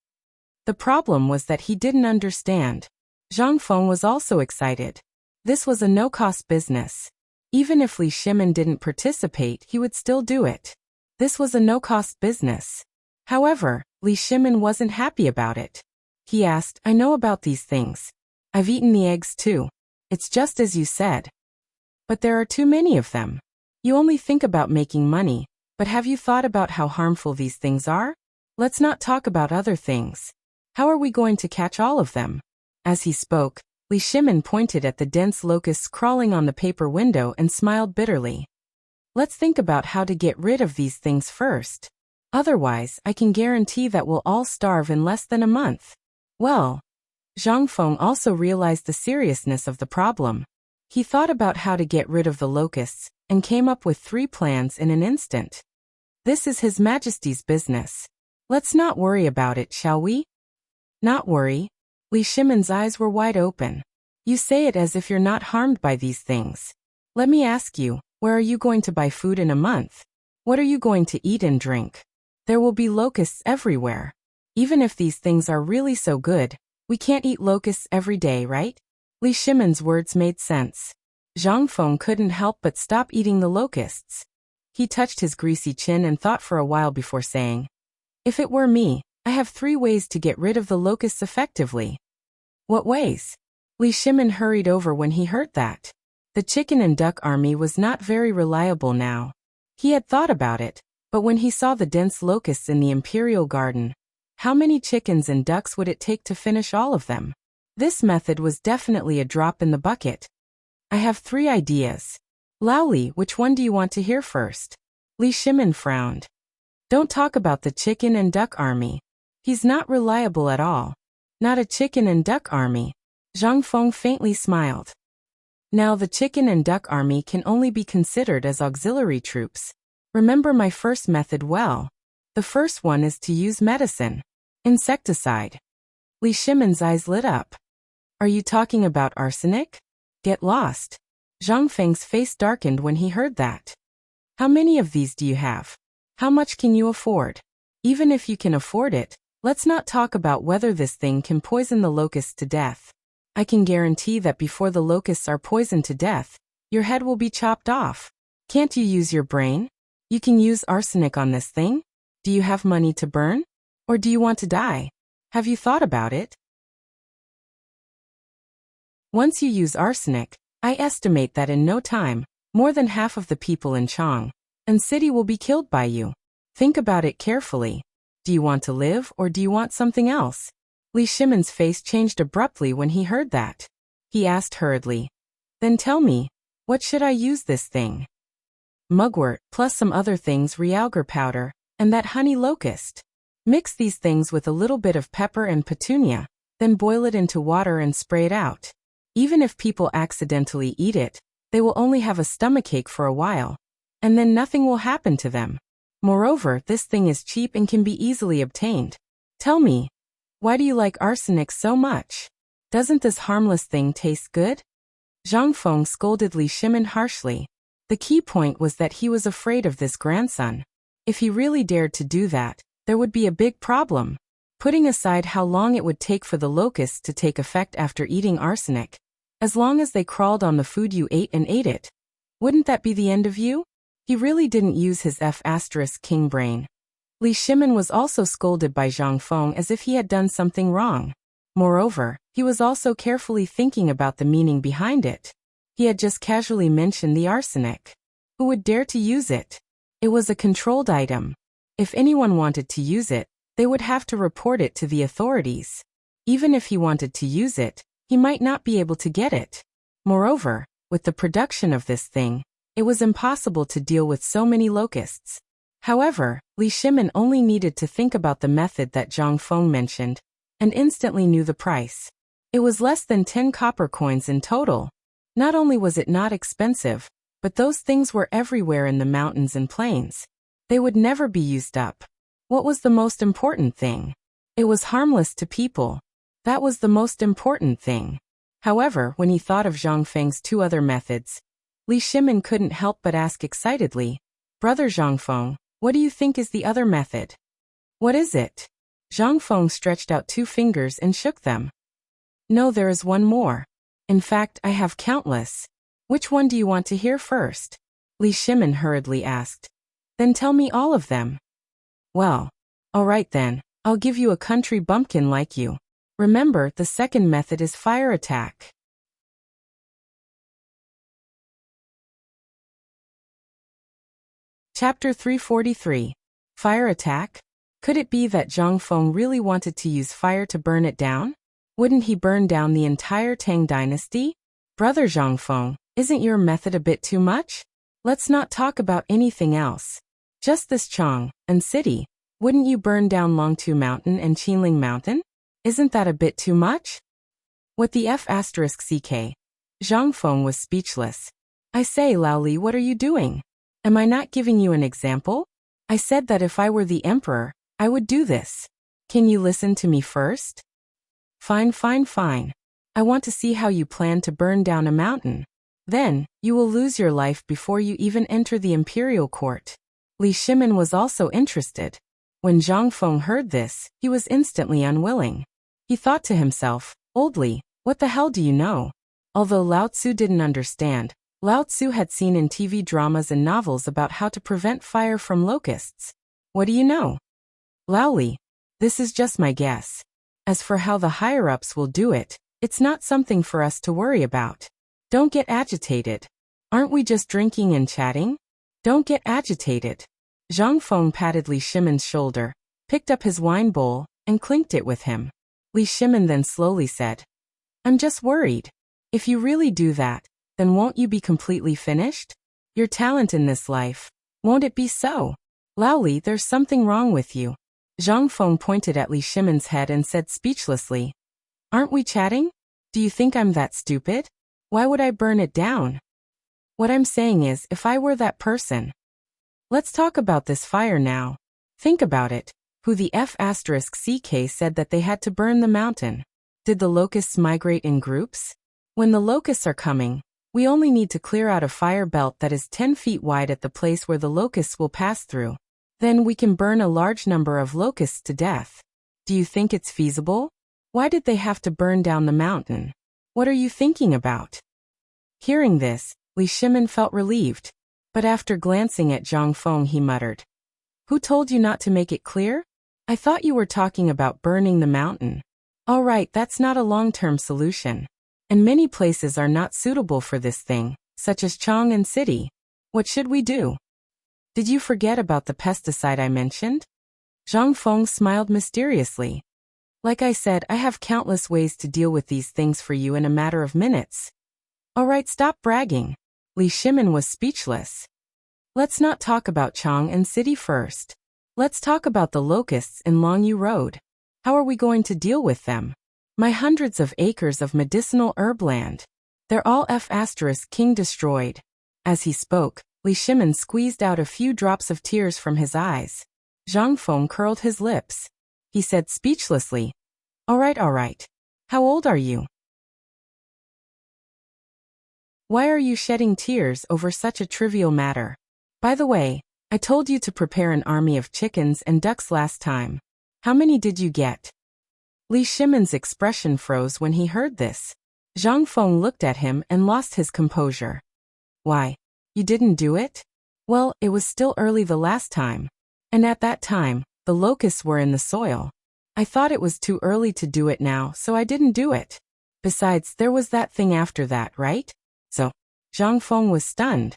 S1: The problem was that he didn't understand. Zhang Feng was also excited. This was a no-cost business. Even if Li Shimon didn't participate, he would still do it. This was a no-cost business. However, Li Shimon wasn't happy about it. He asked, I know about these things. I've eaten the eggs too. It's just as you said. But there are too many of them. You only think about making money, but have you thought about how harmful these things are? Let's not talk about other things. How are we going to catch all of them? As he spoke, Li Shimon pointed at the dense locusts crawling on the paper window and smiled bitterly. Let's think about how to get rid of these things first. Otherwise, I can guarantee that we'll all starve in less than a month. Well, Zhang Feng also realized the seriousness of the problem. He thought about how to get rid of the locusts and came up with 3 plans in an instant. This is His Majesty's business. Let's not worry about it, shall we? Not worry? Li Shimon's eyes were wide open. You say it as if you're not harmed by these things. Let me ask you, where are you going to buy food in a month? What are you going to eat and drink? There will be locusts everywhere. Even if these things are really so good, we can't eat locusts every day, right? Li Shimon's words made sense. Zhang Feng couldn't help but stop eating the locusts. He touched his greasy chin and thought for a while before saying, if it were me, I have 3 ways to get rid of the locusts effectively. What ways? Li Shimon hurried over when he heard that. The chicken and duck army was not very reliable now. He had thought about it, but when he saw the dense locusts in the imperial garden, how many chickens and ducks would it take to finish all of them? This method was definitely a drop in the bucket. I have 3 ideas. Lao Li, which one do you want to hear first? Li Shimon frowned. Don't talk about the chicken and duck army. He's not reliable at all. Not a chicken and duck army. Zhang Feng faintly smiled. Now the chicken and duck army can only be considered as auxiliary troops. Remember my first method well. The first one is to use medicine. Insecticide. Li Shimon's eyes lit up. Are you talking about arsenic? Get lost. Zhang Feng's face darkened when he heard that. How many of these do you have? How much can you afford? Even if you can afford it, let's not talk about whether this thing can poison the locusts to death. I can guarantee that before the locusts are poisoned to death, your head will be chopped off. Can't you use your brain? You can use arsenic on this thing? Do you have money to burn? Or do you want to die? Have you thought about it? Once you use arsenic, I estimate that in no time, more than half of the people in Chang'an city will be killed by you. Think about it carefully. Do you want to live or do you want something else? Li Shimon's face changed abruptly when he heard that. He asked hurriedly. Then tell me, what should I use this thing? Mugwort, plus some other things, realgar powder, and that honey locust. Mix these things with a little bit of pepper and petunia, then boil it into water and spray it out. Even if people accidentally eat it, they will only have a stomachache for a while, and then nothing will happen to them. Moreover, this thing is cheap and can be easily obtained. Tell me, why do you like arsenic so much? Doesn't this harmless thing taste good? Zhang Feng scolded Li Shimon harshly. The key point was that he was afraid of this grandson. If he really dared to do that, there would be a big problem. Putting aside how long it would take for the locusts to take effect after eating arsenic, as long as they crawled on the food you ate and ate it, wouldn't that be the end of you? He really didn't use his king brain. Li Shimon was also scolded by Zhang Feng as if he had done something wrong. Moreover, he was also carefully thinking about the meaning behind it. He had just casually mentioned the arsenic. Who would dare to use it? It was a controlled item. If anyone wanted to use it, they would have to report it to the authorities. Even if he wanted to use it, he might not be able to get it. Moreover, with the production of this thing, it was impossible to deal with so many locusts. However, Li Shimon only needed to think about the method that Zhang Feng mentioned, and instantly knew the price. It was less than 10 copper coins in total. Not only was it not expensive, but those things were everywhere in the mountains and plains. They would never be used up. What was the most important thing? It was harmless to people. That was the most important thing. However, when he thought of Zhang Feng's 2 other methods, Li Shimon couldn't help but ask excitedly, Brother Zhang Feng, what do you think is the other method? What is it? Zhang Feng stretched out 2 fingers and shook them. No, there is one more. In fact, I have countless. Which one do you want to hear first? Li Shimon hurriedly asked. Then tell me all of them. Well, all right then, I'll give you a country bumpkin like you. Remember, the second method is fire attack. Chapter 343. Fire attack? Could it be that Zhang Feng really wanted to use fire to burn it down? Wouldn't he burn down the entire Tang dynasty? Brother Zhang Feng, isn't your method a bit too much? Let's not talk about anything else. Just this Chang'an city. Wouldn't you burn down Longtu Mountain and Qinling Mountain? Isn't that a bit too much? What the F***ck? Zhang Feng was speechless. I say, Lao Li, what are you doing? Am I not giving you an example? I said that if I were the emperor, I would do this. Can you listen to me first? Fine. I want to see how you plan to burn down a mountain. Then, you will lose your life before you even enter the imperial court. Li Shimin was also interested. When Zhang Feng heard this, he was instantly unwilling. He thought to himself, Old Li, what the hell do you know? Although Lao Tzu didn't understand, Lao Tzu had seen in TV dramas and novels about how to prevent fire from locusts. What do you know? Lao Li, this is just my guess. As for how the higher-ups will do it, it's not something for us to worry about. Don't get agitated. Aren't we just drinking and chatting? Don't get agitated. Zhang Feng patted Li Shimin's shoulder, picked up his wine bowl, and clinked it with him. Li Shimin then slowly said, I'm just worried. If you really do that, then won't you be completely finished? Your talent in this life, won't it be so? Lao Li, there's something wrong with you. Zhang Feng pointed at Li Shimin's head and said speechlessly, Aren't we chatting? Do you think I'm that stupid? Why would I burn it down? What I'm saying is, if I were that person. Let's talk about this fire now. Think about it. Who the F***ck said that they had to burn the mountain? Did the locusts migrate in groups? When the locusts are coming, we only need to clear out a fire belt that is 10 feet wide at the place where the locusts will pass through. Then we can burn a large number of locusts to death. Do you think it's feasible? Why did they have to burn down the mountain? What are you thinking about? Hearing this, Li Shimin felt relieved. But after glancing at Zhang Feng, he muttered, Who told you not to make it clear? I thought you were talking about burning the mountain. All right, that's not a long-term solution. And many places are not suitable for this thing, such as Chang'an City. What should we do? Did you forget about the pesticide I mentioned? Zhang Feng smiled mysteriously. Like I said, I have countless ways to deal with these things for you in a matter of minutes. All right, stop bragging. Li Shimin was speechless. Let's not talk about Chang'an City first. Let's talk about the locusts in Longyu Road. How are we going to deal with them? My hundreds of acres of medicinal herb land. They're all F***king destroyed. As he spoke, Li Shimin squeezed out a few drops of tears from his eyes. Zhang Feng curled his lips. He said speechlessly, All right. How old are you? Why are you shedding tears over such a trivial matter? By the way, I told you to prepare an army of chickens and ducks last time. How many did you get? Li Shimin's expression froze when he heard this. Zhang Feng looked at him and lost his composure. Why? You didn't do it? Well, it was still early the last time. And at that time, the locusts were in the soil. I thought it was too early to do it now, so I didn't do it. Besides, there was that thing after that, right? So, Zhang Feng was stunned.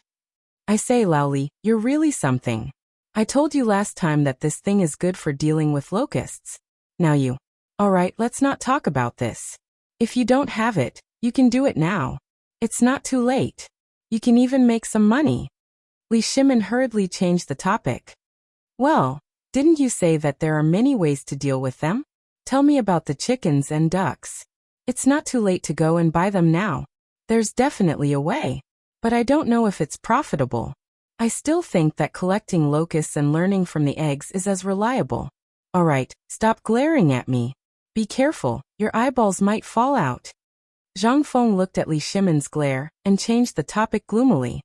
S1: I say, Lao Li, you're really something. I told you last time that this thing is good for dealing with locusts. Now you. All right, let's not talk about this. If you don't have it, you can do it now. It's not too late. You can even make some money. Li Shimin hurriedly changed the topic. Well, didn't you say that there are many ways to deal with them? Tell me about the chickens and ducks. It's not too late to go and buy them now. There's definitely a way. But I don't know if it's profitable. I still think that collecting locusts and learning from the eggs is as reliable. All right, stop glaring at me. Be careful, your eyeballs might fall out. Zhang Feng looked at Li Shimin's glare and changed the topic gloomily.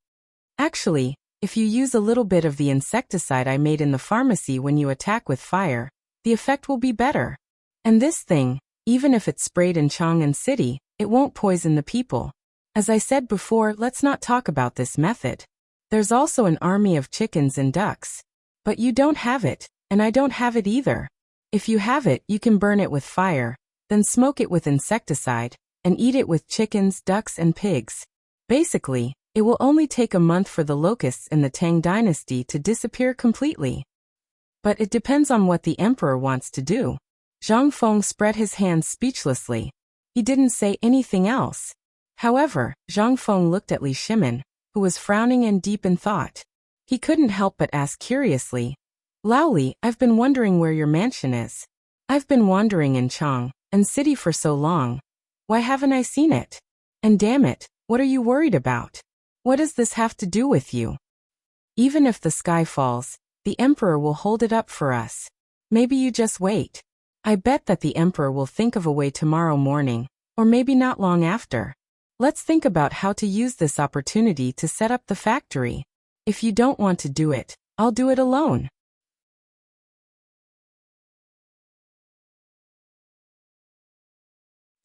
S1: Actually, if you use a little bit of the insecticide I made in the pharmacy when you attack with fire, the effect will be better. And this thing, even if it's sprayed in Chang'an City, it won't poison the people. As I said before, let's not talk about this method. There's also an army of chickens and ducks. But you don't have it, and I don't have it either. If you have it, you can burn it with fire, then smoke it with insecticide, and eat it with chickens, ducks, and pigs. Basically, it will only take a month for the locusts in the Tang dynasty to disappear completely. But it depends on what the emperor wants to do. Zhang Feng spread his hands speechlessly. He didn't say anything else. However, Zhang Feng looked at Li Shimin, who was frowning and deep in thought. He couldn't help but ask curiously, Laoli, I've been wondering where your mansion is. I've been wandering in Chang'an city for so long. Why haven't I seen it? And damn it, what are you worried about? What does this have to do with you? Even if the sky falls, the emperor will hold it up for us. Maybe you just wait. I bet that the emperor will think of a way tomorrow morning, or maybe not long after. Let's think about how to use this opportunity to set up the factory. If you don't want to do it, I'll do it alone.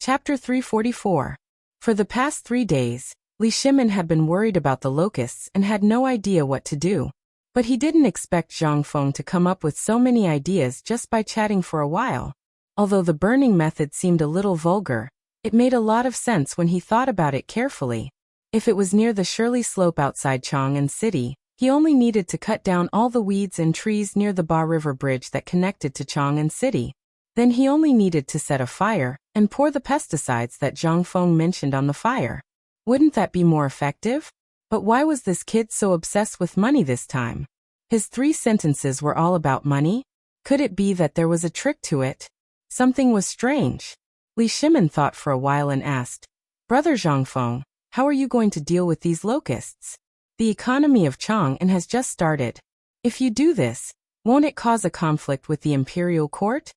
S1: Chapter 344. For the past 3 days, Li Shimin had been worried about the locusts and had no idea what to do. But he didn't expect Zhang Feng to come up with so many ideas just by chatting for a while. Although the burning method seemed a little vulgar, it made a lot of sense when he thought about it carefully. If it was near the Shirley Slope outside Chang'an City, he only needed to cut down all the weeds and trees near the Ba River Bridge that connected to Chang'an City. Then he only needed to set a fire and pour the pesticides that Zhang Feng mentioned on the fire. Wouldn't that be more effective? But why was this kid so obsessed with money this time? His 3 sentences were all about money? Could it be that there was a trick to it? Something was strange. Li Shimin thought for a while and asked, Brother Zhang Feng, how are you going to deal with these locusts? The economy of Chang'an has just started. If you do this, won't it cause a conflict with the imperial court?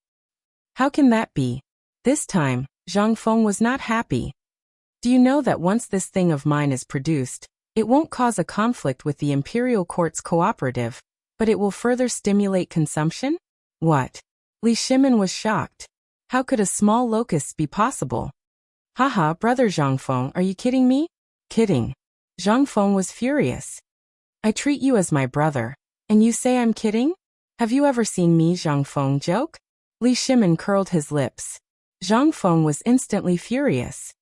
S1: How can that be? This time, Zhang Feng was not happy. Do you know that once this thing of mine is produced, it won't cause a conflict with the imperial court's cooperative, but it will further stimulate consumption? What? Li Shimin was shocked. How could a small locust be possible? Haha, Brother Zhang Feng, are you kidding me? Kidding. Zhang Feng was furious. I treat you as my brother, and you say I'm kidding? Have you ever seen me, Zhang Feng, joke? Li Shimin curled his lips. Zhang Feng was instantly furious.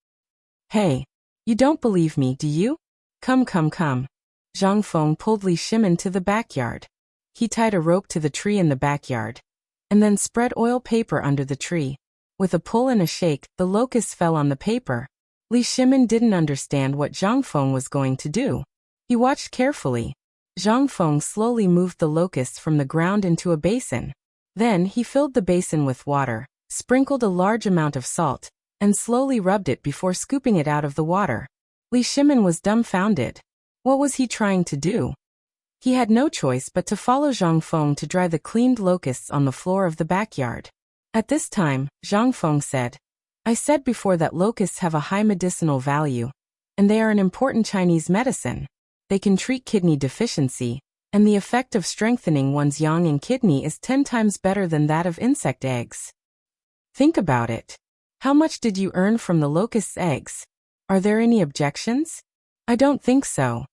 S1: Hey, you don't believe me, do you? Come. Zhang Feng pulled Li Shimin to the backyard. He tied a rope to the tree in the backyard, and then spread oil paper under the tree. With a pull and a shake, the locusts fell on the paper. Li Shimin didn't understand what Zhang Feng was going to do. He watched carefully. Zhang Feng slowly moved the locusts from the ground into a basin. Then he filled the basin with water, sprinkled a large amount of salt, and slowly rubbed it before scooping it out of the water. Li Shimin was dumbfounded. What was he trying to do? He had no choice but to follow Zhang Feng to dry the cleaned locusts on the floor of the backyard. At this time, Zhang Feng said, I said before that locusts have a high medicinal value, and they are an important Chinese medicine. They can treat kidney deficiency, and the effect of strengthening one's yang and kidney is 10 times better than that of insect eggs. Think about it. How much did you earn from the locust's eggs? Are there any objections? I don't think so.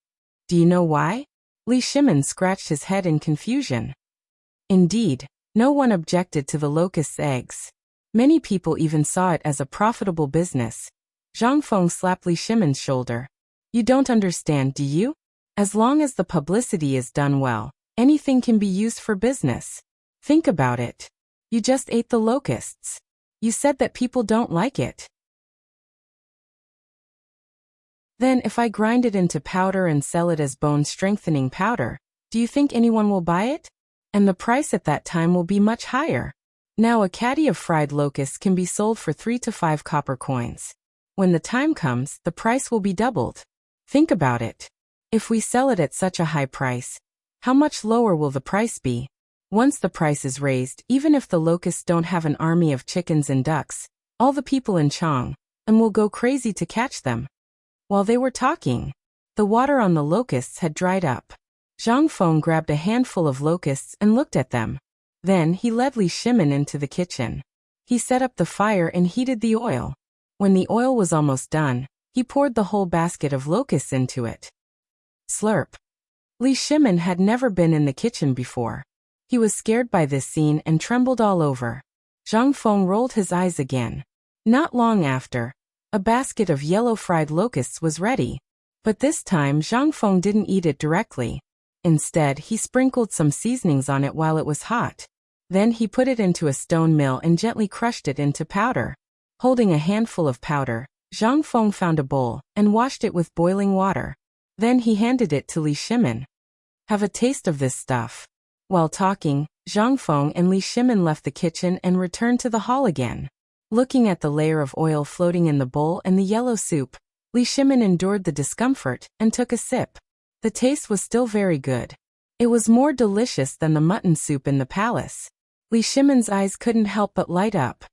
S1: Do you know why? Li Shimin scratched his head in confusion. Indeed, no one objected to the locust's eggs. Many people even saw it as a profitable business. Zhang Feng slapped Li Shimin's shoulder. You don't understand, do you? As long as the publicity is done well, anything can be used for business. Think about it. You just ate the locusts. You said that people don't like it. Then if I grind it into powder and sell it as bone-strengthening powder, do you think anyone will buy it? And the price at that time will be much higher. Now a caddy of fried locusts can be sold for 3 to 5 copper coins. When the time comes, the price will be doubled. Think about it. If we sell it at such a high price, how much lower will the price be? Once the price is raised, even if the locusts don't have an army of chickens and ducks, all the people in Chang'an will go crazy to catch them. While they were talking, the water on the locusts had dried up. Zhang Feng grabbed a handful of locusts and looked at them. Then he led Li Shimin into the kitchen. He set up the fire and heated the oil. When the oil was almost done, he poured the whole basket of locusts into it. Slurp. Li Shimin had never been in the kitchen before. He was scared by this scene and trembled all over. Zhang Feng rolled his eyes again. Not long after, a basket of yellow fried locusts was ready. But this time Zhang Feng didn't eat it directly. Instead, he sprinkled some seasonings on it while it was hot. Then he put it into a stone mill and gently crushed it into powder. Holding a handful of powder, Zhang Feng found a bowl and washed it with boiling water. Then he handed it to Li Shimin. Have a taste of this stuff. While talking, Zhang Feng and Li Shimin left the kitchen and returned to the hall again. Looking at the layer of oil floating in the bowl and the yellow soup, Li Shimin endured the discomfort and took a sip. The taste was still very good. It was more delicious than the mutton soup in the palace. Li Shimin's eyes couldn't help but light up.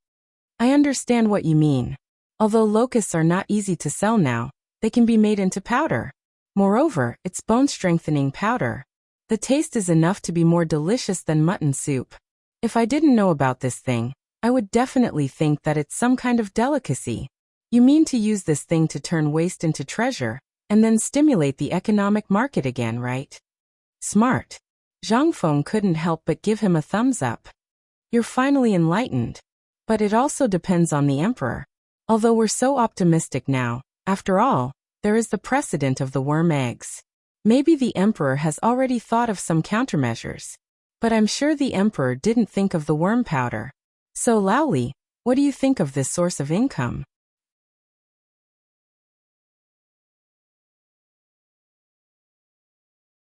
S1: I understand what you mean. Although locusts are not easy to sell now, they can be made into powder. Moreover, it's bone-strengthening powder. The taste is enough to be more delicious than mutton soup. If I didn't know about this thing, I would definitely think that it's some kind of delicacy. You mean to use this thing to turn waste into treasure, and then stimulate the economic market again, right? Smart. Zhang Feng couldn't help but give him a thumbs up. You're finally enlightened. But it also depends on the emperor. Although we're so optimistic now, after all, there is the precedent of the worm eggs. Maybe the emperor has already thought of some countermeasures. But I'm sure the emperor didn't think of the worm powder. So Laoli, what do you think of this source of income?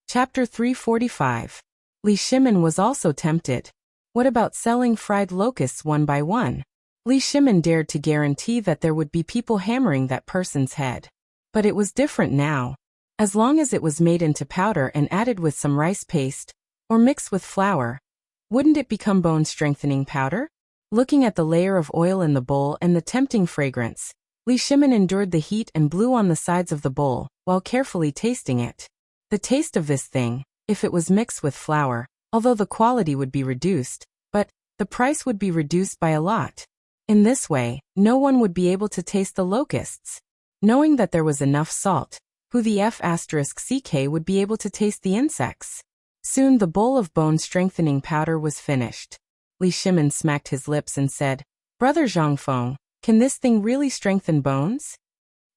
S1: Chapter 345. Li Shimin was also tempted. What about selling fried locusts one by one? Li Shimin dared to guarantee that there would be people hammering that person's head. But it was different now. As long as it was made into powder and added with some rice paste, or mixed with flour, wouldn't it become bone-strengthening powder? Looking at the layer of oil in the bowl and the tempting fragrance, Li Shimin endured the heat and blew on the sides of the bowl, while carefully tasting it. The taste of this thing, if it was mixed with flour, although the quality would be reduced, but the price would be reduced by a lot. In this way, no one would be able to taste the locusts. Knowing that there was enough salt, who the F***ck would be able to taste the insects. Soon the bowl of bone-strengthening powder was finished. Li Shimin smacked his lips and said, Brother Zhang Feng, can this thing really strengthen bones?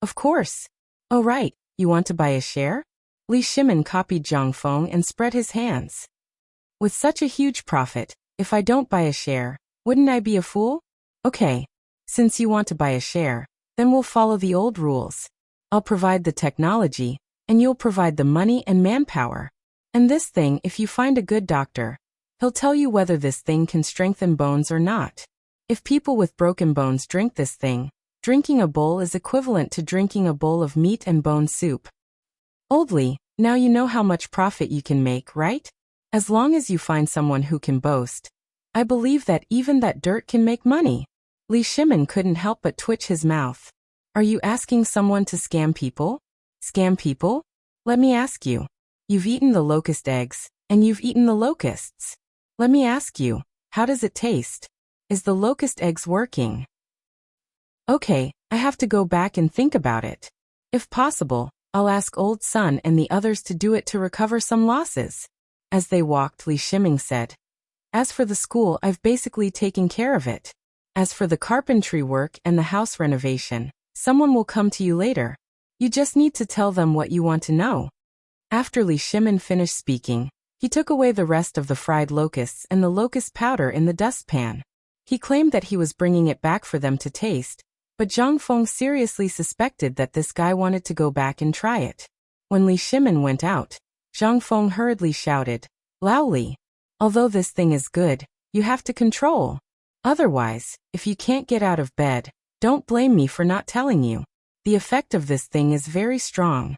S1: Of course. Oh right, you want to buy a share? Li Shimin copied Zhang Feng and spread his hands. With such a huge profit, if I don't buy a share, wouldn't I be a fool? Okay. Since you want to buy a share, then we'll follow the old rules. I'll provide the technology, and you'll provide the money and manpower. And this thing, if you find a good doctor, he'll tell you whether this thing can strengthen bones or not. If people with broken bones drink this thing, drinking a bowl is equivalent to drinking a bowl of meat and bone soup. Oldly, now you know how much profit you can make, right? As long as you find someone who can boast. I believe that even that dirt can make money. Li Shimin couldn't help but twitch his mouth. Are you asking someone to scam people? Scam people? Let me ask you. You've eaten the locust eggs, and you've eaten the locusts. Let me ask you, how does it taste? Is the locust eggs working? Okay, I have to go back and think about it. If possible, I'll ask Old Sun and the others to do it to recover some losses. As they walked, Li Shimin said, As for the school, I've basically taken care of it. As for the carpentry work and the house renovation, someone will come to you later. You just need to tell them what you want to know. After Li Shimin finished speaking, he took away the rest of the fried locusts and the locust powder in the dustpan. He claimed that he was bringing it back for them to taste, but Zhang Feng seriously suspected that this guy wanted to go back and try it. When Li Shimin went out, Zhang Feng hurriedly shouted, Laoli, although this thing is good, you have to control. Otherwise, if you can't get out of bed, don't blame me for not telling you. The effect of this thing is very strong.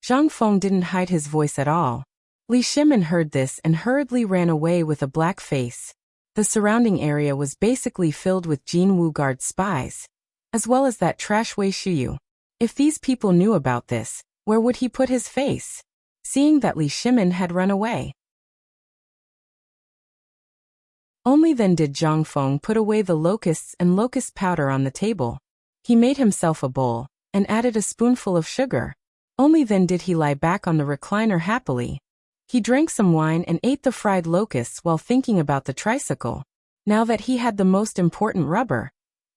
S1: Zhang Feng didn't hide his voice at all. Li Shimin heard this and hurriedly ran away with a black face. The surrounding area was basically filled with Jin Wuguard's spies, as well as that trash Wei Shuyu. If these people knew about this, where would he put his face? Seeing that Li Shimin had run away. Only then did Zhang Feng put away the locusts and locust powder on the table. He made himself a bowl, and added a spoonful of sugar. Only then did he lie back on the recliner happily. He drank some wine and ate the fried locusts while thinking about the tricycle. Now that he had the most important rubber,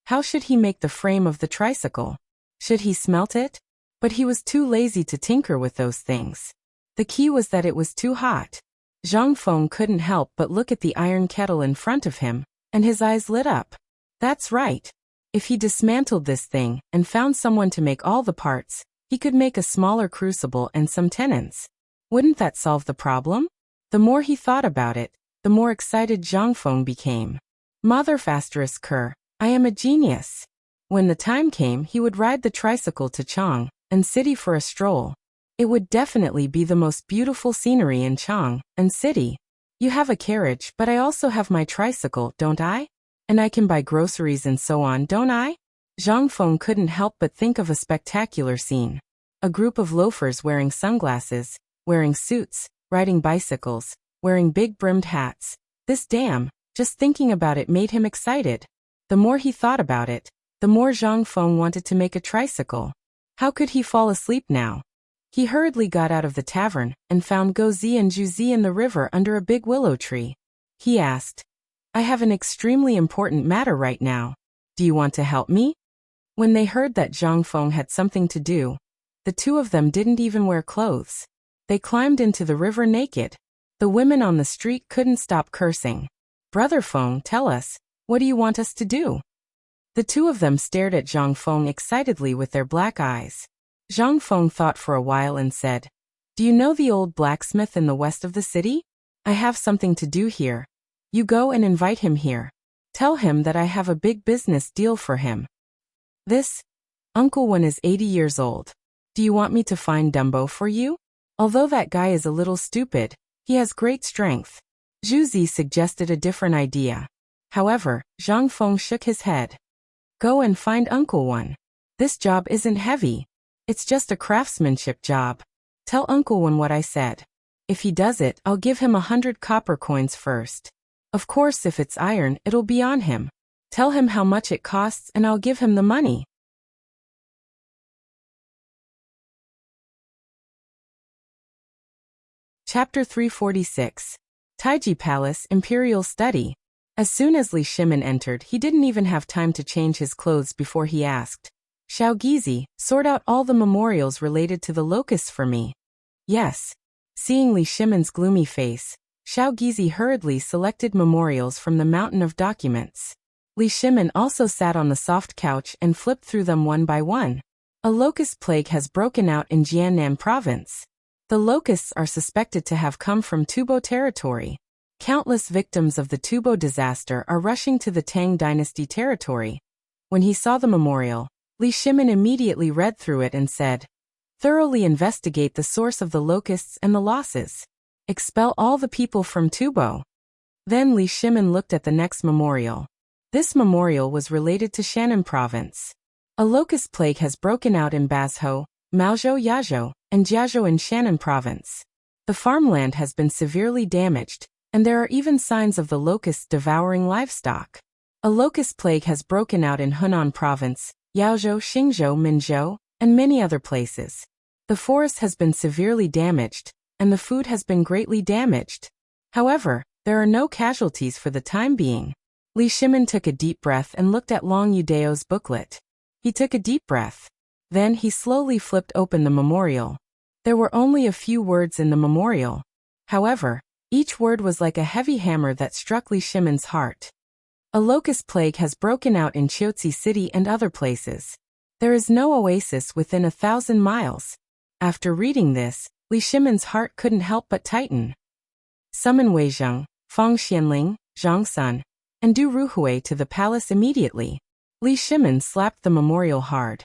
S1: how should he make the frame of the tricycle? Should he smelt it? But he was too lazy to tinker with those things. The key was that it was too hot. Zhang Feng couldn't help but look at the iron kettle in front of him, and his eyes lit up. That's right. If he dismantled this thing and found someone to make all the parts, he could make a smaller crucible and some tenons. Wouldn't that solve the problem? The more he thought about it, the more excited Zhang Feng became. Mother ***, I am a genius. When the time came, he would ride the tricycle to Chang'an city for a stroll. It would definitely be the most beautiful scenery in Chang'an city. You have a carriage, but I also have my tricycle, don't I? And I can buy groceries and so on, don't I? Zhang Feng couldn't help but think of a spectacular scene. A group of loafers wearing sunglasses, wearing suits, riding bicycles, wearing big brimmed hats. Just thinking about it made him excited. The more he thought about it, the more Zhang Feng wanted to make a tricycle. How could he fall asleep now? He hurriedly got out of the tavern and found Guozi and Juzi in the river under a big willow tree. He asked, I have an extremely important matter right now. Do you want to help me? When they heard that Zhang Feng had something to do, the two of them didn't even wear clothes. They climbed into the river naked. The women on the street couldn't stop cursing. Brother Feng, tell us, what do you want us to do? The two of them stared at Zhang Feng excitedly with their black eyes. Zhang Feng thought for a while and said, Do you know the old blacksmith in the west of the city? I have something to do here. You go and invite him here. Tell him that I have a big business deal for him. This Uncle Wen is 80 years old. Do you want me to find Dumbo for you? Although that guy is a little stupid, he has great strength. Zhu suggested a different idea. However, Zhang Feng shook his head. Go and find Uncle Wen. This job isn't heavy. It's just a craftsmanship job. Tell Uncle Wen what I said. If he does it, I'll give him 100 copper coins first. Of course, if it's iron, it'll be on him. Tell him how much it costs and I'll give him the money. Chapter 346. Taiji Palace, Imperial Study. As soon as Li Shimin entered, he didn't even have time to change his clothes before he asked, Xiao Gizi, sort out all the memorials related to the locusts for me. Yes. Seeing Li Shimin's gloomy face, Xiao Gizi hurriedly selected memorials from the mountain of documents. Li Shimin also sat on the soft couch and flipped through them one by one. A locust plague has broken out in Jiannan province. The locusts are suspected to have come from Tubo territory. Countless victims of the Tubo disaster are rushing to the Tang dynasty territory. When he saw the memorial, Li Shimin immediately read through it and said, Thoroughly investigate the source of the locusts and the losses. Expel all the people from Tubo. Then Li Shimin looked at the next memorial. This memorial was related to Shannan province. A locust plague has broken out in Bazhou, Maozhou Yazhou, and Jiazhou in Shannan province. The farmland has been severely damaged, and there are even signs of the locusts devouring livestock. A locust plague has broken out in Hunan province, Yaozhou, Xingzhou, Minzhou, and many other places. The forest has been severely damaged, and the food has been greatly damaged. However, there are no casualties for the time being. Li Shimin took a deep breath and looked at Long Yudeo's booklet. He took a deep breath. Then he slowly flipped open the memorial. There were only a few words in the memorial. However, each word was like a heavy hammer that struck Li Shimin's heart. A locust plague has broken out in Chiaotzi City and other places. There is no oasis within 1,000 miles. After reading this, Li Shimin's heart couldn't help but tighten. Summon Wei Zheng, Fang Xianling, Zhang Sun, and Du Ruhui to the palace immediately. Li Shimin slapped the memorial hard.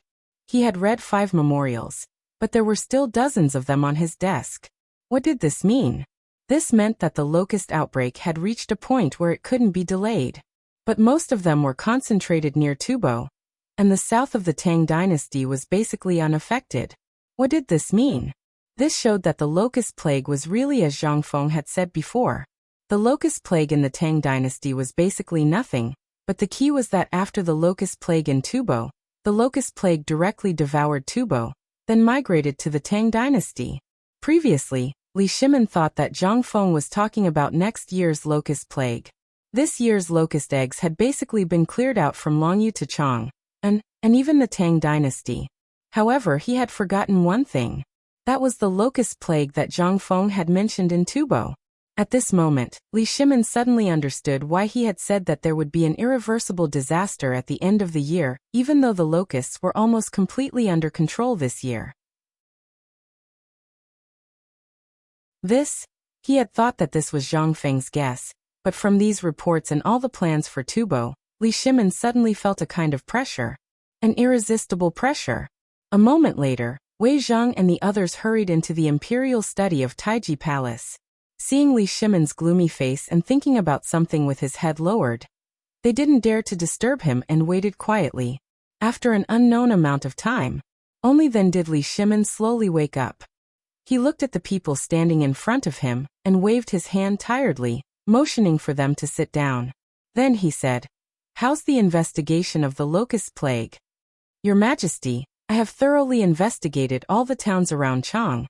S1: He had read 5 memorials, but there were still dozens of them on his desk. What did this mean? This meant that the locust outbreak had reached a point where it couldn't be delayed. But most of them were concentrated near Tubo, and the south of the Tang dynasty was basically unaffected. What did this mean? This showed that the locust plague was really as Zhang Feng had said before. The locust plague in the Tang dynasty was basically nothing, but the key was that after the locust plague in Tubo, the locust plague directly devoured Tubo, then migrated to the Tang dynasty. Previously, Li Shimin thought that Zhang Feng was talking about next year's locust plague. This year's locust eggs had basically been cleared out from Longyu to Chang'an, and even the Tang dynasty. However, he had forgotten one thing. That was the locust plague that Zhang Feng had mentioned in Tubo. At this moment, Li Shimin suddenly understood why he had said that there would be an irreversible disaster at the end of the year, even though the locusts were almost completely under control this year. He had thought that this was Zhang Feng's guess, But from these reports and all the plans for Tubo, Li Shimin suddenly felt a kind of pressure. An irresistible pressure. A moment later, Wei Zheng and the others hurried into the imperial study of Taiji Palace. Seeing Li Shimin's gloomy face and thinking about something with his head lowered, they didn't dare to disturb him and waited quietly. After an unknown amount of time, only then did Li Shimin slowly wake up. He looked at the people standing in front of him and waved his hand tiredly, motioning for them to sit down. Then he said, "How's the investigation of the locust plague?" "Your Majesty, I have thoroughly investigated all the towns around Chang'an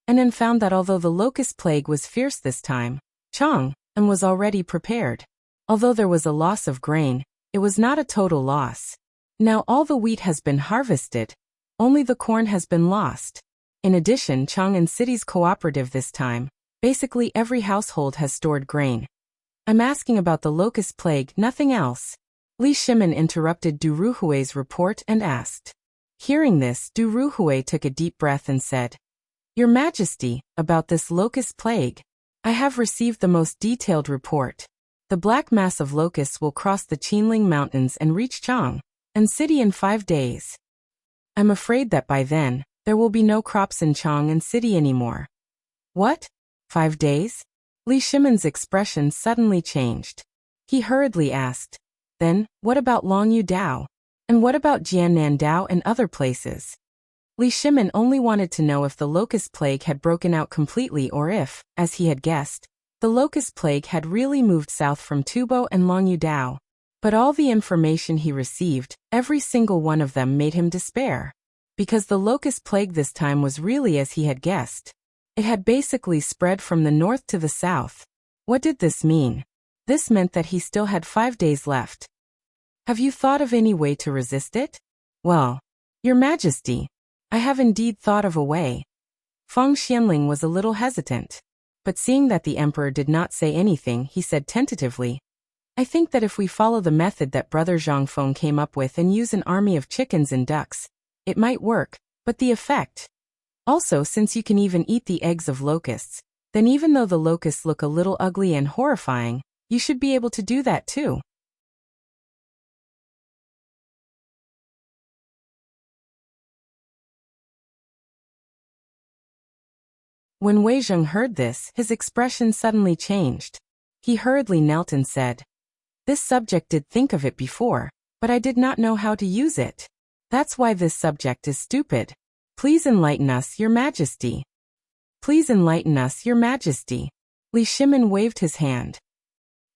S1: and found that although the locust plague was fierce this time, Chang'an was already prepared. Although there was a loss of grain, it was not a total loss. Now all the wheat has been harvested, only the corn has been lost. In addition, Chang'an City's cooperative this time, basically every household has stored grain. I'm asking about the locust plague, nothing else." Li Shimin interrupted Du Ruhui's report and asked. Hearing this, Du Ruhui took a deep breath and said, "Your Majesty, about this locust plague, I have received the most detailed report. The black mass of locusts will cross the Qinling Mountains and reach Chang'an City in 5 days. I'm afraid that by then, there will be no crops in Chang'an City anymore." "What? 5 days?" Li Shimin's expression suddenly changed. He hurriedly asked, "Then, what about Longyu Dao? And what about Jiannan Dao and other places?" Li Shimin only wanted to know if the locust plague had broken out completely or if, as he had guessed, the locust plague had really moved south from Tubo and Longyu Dao. But all the information he received, every single one of them made him despair. Because the locust plague this time was really as he had guessed. It had basically spread from the north to the south. What did this mean? This meant that he still had 5 days left. "Have you thought of any way to resist it?" "Well, Your Majesty, I have indeed thought of a way." Feng Xianling was a little hesitant. But seeing that the emperor did not say anything, he said tentatively, "I think that if we follow the method that Brother Zhangfeng came up with and use an army of chickens and ducks, it might work, but the effect. Also, since you can even eat the eggs of locusts, then even though the locusts look a little ugly and horrifying, you should be able to do that too." When Wei Zheng heard this, his expression suddenly changed. He hurriedly knelt and said, "This subject did think of it before, but I did not know how to use it. That's why this subject is stupid. Please enlighten us, Your Majesty." "Please enlighten us, Your Majesty." Li Shimin waved his hand.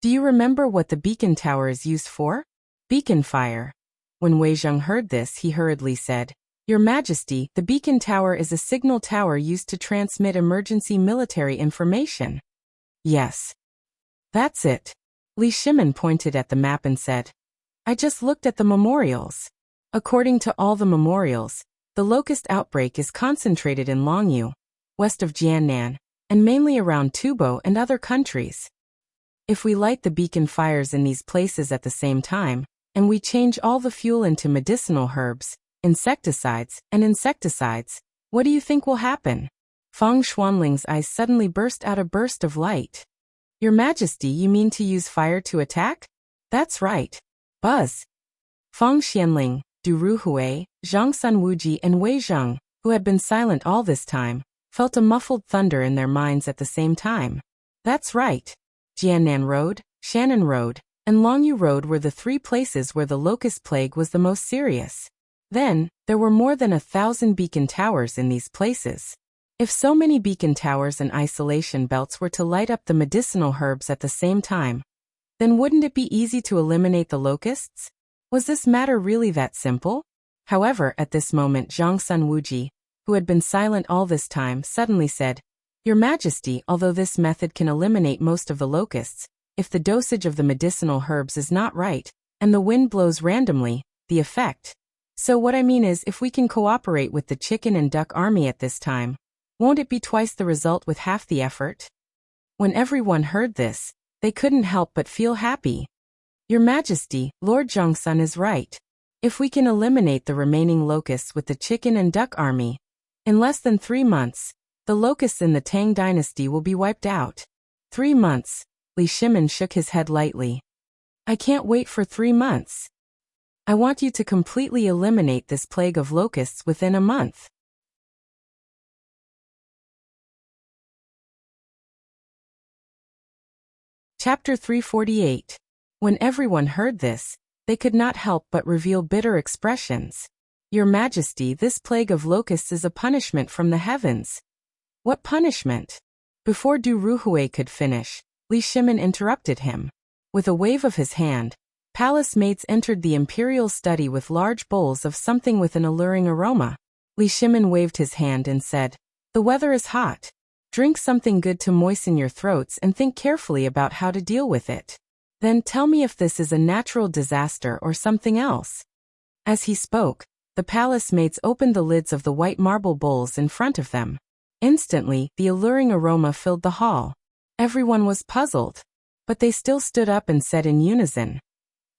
S1: "Do you remember what the beacon tower is used for?" "Beacon fire." When Wei Zheng heard this, he hurriedly said, "Your Majesty, the beacon tower is a signal tower used to transmit emergency military information." "Yes. That's it." Li Shimin pointed at the map and said, "I just looked at the memorials. According to all the memorials, the locust outbreak is concentrated in Longyu, west of Jiannan, and mainly around Tubo and other countries. If we light the beacon fires in these places at the same time, and we change all the fuel into medicinal herbs, insecticides, what do you think will happen?" Feng Xuanling's eyes suddenly burst out a burst of light. "Your Majesty, you mean to use fire to attack?" "That's right." Buzz. Feng Xianling, Du Ruhui, Zhang Sunwuji and Wei Zheng, who had been silent all this time, felt a muffled thunder in their minds at the same time. That's right. Jiannan Road, Shannon Road, and Longyu Road were the 3 places where the locust plague was the most serious. Then, there were more than 1,000 beacon towers in these places. If so many beacon towers and isolation belts were to light up the medicinal herbs at the same time, then wouldn't it be easy to eliminate the locusts? Was this matter really that simple? However, at this moment Zhang Sunwuji, who had been silent all this time, suddenly said, "Your Majesty, although this method can eliminate most of the locusts, if the dosage of the medicinal herbs is not right, and the wind blows randomly, the effect. So what I mean is, if we can cooperate with the chicken and duck army at this time, won't it be twice the result with half the effort?" When everyone heard this, they couldn't help but feel happy. "Your Majesty, Lord Zhongsun is right. If we can eliminate the remaining locusts with the chicken and duck army, in less than 3 months, the locusts in the Tang dynasty will be wiped out." 3 months, Li Shimin shook his head lightly. I can't wait for 3 months. I want you to completely eliminate this plague of locusts within a month. Chapter 348. When everyone heard this, they could not help but reveal bitter expressions. Your Majesty, this plague of locusts is a punishment from the heavens. What punishment? Before Du Ruhui could finish, Li Shimin interrupted him. With a wave of his hand, palace maids entered the imperial study with large bowls of something with an alluring aroma. Li Shimin waved his hand and said, The weather is hot. Drink something good to moisten your throats and think carefully about how to deal with it. Then tell me if this is a natural disaster or something else. As he spoke, the palace maids opened the lids of the white marble bowls in front of them. Instantly, the alluring aroma filled the hall. Everyone was puzzled, but they still stood up and said in unison,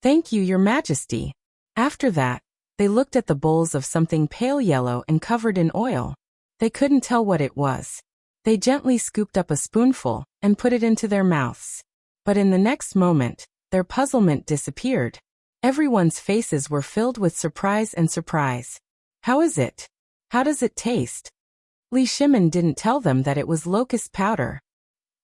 S1: Thank you, Your Majesty. After that, they looked at the bowls of something pale yellow and covered in oil. They couldn't tell what it was. They gently scooped up a spoonful and put it into their mouths. But in the next moment, their puzzlement disappeared. Everyone's faces were filled with surprise and surprise. How is it? How does it taste? Li Shimin didn't tell them that it was locust powder.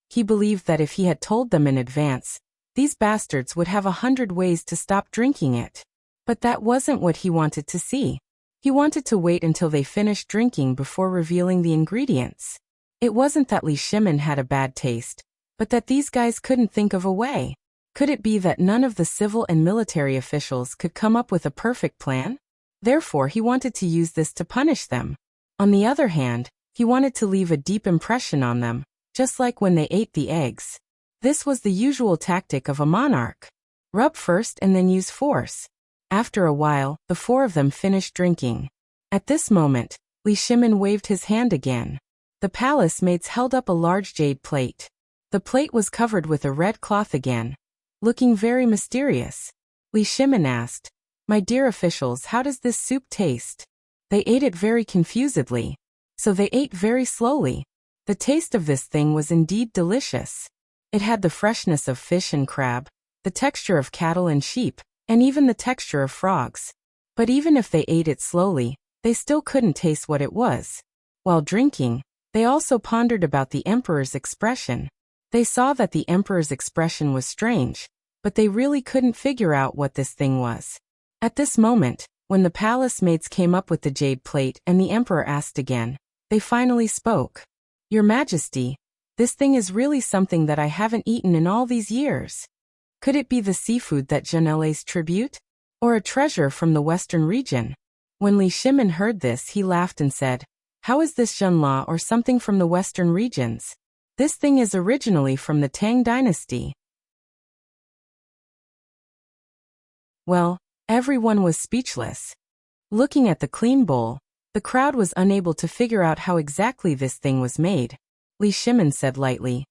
S1: He believed that if he had told them in advance, these bastards would have 100 ways to stop drinking it. But that wasn't what he wanted to see. He wanted to wait until they finished drinking before revealing the ingredients. It wasn't that Li Shimin had a bad taste, but that these guys couldn't think of a way. Could it be that none of the civil and military officials could come up with a perfect plan? Therefore, he wanted to use this to punish them. On the other hand, he wanted to leave a deep impression on them, just like when they ate the eggs. This was the usual tactic of a monarch. Rub first and then use force. After a while, the 4 of them finished drinking. At this moment, Li Shimin waved his hand again. The palace maids held up a large jade plate. The plate was covered with a red cloth again, looking very mysterious. Li Shimin asked, My dear officials, how does this soup taste? They ate it very confusedly. So they ate very slowly. The taste of this thing was indeed delicious. It had the freshness of fish and crab, the texture of cattle and sheep, and even the texture of frogs. But even if they ate it slowly, they still couldn't taste what it was. While drinking, they also pondered about the emperor's expression. They saw that the emperor's expression was strange, but they really couldn't figure out what this thing was. At this moment, when the palace maids came up with the jade plate and the emperor asked again, they finally spoke. Your Majesty, this thing is really something that I haven't eaten in all these years. Could it be the seafood that Janele's tribute? Or a treasure from the western region? When Li Shimin heard this, he laughed and said, How is this Junla or something from the western regions? This thing is originally from the Tang dynasty. Well, everyone was speechless. Looking at the clean bowl, the crowd was unable to figure out how exactly this thing was made. Li Shimin said lightly,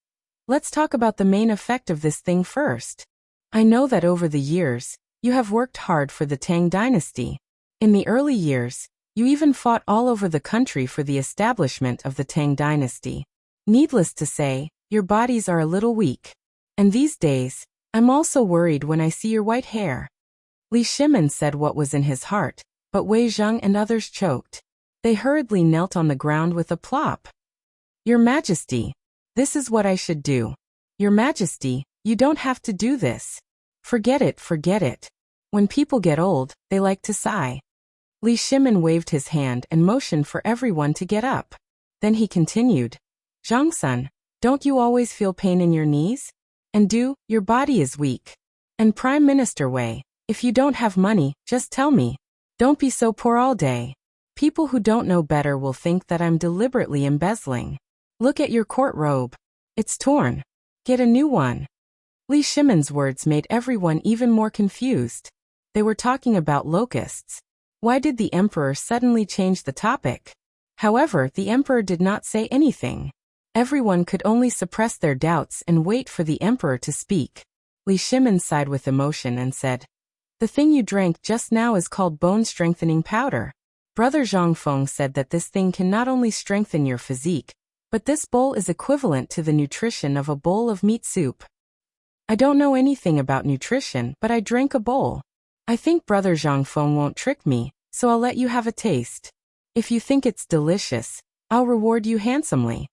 S1: Let's talk about the main effect of this thing first. I know that over the years, you have worked hard for the Tang dynasty. In the early years, you even fought all over the country for the establishment of the Tang dynasty. Needless to say, your bodies are a little weak. And these days, I'm also worried when I see your white hair. Li Shimin said what was in his heart, but Wei Zheng and others choked. They hurriedly knelt on the ground with a plop. Your Majesty, this is what I should do. Your Majesty, you don't have to do this. Forget it, forget it. When people get old, they like to sigh. Li Shimin waved his hand and motioned for everyone to get up. Then he continued, Zhang-san, don't you always feel pain in your knees? And your body is weak. And Prime Minister Wei, if you don't have money, just tell me. Don't be so poor all day. People who don't know better will think that I'm deliberately embezzling. Look at your court robe. It's torn. Get a new one. Li Shimin's words made everyone even more confused. They were talking about locusts. Why did the emperor suddenly change the topic? However, the emperor did not say anything. Everyone could only suppress their doubts and wait for the emperor to speak. Li Shimin sighed with emotion and said, The thing you drank just now is called bone-strengthening powder. Brother Zhangfeng said that this thing can not only strengthen your physique, but this bowl is equivalent to the nutrition of a bowl of meat soup. I don't know anything about nutrition, but I drank a bowl. I think Brother Zhangfeng won't trick me, so I'll let you have a taste. If you think it's delicious, I'll reward you handsomely."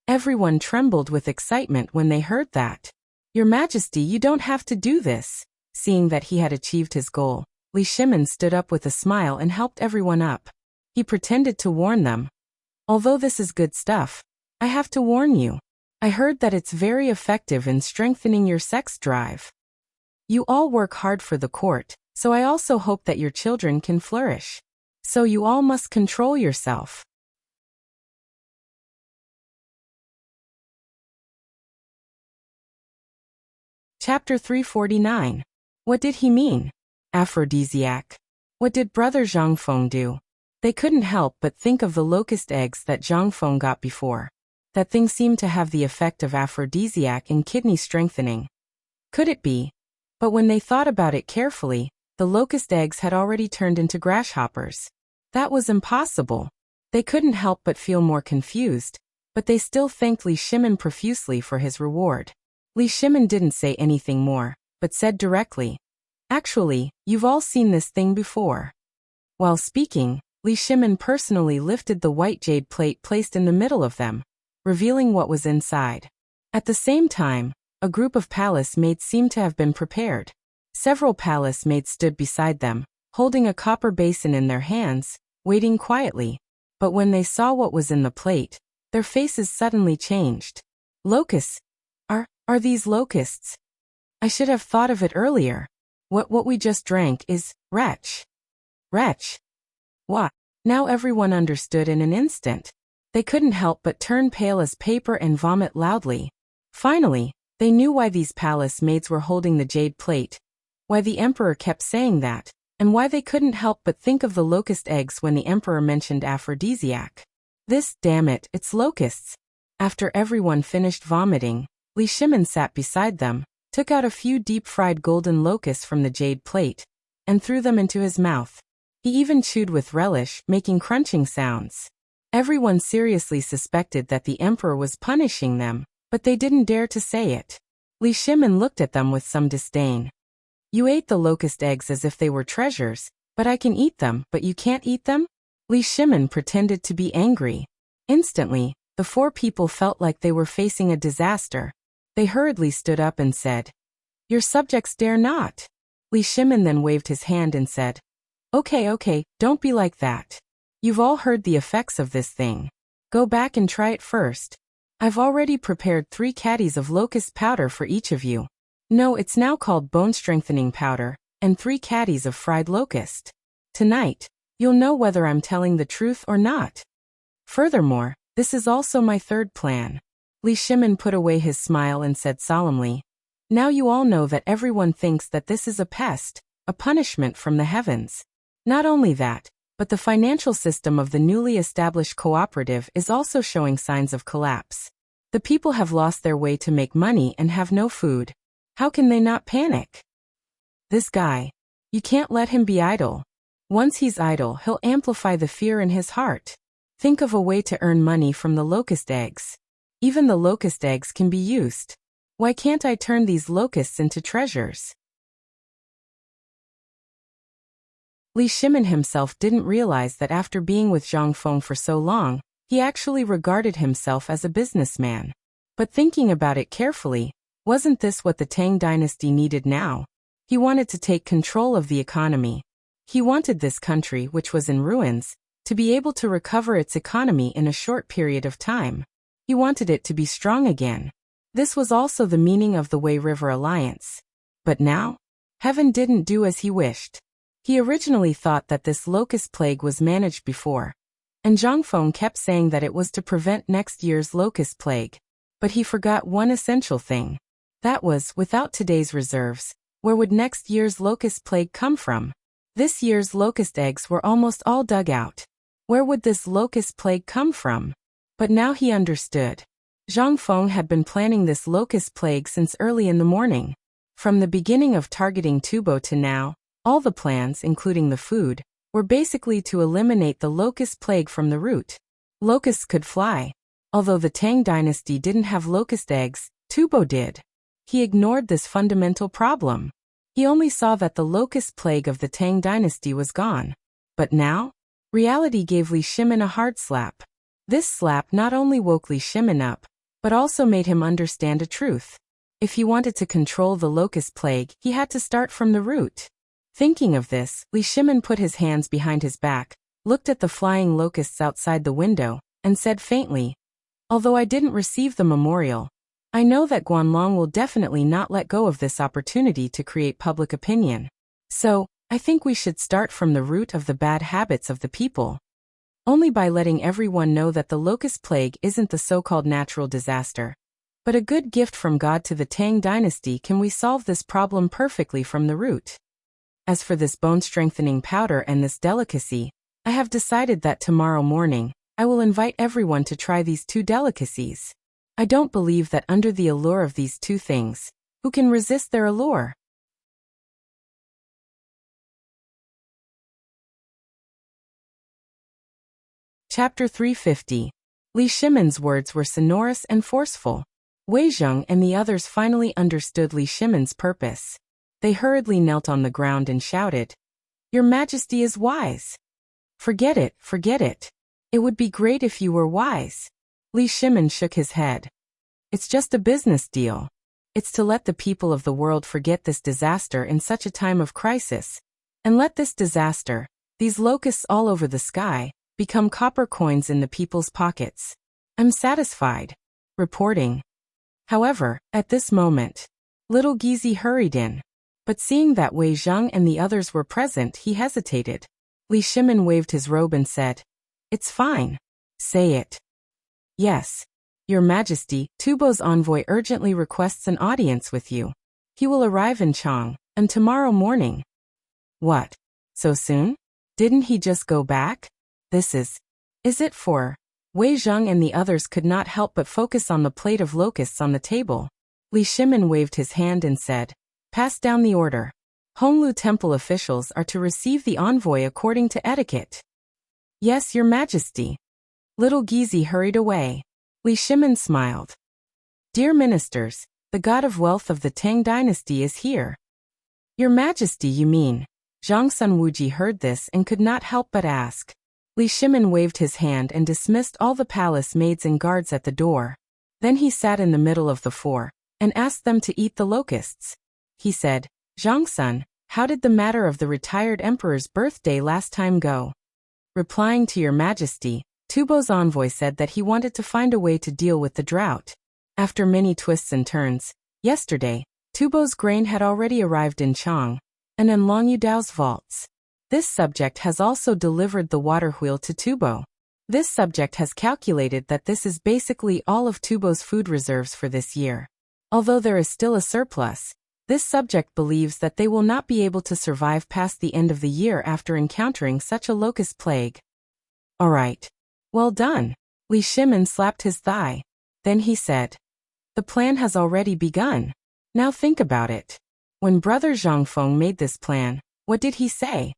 S1: Everyone trembled with excitement when they heard that. "Your Majesty, you don't have to do this." Seeing that he had achieved his goal, Li Shimin stood up with a smile and helped everyone up. He pretended to warn them. "Although this is good stuff, I have to warn you. I heard that it's very effective in strengthening your sex drive. You all work hard for the court, so I also hope that your children can flourish. So you all must control yourself." Chapter 349. What did he mean? Aphrodisiac. What did Brother Zhangfeng do? They couldn't help but think of the locust eggs that Zhangfeng got before. That thing seemed to have the effect of aphrodisiac and kidney strengthening. Could it be? But when they thought about it carefully, the locust eggs had already turned into grasshoppers. That was impossible. They couldn't help but feel more confused, but they still thanked Li Shimin profusely for his reward. Li Shimin didn't say anything more, but said directly, "Actually, you've all seen this thing before." While speaking, Li Shimin personally lifted the white jade plate placed in the middle of them, revealing what was inside. At the same time, a group of palace maids seemed to have been prepared. Several palace maids stood beside them, holding a copper basin in their hands, waiting quietly. But when they saw what was in the plate, their faces suddenly changed. "Locusts? Are these locusts? I should have thought of it earlier. What we just drank is wretch. Wretch. What?" Now everyone understood in an instant. They couldn't help but turn pale as paper and vomit loudly. Finally, they knew why these palace maids were holding the jade plate, why the emperor kept saying that, and why they couldn't help but think of the locust eggs when the emperor mentioned aphrodisiac. Damn it, it's locusts. After everyone finished vomiting, Li Shimin sat beside them, took out a few deep-fried golden locusts from the jade plate, and threw them into his mouth. He even chewed with relish, making crunching sounds. Everyone seriously suspected that the emperor was punishing them, but they didn't dare to say it. Li Shimin looked at them with some disdain. "You ate the locust eggs as if they were treasures, but I can eat them, but you can't eat them?" Li Shimin pretended to be angry. Instantly, the four people felt like they were facing a disaster. They hurriedly stood up and said, "Your subjects dare not." Li Shimin then waved his hand and said, Okay, don't be like that. You've all heard the effects of this thing. Go back and try it first. I've already prepared 3 caddies of locust powder for each of you. No, it's now called bone-strengthening powder, and 3 caddies of fried locust. Tonight, you'll know whether I'm telling the truth or not. Furthermore, this is also my 3rd plan." Li Shimin put away his smile and said solemnly, "Now you all know that everyone thinks that this is a pest, a punishment from the heavens. Not only that, but the financial system of the newly established cooperative is also showing signs of collapse. The people have lost their way to make money and have no food. How can they not panic? This guy, you can't let him be idle. Once he's idle, he'll amplify the fear in his heart. Think of a way to earn money from the locust eggs. Even the locust eggs can be used. Why can't I turn these locusts into treasures?" Li Shimin himself didn't realize that after being with Zhang Feng for so long, he actually regarded himself as a businessman. But thinking about it carefully, wasn't this what the Tang dynasty needed now? He wanted to take control of the economy. He wanted this country, which was in ruins, to be able to recover its economy in a short period of time. He wanted it to be strong again. This was also the meaning of the Wei River Alliance. But now, heaven didn't do as he wished. He originally thought that this locust plague was managed before, and Zhang Feng kept saying that it was to prevent next year's locust plague. But he forgot one essential thing. That was, without today's reserves, where would next year's locust plague come from? This year's locust eggs were almost all dug out. Where would this locust plague come from? But now he understood. Zhang Feng had been planning this locust plague since early in the morning. From the beginning of targeting Tubo to now, all the plans, including the food, were basically to eliminate the locust plague from the root. Locusts could fly. Although the Tang dynasty didn't have locust eggs, Tubo did. He ignored this fundamental problem. He only saw that the locust plague of the Tang dynasty was gone. But now, reality gave Li Shimin a hard slap. This slap not only woke Li Shimin up, but also made him understand a truth. If he wanted to control the locust plague, he had to start from the root. Thinking of this, Li Shimin put his hands behind his back, looked at the flying locusts outside the window, and said faintly, "Although I didn't receive the memorial, I know that Guanlong will definitely not let go of this opportunity to create public opinion. So, I think we should start from the root of the bad habits of the people. Only by letting everyone know that the locust plague isn't the so-called natural disaster, but a good gift from God to the Tang dynasty can we solve this problem perfectly from the root. As for this bone-strengthening powder and this delicacy, I have decided that tomorrow morning, I will invite everyone to try these two delicacies. I don't believe that under the allure of these two things, who can resist their allure?" Chapter 350. Li Shimin's words were sonorous and forceful. Wei Zheng and the others finally understood Li Shimin's purpose. They hurriedly knelt on the ground and shouted, "Your Majesty is wise. Forget it, forget it. It would be great if you were wise." Li Shimin shook his head. "It's just a business deal. It's to let the people of the world forget this disaster in such a time of crisis, and let this disaster, these locusts all over the sky, become copper coins in the people's pockets. I'm satisfied." Reporting. However, at this moment, little Gizi hurried in. But seeing that Wei Zheng and the others were present, he hesitated. Li Shimin waved his robe and said, "It's fine. Say it." "Yes. Your Majesty, Tubo's envoy urgently requests an audience with you. He will arrive in Chang'an tomorrow morning." "What? So soon? Didn't he just go back? This is it for?" Wei Zheng and the others could not help but focus on the plate of locusts on the table. Li Shimin waved his hand and said, "Pass down the order. Honglu Temple officials are to receive the envoy according to etiquette." "Yes, Your Majesty." Little Gizi hurried away. Li Shimin smiled. "Dear ministers, the god of wealth of the Tang dynasty is here." "Your Majesty, you mean?" Zhang Sun Wuji heard this and could not help but ask. Li Shimin waved his hand and dismissed all the palace maids and guards at the door. Then he sat in the middle of the four, and asked them to eat the locusts. He said, "Zhang Sun, how did the matter of the retired emperor's birthday last time go?" Replying to Your Majesty, Tubo's envoy said that he wanted to find a way to deal with the drought. After many twists and turns, yesterday, Tubo's grain had already arrived in Chang'an and in Long Yudao's vaults. This subject has also delivered the water wheel to Tubo. This subject has calculated that this is basically all of Tubo's food reserves for this year. Although there is still a surplus, this subject believes that they will not be able to survive past the end of the year after encountering such a locust plague. "All right. Well done." Li Shimin slapped his thigh. Then he said, "The plan has already begun. Now think about it. When Brother Zhangfeng made this plan, what did he say?"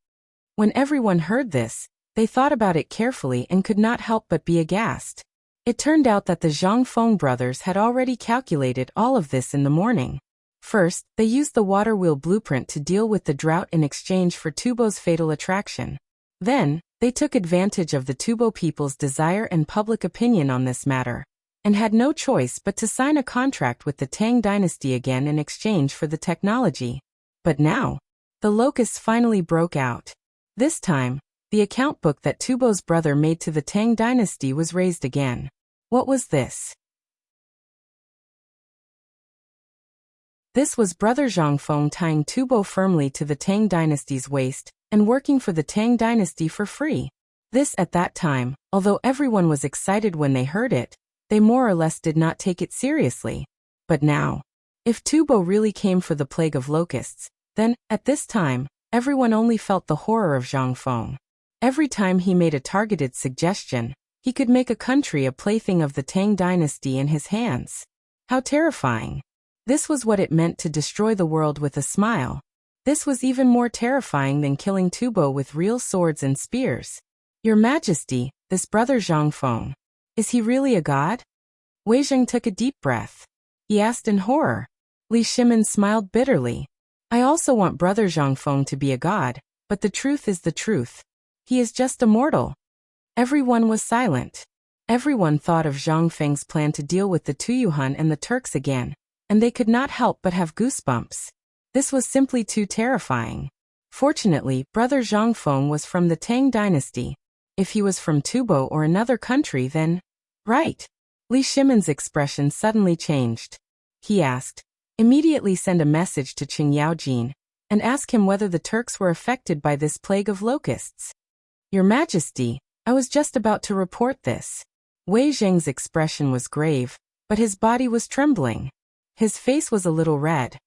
S1: When everyone heard this, they thought about it carefully and could not help but be aghast. It turned out that the Zhangfeng brothers had already calculated all of this in the morning. First, they used the water wheel blueprint to deal with the drought in exchange for Tubo's fatal attraction. Then, they took advantage of the Tubo people's desire and public opinion on this matter, and had no choice but to sign a contract with the Tang dynasty again in exchange for the technology. But now, the locusts finally broke out. This time, the account book that Tubo's brother made to the Tang dynasty was raised again. What was this? This was Brother Zhangfeng tying Tubo firmly to the Tang dynasty's waist and working for the Tang dynasty for free. This at that time, although everyone was excited when they heard it, they more or less did not take it seriously. But now, if Tubo really came for the plague of locusts, then, at this time, everyone only felt the horror of Zhangfeng. Every time he made a targeted suggestion, he could make a country a plaything of the Tang dynasty in his hands. How terrifying. This was what it meant to destroy the world with a smile. This was even more terrifying than killing Tubo with real swords and spears. "Your Majesty, this Brother Zhangfeng, is he really a god?" Wei Zheng took a deep breath. He asked in horror. Li Shimin smiled bitterly. I also want Brother Zhang Feng to be a god, but the truth is the truth. He is just a mortal. Everyone was silent. Everyone thought of Zhang Feng's plan to deal with the Tuyuhan and the Turks again, and they could not help but have goosebumps. This was simply too terrifying. Fortunately, Brother Zhang Feng was from the Tang dynasty. If he was from Tubo or another country, then... Right. Li Shimin's expression suddenly changed. He asked, immediately send a message to Qing Yaojin, and ask him whether the Turks were affected by this plague of locusts. Your Majesty, I was just about to report this. Wei Zheng's expression was grave, but his body was trembling. His face was a little red.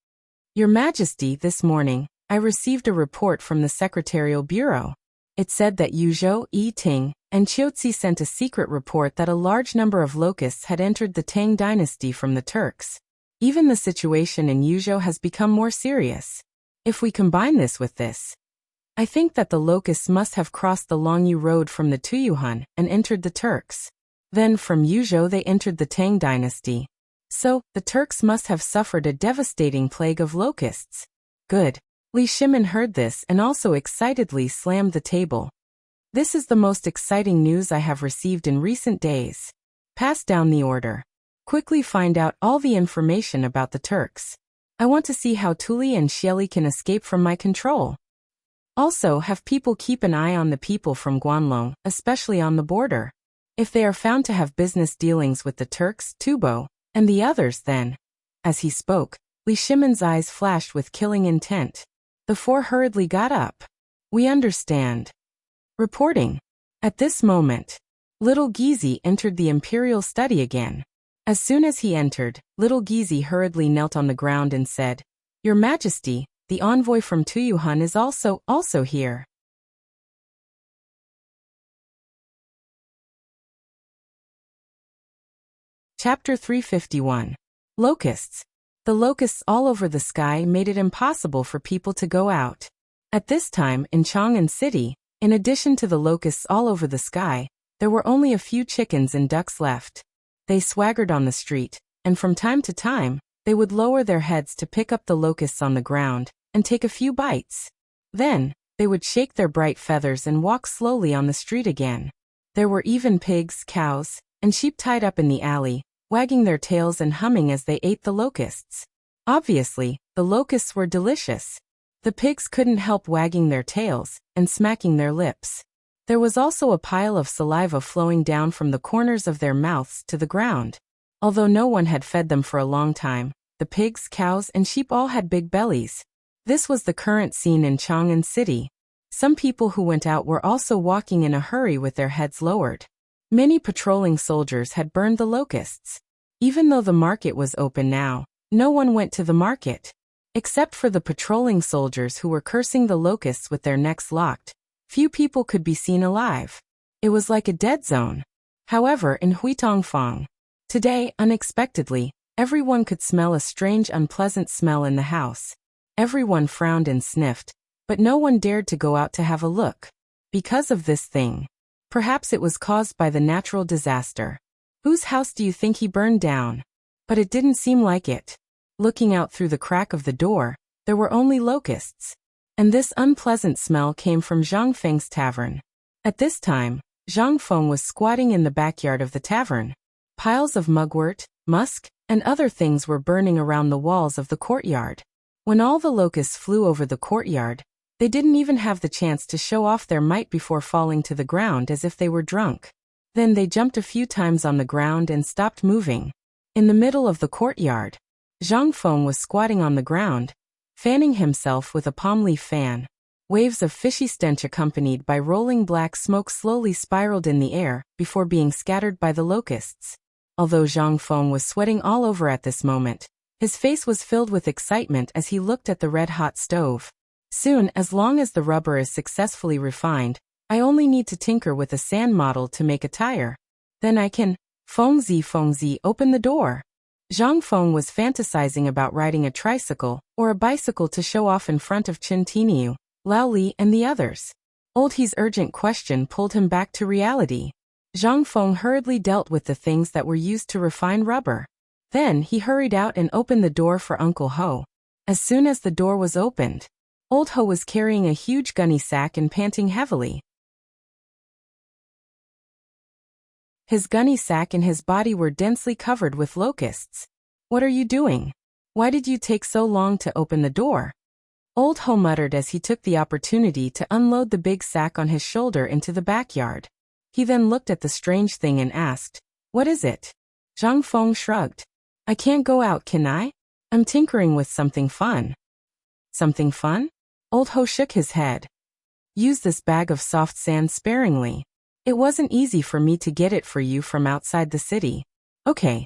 S1: Your Majesty, this morning, I received a report from the Secretarial Bureau. It said that Yuzhou, Yi Ting, and Qiuzi sent a secret report that a large number of locusts had entered the Tang dynasty from the Turks. Even the situation in Yuzhou has become more serious. If we combine this with this, I think that the locusts must have crossed the Longyu Road from the Tuyuhan and entered the Turks. Then from Yuzhou they entered the Tang dynasty. So, the Turks must have suffered a devastating plague of locusts. Good. Li Shimin heard this and also excitedly slammed the table. This is the most exciting news I have received in recent days. Pass down the order. Quickly find out all the information about the Turks. I want to see how Tuli and Xieli can escape from my control. Also, have people keep an eye on the people from Guanlong, especially on the border. If they are found to have business dealings with the Turks, Tubo, and the others, then... As he spoke, Li Shimin's eyes flashed with killing intent. The four hurriedly got up. We understand. Reporting. At this moment, little Gizi entered the imperial study again. As soon as he entered, little Gizi hurriedly knelt on the ground and said, Your Majesty, the envoy from Tuyuhan is also here. Chapter 351. Locusts. The locusts all over the sky made it impossible for people to go out. At this time, in Chang'an City, in addition to the locusts all over the sky, there were only a few chickens and ducks left. They swaggered on the street, and from time to time, they would lower their heads to pick up the locusts on the ground and take a few bites. Then, they would shake their bright feathers and walk slowly on the street again. There were even pigs, cows, and sheep tied up in the alley, wagging their tails and humming as they ate the locusts. Obviously, the locusts were delicious. The pigs couldn't help wagging their tails and smacking their lips. There was also a pile of saliva flowing down from the corners of their mouths to the ground. Although no one had fed them for a long time, the pigs, cows, and sheep all had big bellies. This was the current scene in Chang'an City. Some people who went out were also walking in a hurry with their heads lowered. Many patrolling soldiers had burned the locusts. Even though the market was open now, no one went to the market. Except for the patrolling soldiers who were cursing the locusts with their necks locked, few people could be seen alive. It was like a dead zone. However, in Huitongfang, today, unexpectedly, everyone could smell a strange, unpleasant smell in the house. Everyone frowned and sniffed, but no one dared to go out to have a look. Because of this thing. Perhaps it was caused by the natural disaster. Whose house do you think he burned down? But it didn't seem like it. Looking out through the crack of the door, there were only locusts. And this unpleasant smell came from Zhang Feng's tavern. At this time, Zhang Feng was squatting in the backyard of the tavern. Piles of mugwort, musk, and other things were burning around the walls of the courtyard. When all the locusts flew over the courtyard, they didn't even have the chance to show off their might before falling to the ground as if they were drunk. Then they jumped a few times on the ground and stopped moving. In the middle of the courtyard, Zhang Feng was squatting on the ground, fanning himself with a palm leaf fan. Waves of fishy stench accompanied by rolling black smoke slowly spiraled in the air before being scattered by the locusts. Although Zhang Feng was sweating all over at this moment, his face was filled with excitement as he looked at the red-hot stove. Soon, as long as the rubber is successfully refined, I only need to tinker with a sand model to make a tire. Then I can, Fengzi, open the door. Zhang Feng was fantasizing about riding a tricycle or a bicycle to show off in front of Chen Tiniu, Lao Li, and the others. Old He's urgent question pulled him back to reality. Zhang Feng hurriedly dealt with the things that were used to refine rubber. Then he hurried out and opened the door for Uncle Ho. As soon as the door was opened, Old Ho was carrying a huge gunny sack and panting heavily. His gunny sack and his body were densely covered with locusts. "What are you doing? Why did you take so long to open the door?" Old Ho muttered as he took the opportunity to unload the big sack on his shoulder into the backyard. He then looked at the strange thing and asked, "What is it?" Zhang Feng shrugged. "I can't go out, can I? I'm tinkering with something fun." "Something fun?" Old Ho shook his head. "Use this bag of soft sand sparingly. It wasn't easy for me to get it for you from outside the city." "Okay."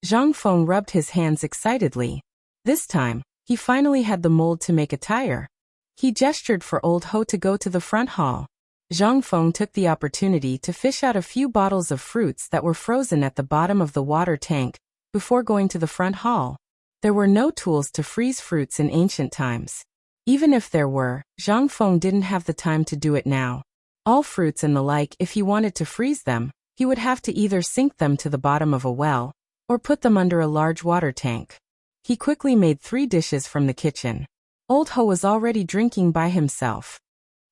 S1: Zhang Feng rubbed his hands excitedly. This time, he finally had the mold to make a tire. He gestured for Old Ho to go to the front hall. Zhang Feng took the opportunity to fish out a few bottles of fruits that were frozen at the bottom of the water tank before going to the front hall. There were no tools to freeze fruits in ancient times. Even if there were, Zhang Feng didn't have the time to do it now. All fruits and the like, if he wanted to freeze them, he would have to either sink them to the bottom of a well, or put them under a large water tank. He quickly made 3 dishes from the kitchen. Old Ho was already drinking by himself.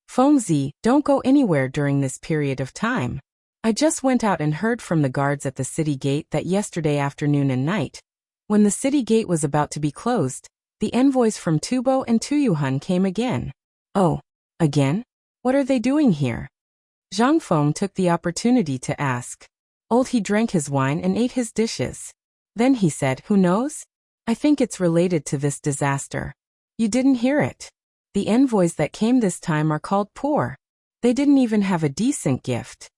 S1: "Fengzi, don't go anywhere during this period of time. I just went out and heard from the guards at the city gate that yesterday afternoon and night, when the city gate was about to be closed, the envoys from Tubo and Tuyuhun came again." "Oh, again? What are they doing here?" Zhang Feng took the opportunity to ask. Old He drank his wine and ate his dishes. Then he said, "Who knows? I think it's related to this disaster. You didn't hear it. The envoys that came this time are called poor. They didn't even have a decent gift."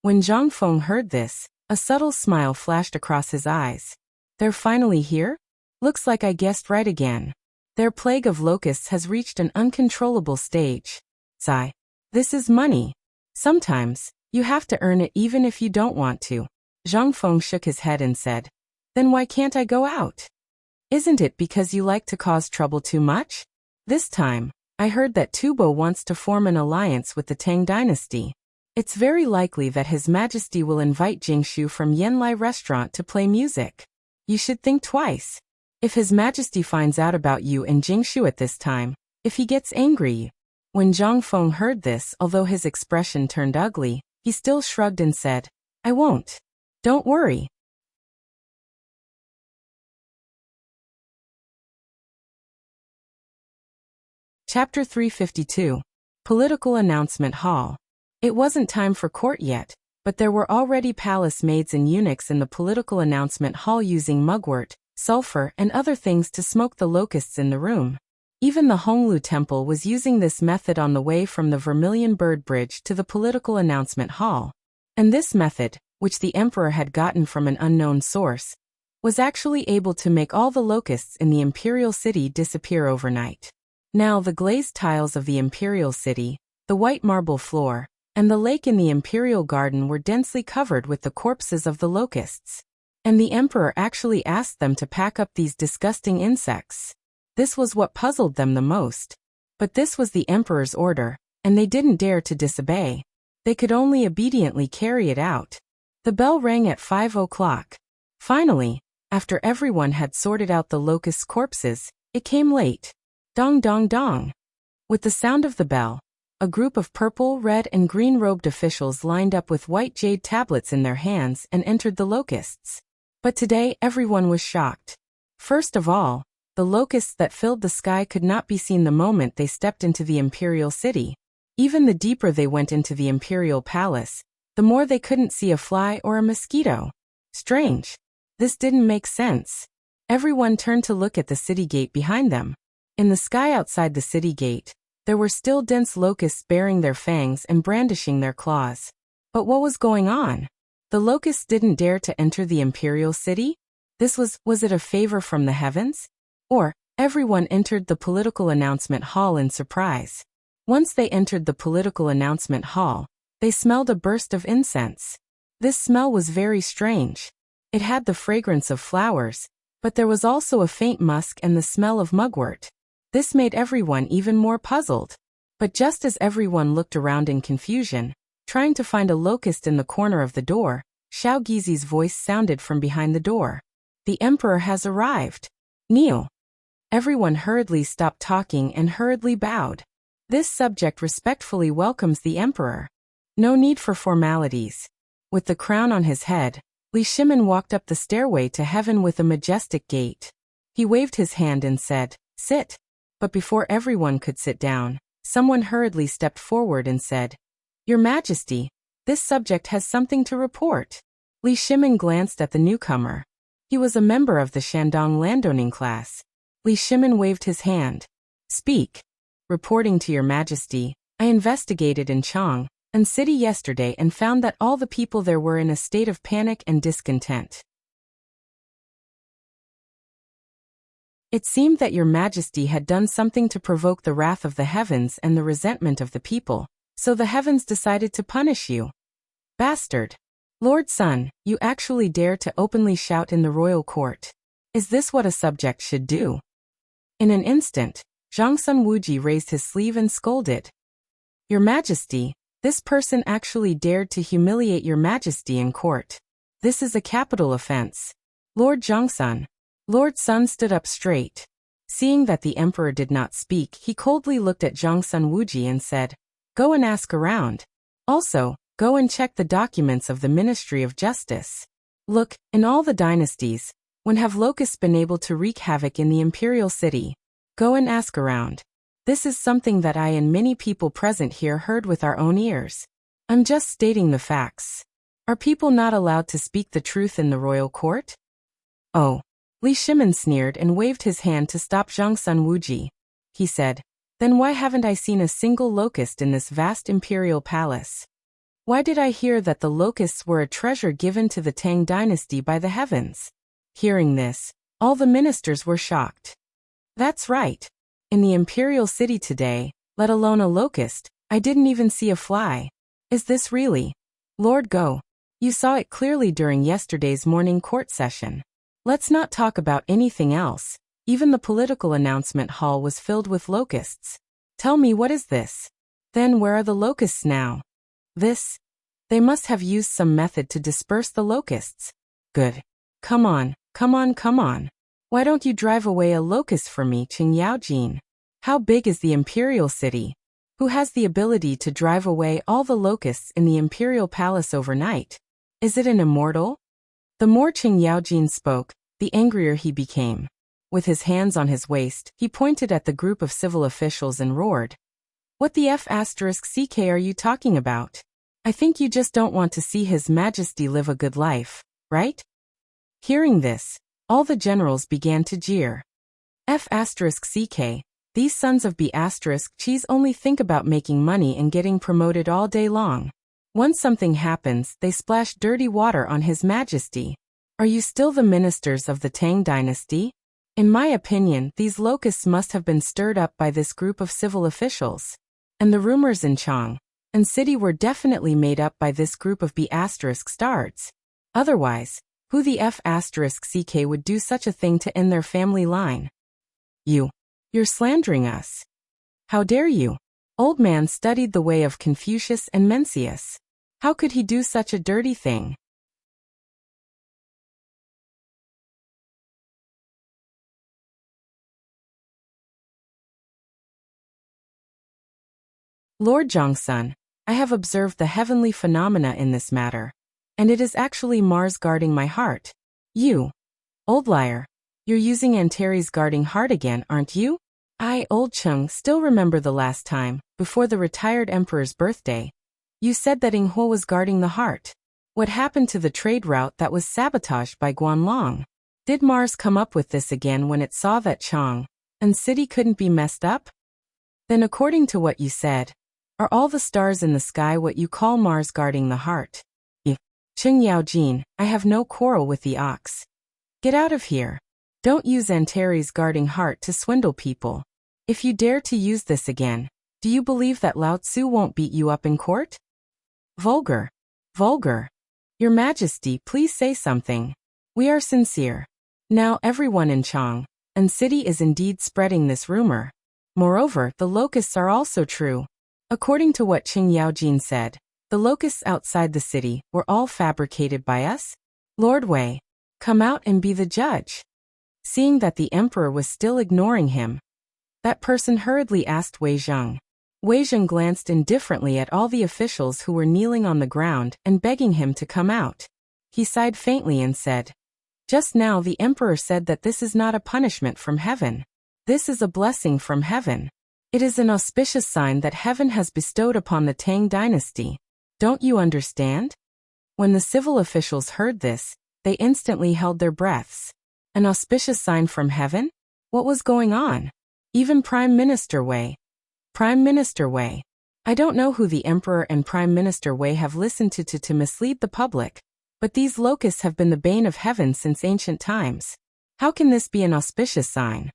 S1: When Zhang Feng heard this, a subtle smile flashed across his eyes. "They're finally here? Looks like I guessed right again. Their plague of locusts has reached an uncontrollable stage. Sigh. This is money. Sometimes, you have to earn it even if you don't want to." Zhang Feng shook his head and said, "Then why can't I go out? Isn't it because you like to cause trouble too much? This time, I heard that Tubo wants to form an alliance with the Tang dynasty. It's very likely that His Majesty will invite Jingshu from Yanlai restaurant to play music. You should think twice. If His Majesty finds out about you and Jingshu at this time, if he gets angry." When Zhang Feng heard this, although his expression turned ugly, he still shrugged and said, "I won't. Don't worry." Chapter 352. Political Announcement Hall. It wasn't time for court yet, but there were already palace maids and eunuchs in the political announcement hall using mugwort, sulfur, and other things to smoke the locusts in the room. Even the Honglu Temple was using this method on the way from the Vermilion Bird Bridge to the political announcement hall. And this method, which the emperor had gotten from an unknown source, was actually able to make all the locusts in the imperial city disappear overnight. Now the glazed tiles of the imperial city, the white marble floor, and the lake in the imperial garden were densely covered with the corpses of the locusts. And the emperor actually asked them to pack up these disgusting insects. This was what puzzled them the most. But this was the emperor's order, and they didn't dare to disobey. They could only obediently carry it out. The bell rang at 5 o'clock. Finally, after everyone had sorted out the locust corpses, it came late. Dong dong dong. With the sound of the bell, a group of purple, red, and green-robed officials lined up with white jade tablets in their hands and entered the locusts. But today everyone was shocked. First of all, the locusts that filled the sky could not be seen the moment they stepped into the imperial city. Even the deeper they went into the imperial palace, the more they couldn't see a fly or a mosquito. Strange. This didn't make sense. Everyone turned to look at the city gate behind them. In the sky outside the city gate, there were still dense locusts baring their fangs and brandishing their claws. But what was going on? The locusts didn't dare to enter the imperial city? Was it a favor from the heavens? Or, everyone entered the political announcement hall in surprise. Once they entered the political announcement hall, they smelled a burst of incense. This smell was very strange. It had the fragrance of flowers, but there was also a faint musk and the smell of mugwort. This made everyone even more puzzled. But just as everyone looked around in confusion, trying to find a locust in the corner of the door, Xiao Gizi's voice sounded from behind the door. The emperor has arrived. Kneel. Everyone hurriedly stopped talking and hurriedly bowed. This subject respectfully welcomes the emperor. No need for formalities. With the crown on his head, Li Shimin walked up the stairway to heaven with a majestic gait. He waved his hand and said, "Sit." But before everyone could sit down, someone hurriedly stepped forward and said, "Your Majesty, this subject has something to report." Li Shimin glanced at the newcomer. He was a member of the Shandong landowning class. Li Shimin waved his hand. "Speak." "Reporting to your Majesty, I investigated in Chang'an city yesterday and found that all the people there were in a state of panic and discontent. It seemed that your Majesty had done something to provoke the wrath of the heavens and the resentment of the people, so the heavens decided to punish you. Bastard! Lord Sun, you actually dare to openly shout in the royal court. Is this what a subject should do?" In an instant, Zhang Wuji raised his sleeve and scolded. "Your Majesty, this person actually dared to humiliate your Majesty in court. This is a capital offense." Lord Zhangsun. Lord Sun stood up straight. Seeing that the emperor did not speak, he coldly looked at Zhang Wuji and said, "Go and ask around. Also, go and check the documents of the Ministry of Justice. Look, in all the dynasties, when have locusts been able to wreak havoc in the imperial city? Go and ask around. This is something that I and many people present here heard with our own ears. I'm just stating the facts. Are people not allowed to speak the truth in the royal court?" "Oh." Li Shimin sneered and waved his hand to stop Zhang Wuji. He said, "Then why haven't I seen a single locust in this vast imperial palace? Why did I hear that the locusts were a treasure given to the Tang dynasty by the heavens?" Hearing this, all the ministers were shocked. "That's right. In the imperial city today, let alone a locust, I didn't even see a fly. Is this really? Lord Go, you saw it clearly during yesterday's morning court session. Let's not talk about anything else. Even the political announcement hall was filled with locusts. Tell me, what is this? Then where are the locusts now? This? They must have used some method to disperse the locusts. Good. Come on, come on, come on. Why don't you drive away a locust for me, Qing? How big is the imperial city? Who has the ability to drive away all the locusts in the imperial palace overnight? Is it an immortal?" The more Qing spoke, the angrier he became. With his hands on his waist, he pointed at the group of civil officials and roared, "What the F***ck are you talking about? I think you just don't want to see His Majesty live a good life, right?" Hearing this, all the generals began to jeer. F***ck, these sons of B***cheese only think about making money and getting promoted all day long. Once something happens, they splash dirty water on His Majesty. Are you still the ministers of the Tang dynasty? In my opinion, these locusts must have been stirred up by this group of civil officials. And the rumors in Chang'an city were definitely made up by this group of B***stards. Otherwise, who the F***ck would do such a thing to end their family line? You're slandering us. How dare you? Old man studied the way of Confucius and Mencius. How could he do such a dirty thing? Lord Zhangsun, I have observed the heavenly phenomena in this matter, and it is actually Mars guarding my heart. You, old liar, you're using Antares guarding heart again, aren't you? I, old Chung, still remember the last time, before the retired emperor's birthday. You said that Inghuo was guarding the heart. What happened to the trade route that was sabotaged by Guanlong? Did Mars come up with this again when it saw that Chang'an city couldn't be messed up? Then according to what you said, are all the stars in the sky what you call Mars guarding the heart? Qing, I have no quarrel with the ox. Get out of here. Don't use Antares guarding heart to swindle people. If you dare to use this again, do you believe that Lao Tzu won't beat you up in court? Vulgar. Vulgar. Your Majesty, please say something. We are sincere. Now everyone in Chang'an city is indeed spreading this rumor. Moreover, the locusts are also true. According to what Qing said, the locusts outside the city were all fabricated by us? Lord Wei, Come out and be the judge. Seeing that the emperor was still ignoring him, that person hurriedly asked Wei Zheng. Wei Zheng glanced indifferently at all the officials who were kneeling on the ground and begging him to come out. He sighed faintly and said, "Just now the emperor said that this is not a punishment from heaven. This is a blessing from heaven. It is an auspicious sign that heaven has bestowed upon the Tang dynasty. Don't you understand?" When the civil officials heard this, they instantly held their breaths. An auspicious sign from heaven? What was going on? Even Prime Minister Wei. Prime Minister Wei. I don't know who the Emperor and Prime Minister Wei have listened to mislead the public, but these locusts have been the bane of heaven since ancient times. How can this be an auspicious sign?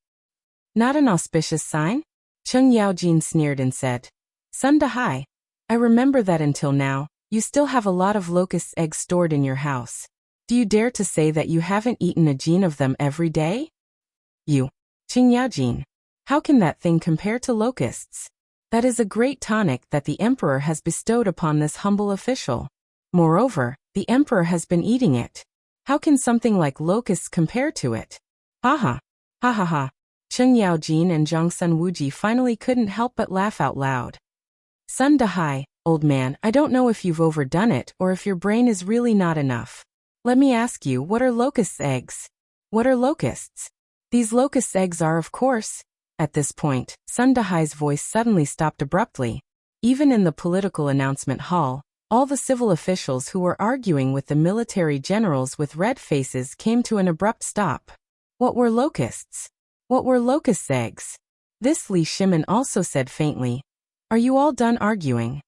S1: Not an auspicious sign? Cheng Yaojin sneered and said, "Sun Dahai, I remember that until now, you still have a lot of locust eggs stored in your house. Do you dare to say that you haven't eaten a gene of them every day? You, Cheng Yaojin, how can that thing compare to locusts? That is a great tonic that the emperor has bestowed upon this humble official. Moreover, the emperor has been eating it. How can something like locusts compare to it? Ha ha. Ha ha ha." Cheng Yaojin and Zhang Sunwuji finally couldn't help but laugh out loud. "Sun Dahai, old man, I don't know if you've overdone it or if your brain is really not enough. Let me ask you, what are locusts' eggs? What are locusts?" "These locusts' eggs are, of course." At this point, Sun Dahai's voice suddenly stopped abruptly. Even in the political announcement hall, all the civil officials who were arguing with the military generals with red faces came to an abrupt stop. What were locusts? What were locusts' eggs? This Li Shimin also said faintly. "Are you all done arguing?"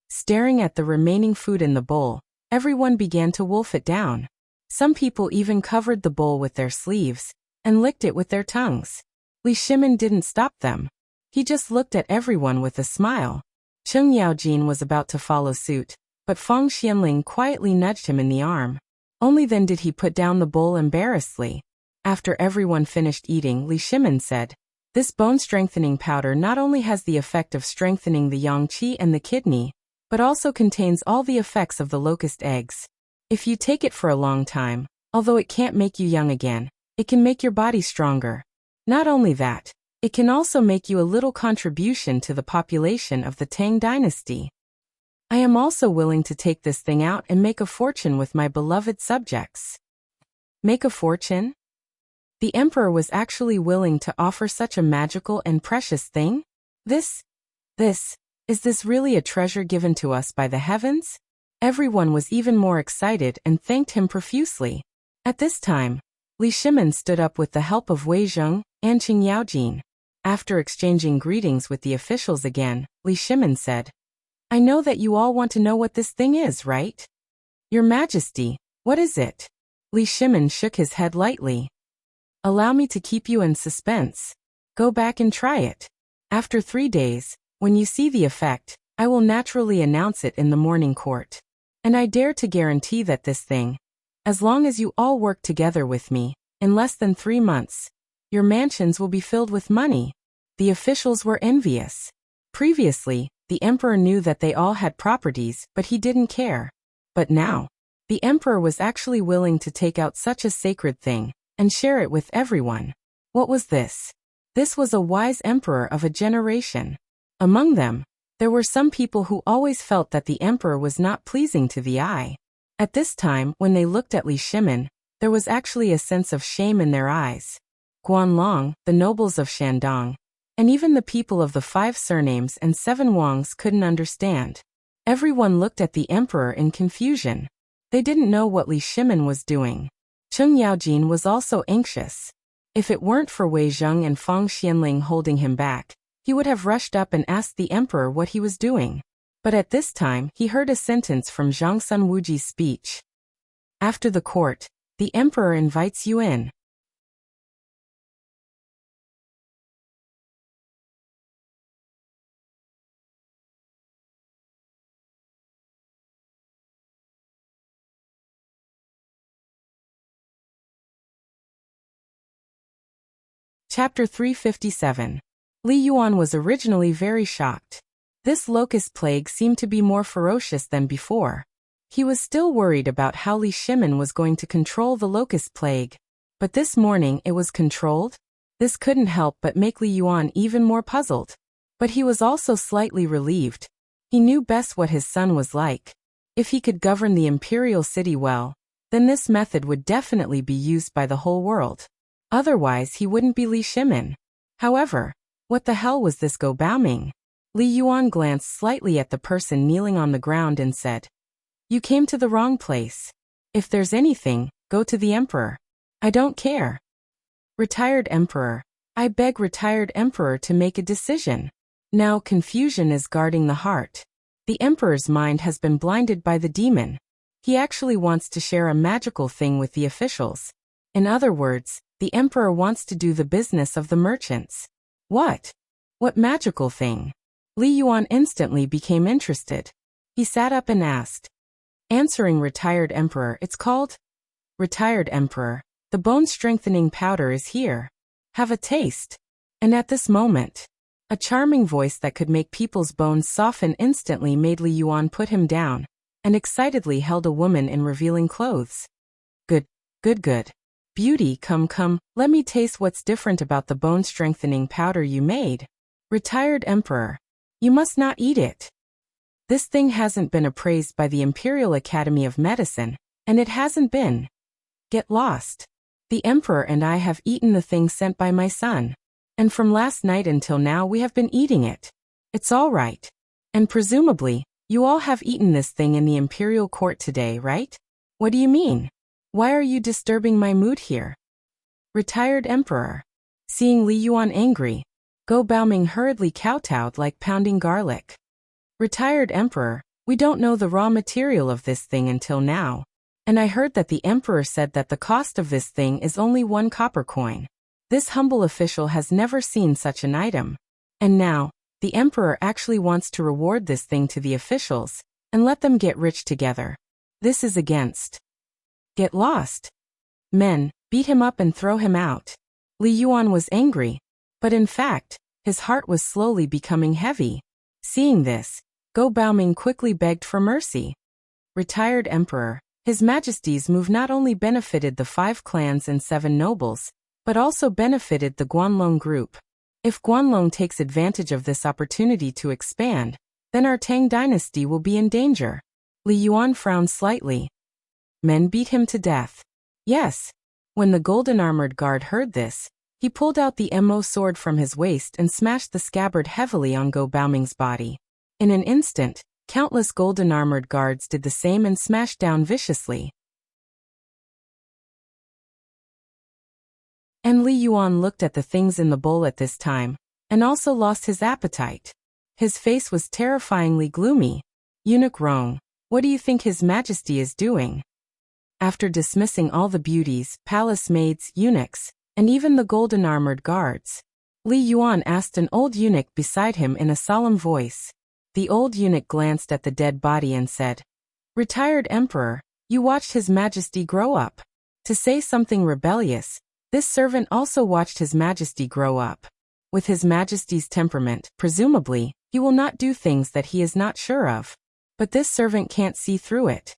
S1: Staring at the remaining food in the bowl, everyone began to wolf it down. Some people even covered the bowl with their sleeves and licked it with their tongues. Li Shimin didn't stop them. He just looked at everyone with a smile. Cheng Yaojin was about to follow suit, but Fang Xianling quietly nudged him in the arm. Only then did he put down the bowl embarrassedly. After everyone finished eating, Li Shimin said, "This bone-strengthening powder not only has the effect of strengthening the yang qi and the kidney, but also contains all the effects of the locust eggs. If you take it for a long time, although it can't make you young again, it can make your body stronger. Not only that, it can also make you a little contribution to the population of the Tang dynasty. I am also willing to take this thing out and make a fortune with my beloved subjects." Make a fortune? The emperor was actually willing to offer such a magical and precious thing? Is this really a treasure given to us by the heavens? Everyone was even more excited and thanked him profusely. At this time, Li Shimin stood up with the help of Wei Zheng and Cheng Yaojin. After exchanging greetings with the officials again, Li Shimin said, "I know that you all want to know what this thing is, right? Your Majesty, what is it?" Li Shimin shook his head lightly. "Allow me to keep you in suspense. Go back and try it. After 3 days, when you see the effect, I will naturally announce it in the morning court. And I dare to guarantee that this thing, as long as you all work together with me, in less than 3 months, your mansions will be filled with money." The officials were envious. Previously, the emperor knew that they all had properties, but he didn't care. But now, the emperor was actually willing to take out such a sacred thing and share it with everyone. What was this? This was a wise emperor of a generation. Among them, there were some people who always felt that the emperor was not pleasing to the eye. At this time, when they looked at Li Shimin, there was actually a sense of shame in their eyes. Guanlong, the nobles of Shandong, and even the people of the 5 surnames and 7 Wangs couldn't understand. Everyone looked at the emperor in confusion. They didn't know what Li Shimin was doing. Cheng Yaojin was also anxious. If it weren't for Wei Zheng and Fang Xianling holding him back, he would have rushed up and asked the emperor what he was doing. But at this time, he heard a sentence from Zhang Sunwuji's speech. "After the court, the emperor invites you in." Chapter 357. Li Yuan was originally very shocked. This locust plague seemed to be more ferocious than before. He was still worried about how Li Shimin was going to control the locust plague. But this morning it was controlled? This couldn't help but make Li Yuan even more puzzled. But he was also slightly relieved. He knew best what his son was like. If he could govern the imperial city well, then this method would definitely be used by the whole world. Otherwise he wouldn't be Li Shimin. However, what the hell was this Go Baoming? Li Yuan glanced slightly at the person kneeling on the ground and said, "You came to the wrong place. If there's anything, go to the emperor. I don't care." Retired emperor. I beg retired emperor to make a decision. Now confusion is guarding the heart. The emperor's mind has been blinded by the demon. He actually wants to share a magical thing with the officials. In other words, the emperor wants to do the business of the merchants. What? What magical thing? Li Yuan instantly became interested. He sat up and asked. Answering retired emperor, it's called? Retired emperor, the bone-strengthening powder is here. Have a taste. And at this moment, a charming voice that could make people's bones soften instantly made Li Yuan put him down, and excitedly held a woman in revealing clothes. Good. Beauty, come, let me taste what's different about the bone-strengthening powder you made. Retired emperor. You must not eat it. This thing hasn't been appraised by the Imperial Academy of Medicine, and it hasn't been. Get lost. The emperor and I have eaten the thing sent by my son. And from last night until now we have been eating it. It's all right. And presumably, you all have eaten this thing in the imperial court today, right? What do you mean? Why are you disturbing my mood here? Retired emperor. Seeing Li Yuan angry, Go Baoming hurriedly kowtowed like pounding garlic. Retired emperor, we don't know the raw material of this thing until now. And I heard that the emperor said that the cost of this thing is only 1 copper coin. This humble official has never seen such an item. And now, the emperor actually wants to reward this thing to the officials, and let them get rich together. This is against. Get lost. Men, beat him up and throw him out. Li Yuan was angry, but in fact, his heart was slowly becoming heavy. Seeing this, Go Baoming quickly begged for mercy. Retired emperor, His Majesty's move not only benefited the 5 clans and 7 nobles, but also benefited the Guanlong group. If Guanlong takes advantage of this opportunity to expand, then our Tang dynasty will be in danger. Li Yuan frowned slightly. Men beat him to death. Yes. When the golden-armored guard heard this, he pulled out the mo sword from his waist and smashed the scabbard heavily on Go Baoming's body. In an instant, countless golden-armored guards did the same and smashed down viciously. And Li Yuan looked at the things in the bowl at this time, and also lost his appetite. His face was terrifyingly gloomy. Eunuch Rong, what do you think His Majesty is doing? After dismissing all the beauties, palace maids, eunuchs, and even the golden-armored guards, Li Yuan asked an old eunuch beside him in a solemn voice. The old eunuch glanced at the dead body and said, Retired Emperor, you watched His Majesty grow up. To say something rebellious, this servant also watched His Majesty grow up. With His Majesty's temperament, presumably, he will not do things that he is not sure of. But this servant can't see through it.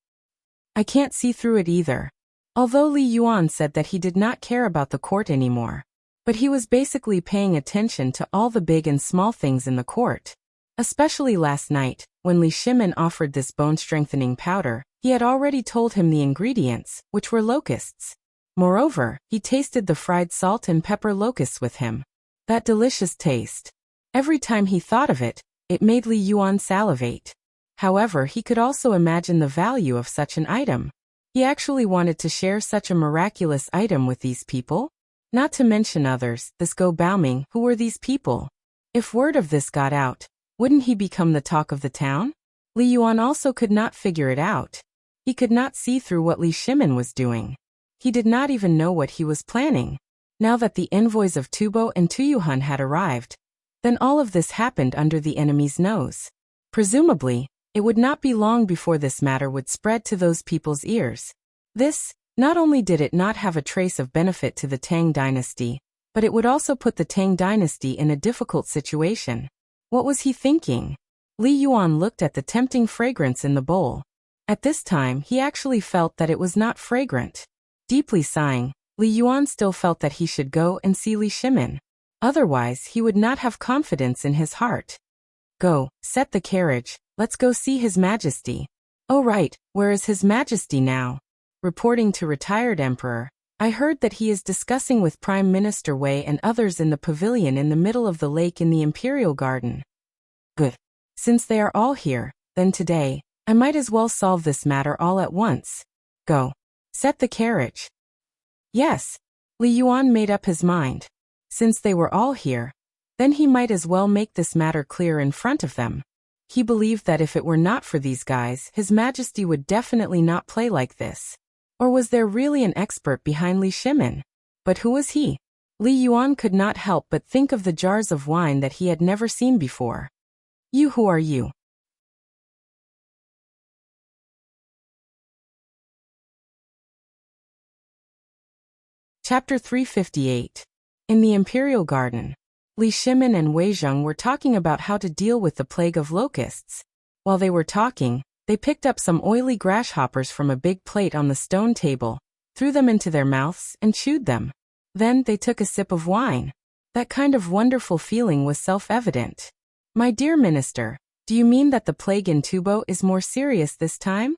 S1: I can't see through it either. Although Li Yuan said that he did not care about the court anymore. But he was basically paying attention to all the big and small things in the court. Especially last night, when Li Shimin offered this bone-strengthening powder, he had already told him the ingredients, which were locusts. Moreover, he tasted the fried salt and pepper locusts with him. That delicious taste. Every time he thought of it, it made Li Yuan salivate. However, he could also imagine the value of such an item. He actually wanted to share such a miraculous item with these people. Not to mention others, this Go Baoming, who were these people? If word of this got out, wouldn't he become the talk of the town? Li Yuan also could not figure it out. He could not see through what Li Shimin was doing. He did not even know what he was planning. Now that the envoys of Tubo and Tuyuhun had arrived, then all of this happened under the enemy's nose. Presumably, it would not be long before this matter would spread to those people's ears. This, not only did it not have a trace of benefit to the Tang dynasty, But it would also put the Tang dynasty in a difficult situation. What was he thinking? Li Yuan looked at the tempting fragrance in the bowl. At this time, he actually felt that it was not fragrant. Deeply sighing, Li Yuan still felt that he should go and see Li Shimin. Otherwise, he would not have confidence in his heart. Go, set the carriage, let's go see His Majesty. Oh right, where is His Majesty now? Reporting to retired Emperor, I heard that he is discussing with Prime Minister Wei and others in the pavilion in the middle of the lake in the Imperial Garden. Good. Since they are all here, then today, I might as well solve this matter all at once. Go. Set the carriage. Yes. Li Yuan made up his mind. Since they were all here, then he might as well make this matter clear in front of them. He believed that if it were not for these guys, His Majesty would definitely not play like this. Or was there really an expert behind Li Shimin? But who was he? Li Yuan could not help but think of the jars of wine that he had never seen before. You, who are you? Chapter 358. In the Imperial Garden, Li Shimin and Wei Zheng were talking about how to deal with the plague of locusts. While they were talking, they picked up some oily grasshoppers from a big plate on the stone table, threw them into their mouths, and chewed them. Then they took a sip of wine. That kind of wonderful feeling was self-evident. My dear Minister, do you mean that the plague in Tubo is more serious this time?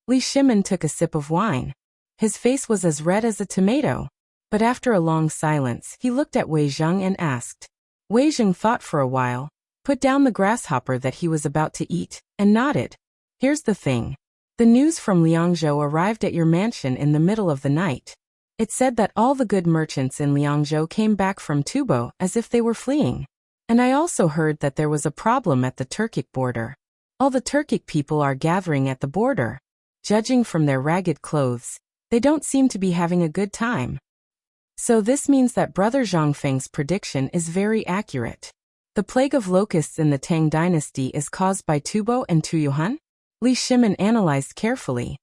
S1: Li Shimin took a sip of wine. His face was as red as a tomato. But after a long silence, he looked at Wei Zheng and asked. Wei Zheng thought for a while, put down the grasshopper that he was about to eat, and nodded. Here's the thing. The news from Liangzhou arrived at your mansion in the middle of the night. It said that all the good merchants in Liangzhou came back from Tubo as if they were fleeing. And I also heard that there was a problem at the Turkic border. All the Turkic people are gathering at the border. Judging from their ragged clothes, they don't seem to be having a good time. So this means that Brother Zhangfeng's prediction is very accurate. The plague of locusts in the Tang dynasty is caused by Tubo and Tuyuhan? Li Shimin analyzed carefully.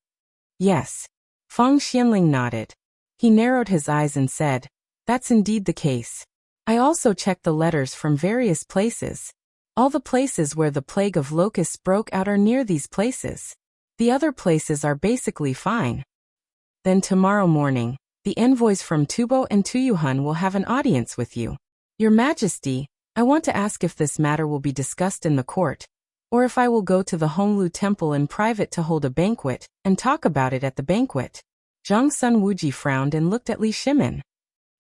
S1: Yes. Feng Xianling nodded. He narrowed his eyes and said, that's indeed the case. I also checked the letters from various places. All the places where the plague of locusts broke out are near these places. The other places are basically fine. Then tomorrow morning, the envoys from Tubo and Tuyuhan will have an audience with you. Your Majesty, I want to ask if this matter will be discussed in the court, or if I will go to the Honglu Temple in private to hold a banquet, and talk about it at the banquet. Zhang Sun Wuji frowned and looked at Li Shimin.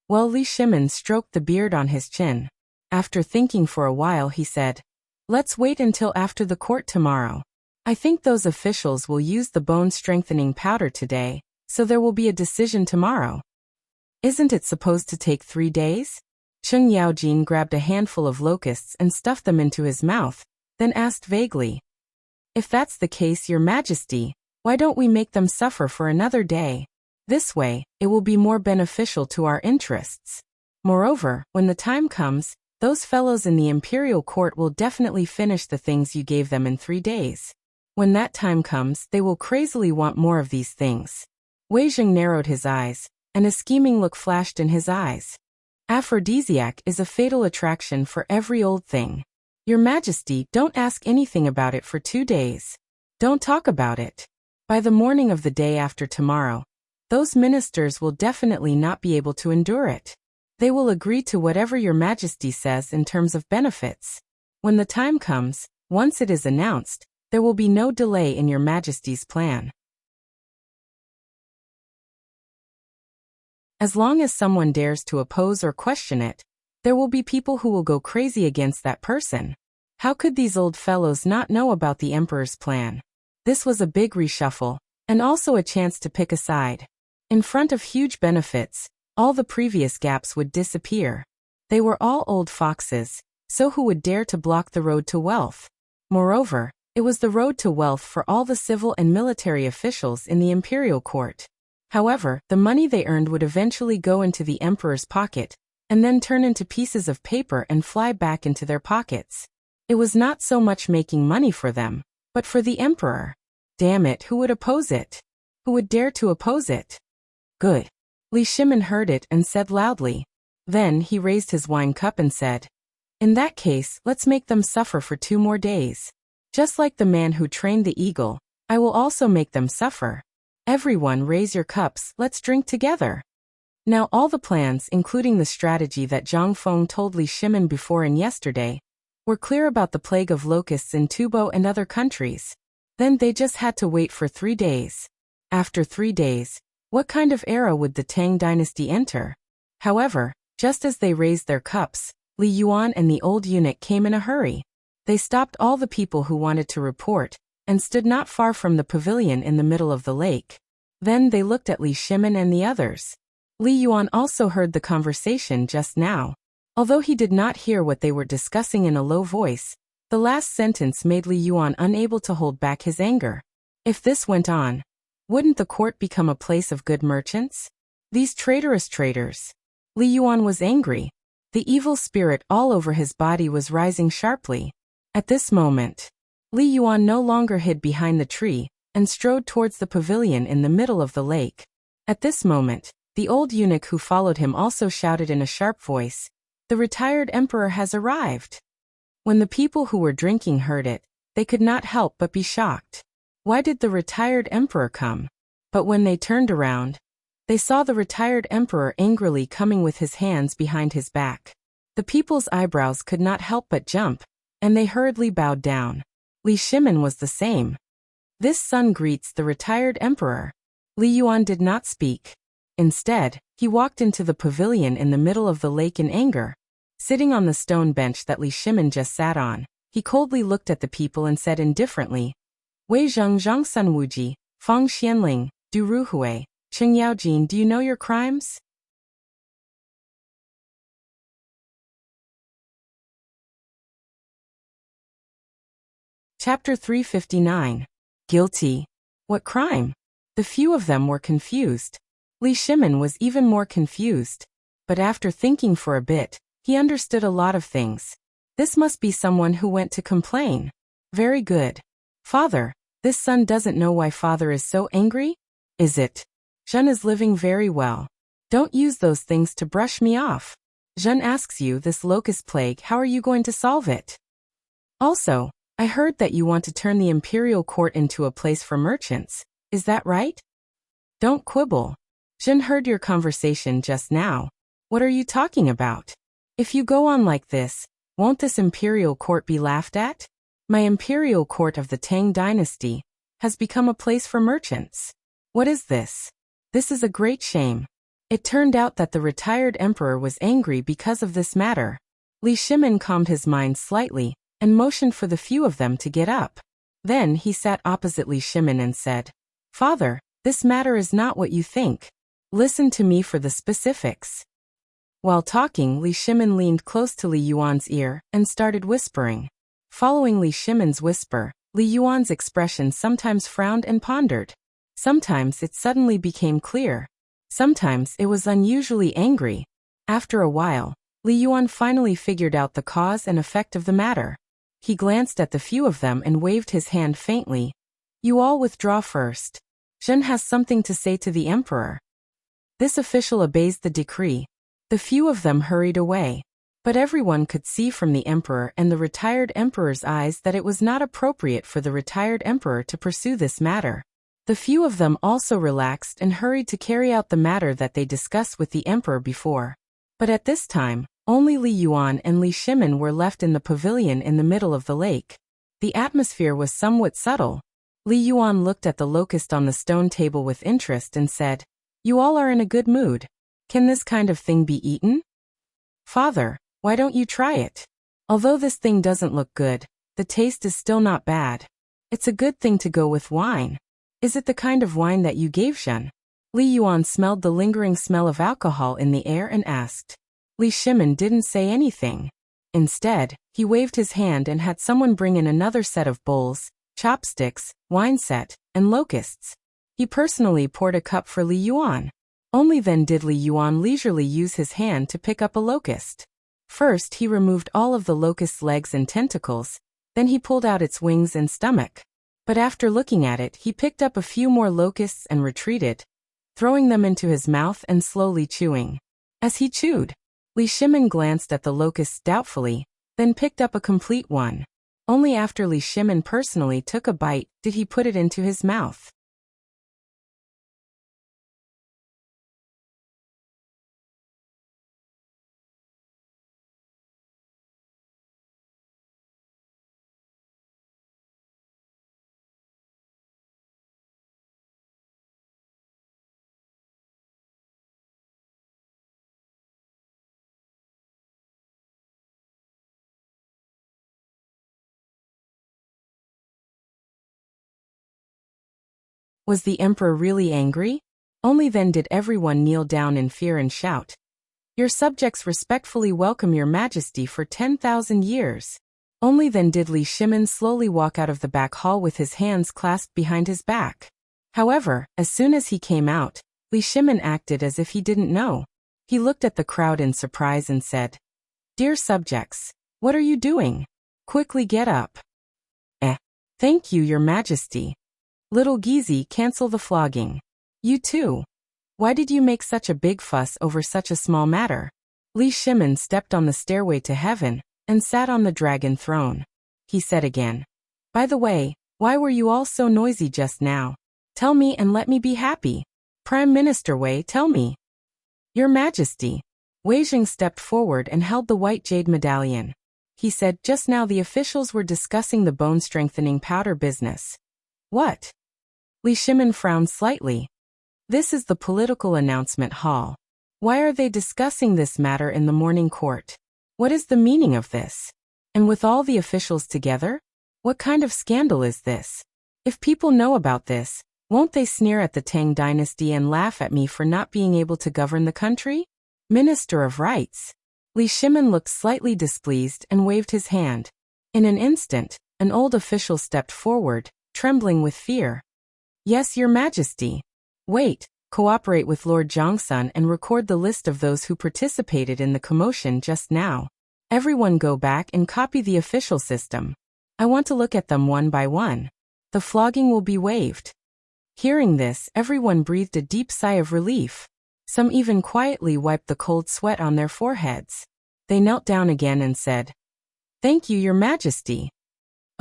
S1: Well, Li Shimin stroked the beard on his chin. After thinking for a while, he said, let's wait until after the court tomorrow. I think those officials will use the bone-strengthening powder today, so there will be a decision tomorrow. Isn't it supposed to take 3 days? Cheng Yaojin grabbed a handful of locusts and stuffed them into his mouth, then asked vaguely. If that's the case, Your Majesty, why don't we make them suffer for another day? This way, it will be more beneficial to our interests. Moreover, when the time comes, those fellows in the imperial court will definitely finish the things you gave them in 3 days. When that time comes, they will crazily want more of these things. Wei Zheng narrowed his eyes, and a scheming look flashed in his eyes. Aphrodisiac is a fatal attraction for every old thing. Your Majesty, don't ask anything about it for 2 days. Don't talk about it. By the morning of the day after tomorrow, those ministers will definitely not be able to endure it. They will agree to whatever Your Majesty says in terms of benefits. When the time comes, once it is announced, there will be no delay in Your Majesty's plan. As long as someone dares to oppose or question it, there will be people who will go crazy against that person. How could these old fellows not know about the Emperor's plan? This was a big reshuffle, and also a chance to pick a side. In front of huge benefits, all the previous gaps would disappear. They were all old foxes, so who would dare to block the road to wealth? Moreover, it was the road to wealth for all the civil and military officials in the imperial court. However, the money they earned would eventually go into the emperor's pocket, and then turn into pieces of paper and fly back into their pockets. It was not so much making money for them, but for the emperor. Damn it, who would oppose it? Who would dare to oppose it? Good. Li Shimin heard it and said loudly, Then he raised his wine cup and said, "In that case, let's make them suffer for 2 more days. Just like the man who trained the eagle, I will also make them suffer. Everyone raise your cups, let's drink together." Now all the plans, including the strategy that Zhang Feng told Li Shimin before and yesterday, were clear about the plague of locusts in Tubo and other countries. Then they just had to wait for 3 days. After 3 days, what kind of era would the Tang dynasty enter? However, just as they raised their cups, Li Yuan and the old eunuch came in a hurry. They stopped all the people who wanted to report, and stood not far from the pavilion in the middle of the lake. Then they looked at Li Shimin and the others. Li Yuan also heard the conversation just now. Although he did not hear what they were discussing in a low voice, the last sentence made Li Yuan unable to hold back his anger. If this went on, wouldn't the court become a place of good merchants? These traitorous traders. Li Yuan was angry. The evil spirit all over his body was rising sharply. At this moment, Li Yuan no longer hid behind the tree, and strode towards the pavilion in the middle of the lake. At this moment, the old eunuch who followed him also shouted in a sharp voice, "The retired emperor has arrived." When the people who were drinking heard it, they could not help but be shocked. Why did the retired emperor come? But when they turned around, they saw the retired emperor angrily coming with his hands behind his back. The people's eyebrows could not help but jump, and they hurriedly bowed down. Li Shimin was the same. This son greets the retired emperor. Li Yuan did not speak. Instead, he walked into the pavilion in the middle of the lake in anger. Sitting on the stone bench that Li Shimin just sat on, he coldly looked at the people and said indifferently, "Wei Zheng Zhang Sun Wuji, Fang Xianling, Du Ruhui, Cheng Yaojin, do you know your crimes?" Chapter 359. Guilty. What crime? The few of them were confused. Li Shimin was even more confused. But after thinking for a bit, he understood a lot of things. This must be someone who went to complain. Very good. Father, this son doesn't know why father is so angry? Is it? Zhen is living very well. Don't use those things to brush me off. Zhen asks you this locust plague, how are you going to solve it? Also, I heard that you want to turn the imperial court into a place for merchants. Is that right? Don't quibble. Zhen heard your conversation just now. What are you talking about? If you go on like this, won't this imperial court be laughed at? My imperial court of the Tang dynasty has become a place for merchants. What is this? This is a great shame. It turned out that the retired emperor was angry because of this matter. Li Shimin calmed his mind slightly and motioned for the few of them to get up. Then he sat opposite Li Shimin and said, "Father, this matter is not what you think. Listen to me for the specifics." While talking, Li Shimin leaned close to Li Yuan's ear and started whispering. Following Li Shimin's whisper, Li Yuan's expression sometimes frowned and pondered. Sometimes it suddenly became clear. Sometimes it was unusually angry. After a while, Li Yuan finally figured out the cause and effect of the matter. He glanced at the few of them and waved his hand faintly. "You all withdraw first. Zhen has something to say to the emperor." This official obeys the decree. The few of them hurried away. But everyone could see from the emperor and the retired emperor's eyes that it was not appropriate for the retired emperor to pursue this matter. The few of them also relaxed and hurried to carry out the matter that they discussed with the emperor before. But at this time, only Li Yuan and Li Shimin were left in the pavilion in the middle of the lake. The atmosphere was somewhat subtle. Li Yuan looked at the locust on the stone table with interest and said, "You all are in a good mood. Can this kind of thing be eaten? Father, why don't you try it? Although this thing doesn't look good, the taste is still not bad. It's a good thing to go with wine. Is it the kind of wine that you gave Zhen?" Li Yuan smelled the lingering smell of alcohol in the air and asked. Li Shimin didn't say anything. Instead, he waved his hand and had someone bring in another set of bowls, chopsticks, wine set, and locusts. He personally poured a cup for Li Yuan. Only then did Li Yuan leisurely use his hand to pick up a locust. First he removed all of the locust's legs and tentacles, then he pulled out its wings and stomach. But after looking at it, he picked up a few more locusts and retreated, throwing them into his mouth and slowly chewing. As he chewed, Li Shimin glanced at the locusts doubtfully, then picked up a complete one. Only after Li Shimin personally took a bite did he put it into his mouth. Was the emperor really angry? Only then did everyone kneel down in fear and shout, "Your subjects respectfully welcome your majesty for 10,000 years." Only then did Li Shimin slowly walk out of the back hall with his hands clasped behind his back. However, as soon as he came out, Li Shimin acted as if he didn't know. He looked at the crowd in surprise and said, "Dear subjects, what are you doing? Quickly get up." Thank you, your majesty." "Little Gizi, cancel the flogging." "You too. Why did you make such a big fuss over such a small matter?" Li Shimin stepped on the stairway to heaven and sat on the dragon throne. He said again, "By the way, why were you all so noisy just now? Tell me and let me be happy. Prime Minister Wei, tell me." "Your Majesty." Wei Jing stepped forward and held the white jade medallion. He said, "Just now the officials were discussing the bone-strengthening powder business." "What?" Li Shimin frowned slightly. "This is the political announcement hall. Why are they discussing this matter in the morning court? What is the meaning of this? And with all the officials together? What kind of scandal is this? If people know about this, won't they sneer at the Tang dynasty and laugh at me for not being able to govern the country? Minister of Rights." Li Shimin looked slightly displeased and waved his hand. In an instant, an old official stepped forward, trembling with fear. "Yes, your majesty." "Wait, cooperate with Lord Zhongsun and record the list of those who participated in the commotion just now. Everyone go back and copy the official system. I want to look at them one by one. The flogging will be waived." Hearing this, everyone breathed a deep sigh of relief. Some even quietly wiped the cold sweat on their foreheads. They knelt down again and said, "Thank you, your majesty."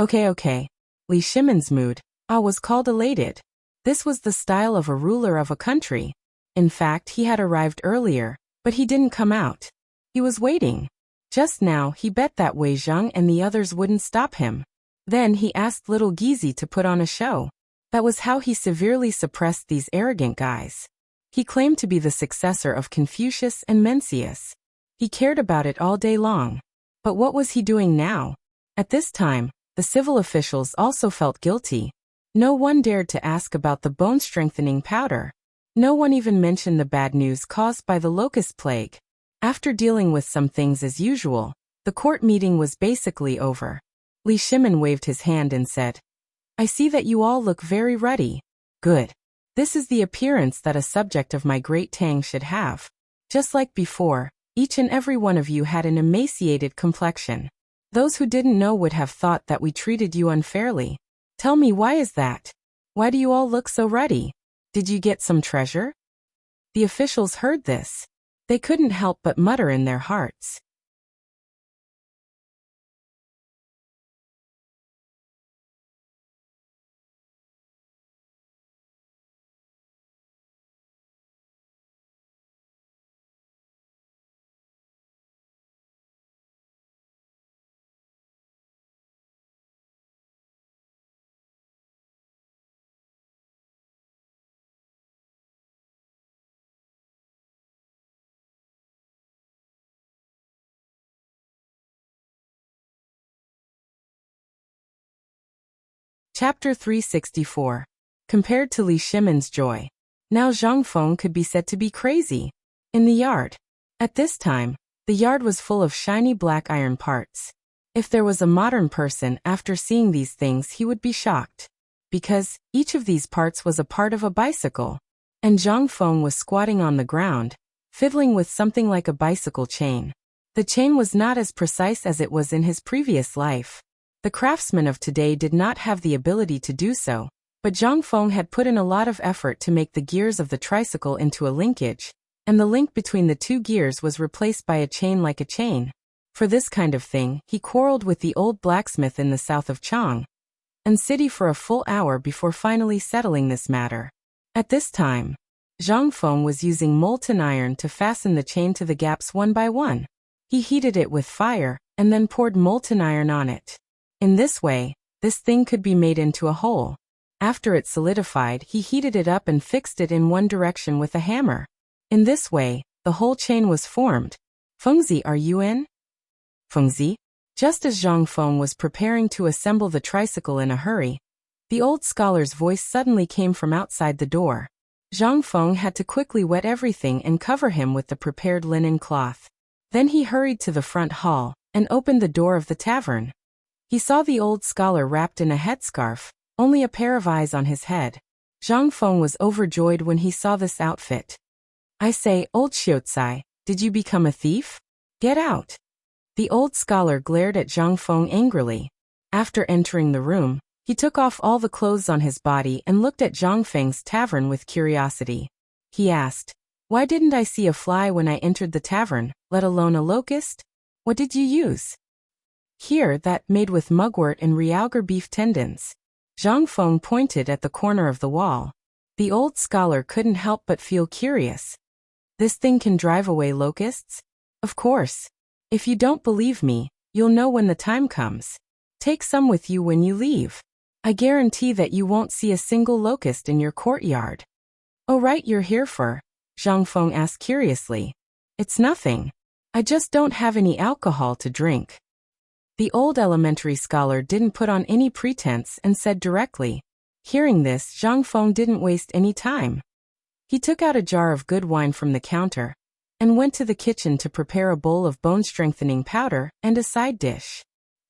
S1: Okay. Li Shimin's mood was called elated. This was the style of a ruler of a country. In fact, he had arrived earlier, but he didn't come out. He was waiting. Just now, he bet that Wei Zhang and the others wouldn't stop him. Then he asked little Gizi to put on a show. That was how he severely suppressed these arrogant guys. He claimed to be the successor of Confucius and Mencius. He cared about it all day long. But what was he doing now? At this time, the civil officials also felt guilty. No one dared to ask about the bone-strengthening powder. No one even mentioned the bad news caused by the locust plague. After dealing with some things as usual, the court meeting was basically over. Li Shimin waved his hand and said, "I see that you all look very ruddy. Good. This is the appearance that a subject of my great Tang should have. Just like before, each and every one of you had an emaciated complexion. Those who didn't know would have thought that we treated you unfairly. Tell me, why is that? Why do you all look so ruddy? Did you get some treasure?" The officials heard this. They couldn't help but mutter in their hearts. Chapter 364. Compared to Li Shimin's joy, now Zhang Feng could be said to be crazy. In the yard. At this time, the yard was full of shiny black iron parts. If there was a modern person after seeing these things, he would be shocked. Because each of these parts was a part of a bicycle. And Zhang Feng was squatting on the ground, fiddling with something like a bicycle chain. The chain was not as precise as it was in his previous life. The craftsmen of today did not have the ability to do so, but Zhang Feng had put in a lot of effort to make the gears of the tricycle into a linkage. and the link between the two gears was replaced by a chain like a chain. For this kind of thing, he quarreled with the old blacksmith in the south of Chang'an city for a full hour before finally settling this matter. At this time, Zhang Feng was using molten iron to fasten the chain to the gaps one by one. He heated it with fire, and then poured molten iron on it. In this way, this thing could be made into a hole. After it solidified, he heated it up and fixed it in one direction with a hammer. In this way, the whole chain was formed. Fengzi, are you in? Fengzi? Just as Zhang Feng was preparing to assemble the tricycle in a hurry, the old scholar's voice suddenly came from outside the door. Zhang Feng had to quickly wet everything and cover him with the prepared linen cloth. Then he hurried to the front hall and opened the door of the tavern. He saw the old scholar wrapped in a headscarf, only a pair of eyes on his head. Zhang Feng was overjoyed when he saw this outfit. I say, old Xiaocai, did you become a thief? Get out! The old scholar glared at Zhang Feng angrily. After entering the room, he took off all the clothes on his body and looked at Zhang Feng's tavern with curiosity. He asked, why didn't I see a fly when I entered the tavern, let alone a locust? What did you use? Here, that made with mugwort and realgar beef tendons. Zhang Feng pointed at the corner of the wall. The old scholar couldn't help but feel curious. This thing can drive away locusts? Of course. If you don't believe me, you'll know when the time comes. Take some with you when you leave. I guarantee that you won't see a single locust in your courtyard. Oh right, you're here for? Zhang Feng asked curiously. It's nothing. I just don't have any alcohol to drink. The old elementary scholar didn't put on any pretense and said directly. Hearing this, Zhang Feng didn't waste any time. He took out a jar of good wine from the counter and went to the kitchen to prepare a bowl of bone-strengthening powder and a side dish.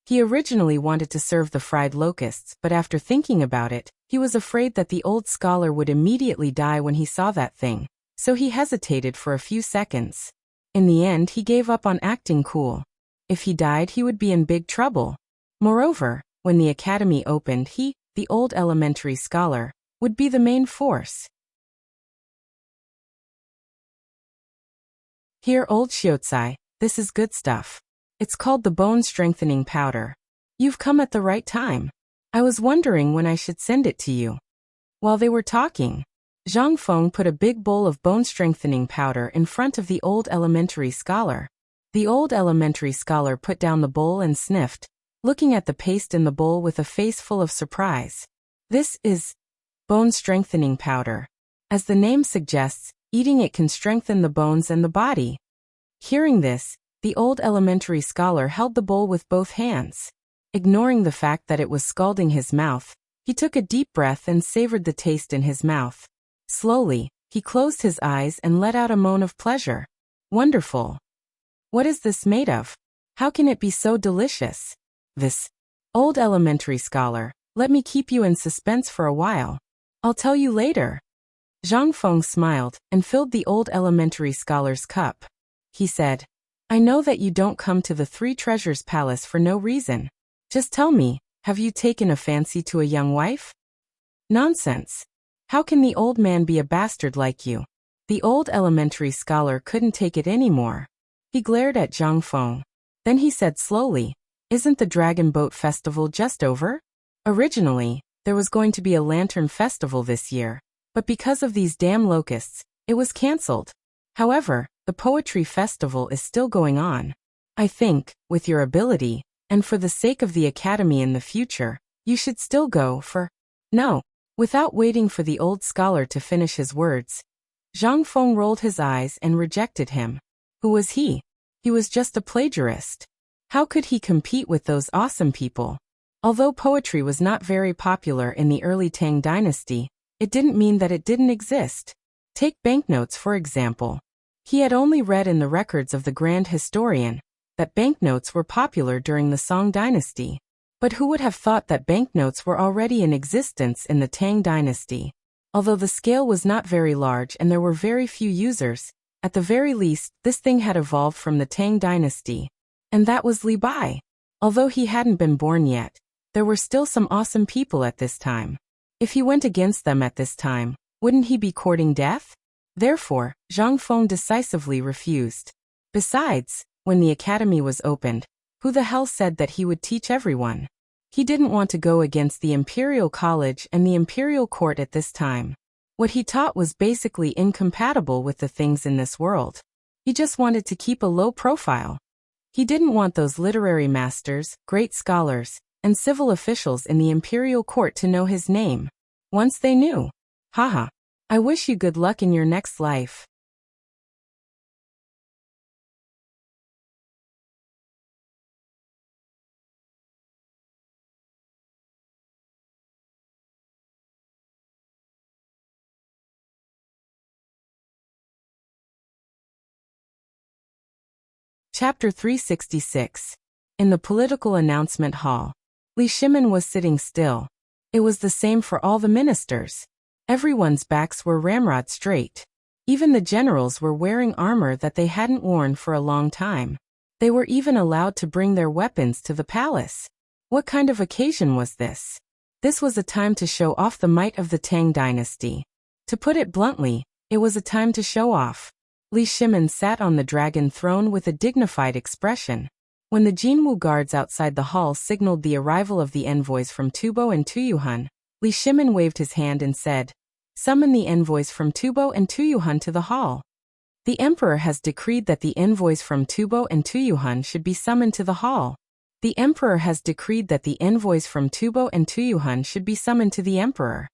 S1: He originally wanted to serve the fried locusts, but after thinking about it, he was afraid that the old scholar would immediately die when he saw that thing, so he hesitated for a few seconds. In the end, he gave up on acting cool. If he died, he would be in big trouble. Moreover, when the academy opened, he, the old elementary scholar, would be the main force. Here, old Xiaocai, this is good stuff. It's called the bone-strengthening powder. You've come at the right time. I was wondering when I should send it to you. While they were talking, Zhang Feng put a big bowl of bone-strengthening powder in front of the old elementary scholar. The old elementary scholar put down the bowl and sniffed, looking at the paste in the bowl with a face full of surprise. This is bone-strengthening powder. As the name suggests, eating it can strengthen the bones and the body. Hearing this, the old elementary scholar held the bowl with both hands. Ignoring the fact that it was scalding his mouth, he took a deep breath and savored the taste in his mouth. Slowly, he closed his eyes and let out a moan of pleasure. Wonderful! What is this made of? How can it be so delicious? This old elementary scholar, let me keep you in suspense for a while. I'll tell you later. Zhang Feng smiled and filled the old elementary scholar's cup. He said, I know that you don't come to the Three Treasures Palace for no reason. Just tell me, have you taken a fancy to a young wife? Nonsense. How can the old man be a bastard like you? The old elementary scholar couldn't take it anymore. He glared at Zhang Feng. Then he said slowly, isn't the Dragon Boat Festival just over? Originally, there was going to be a lantern festival this year, but because of these damn locusts, it was cancelled. However, the poetry festival is still going on. I think, with your ability, and for the sake of the academy in the future, you should still go for... No. Without waiting for the old scholar to finish his words, Zhang Feng rolled his eyes and rejected him. Who was he? He was just a plagiarist. How could he compete with those awesome people? Although poetry was not very popular in the early Tang dynasty, it didn't mean that it didn't exist. Take banknotes for example. He had only read in the records of the grand historian that banknotes were popular during the Song dynasty. But who would have thought that banknotes were already in existence in the Tang dynasty? Although the scale was not very large and there were very few users, at the very least, this thing had evolved from the Tang dynasty. And that was Li Bai. Although he hadn't been born yet, there were still some awesome people at this time. If he went against them at this time, wouldn't he be courting death? Therefore, Zhang Feng decisively refused. Besides, when the academy was opened, who the hell said that he would teach everyone? He didn't want to go against the imperial college and the imperial court at this time. What he taught was basically incompatible with the things in this world. He just wanted to keep a low profile. He didn't want those literary masters, great scholars, and civil officials in the imperial court to know his name. Once they knew. Haha. I wish you good luck in your next life. Chapter 366. In the political announcement hall. Li Shimin was sitting still. It was the same for all the ministers. Everyone's backs were ramrod straight. Even the generals were wearing armor that they hadn't worn for a long time. They were even allowed to bring their weapons to the palace. What kind of occasion was this? This was a time to show off the might of the Tang dynasty. To put it bluntly, it was a time to show off. Li Shimin sat on the dragon throne with a dignified expression. When the Jinwu guards outside the hall signaled the arrival of the envoys from Tubo and Tuyuhan, Li Shimin waved his hand and said, "Summon the envoys from Tubo and Tuyuhan to the hall." The emperor has decreed that the envoys from Tubo and Tuyuhan should be summoned to the hall. The emperor has decreed that the envoys from Tubo and Tuyuhan should be summoned to the emperor.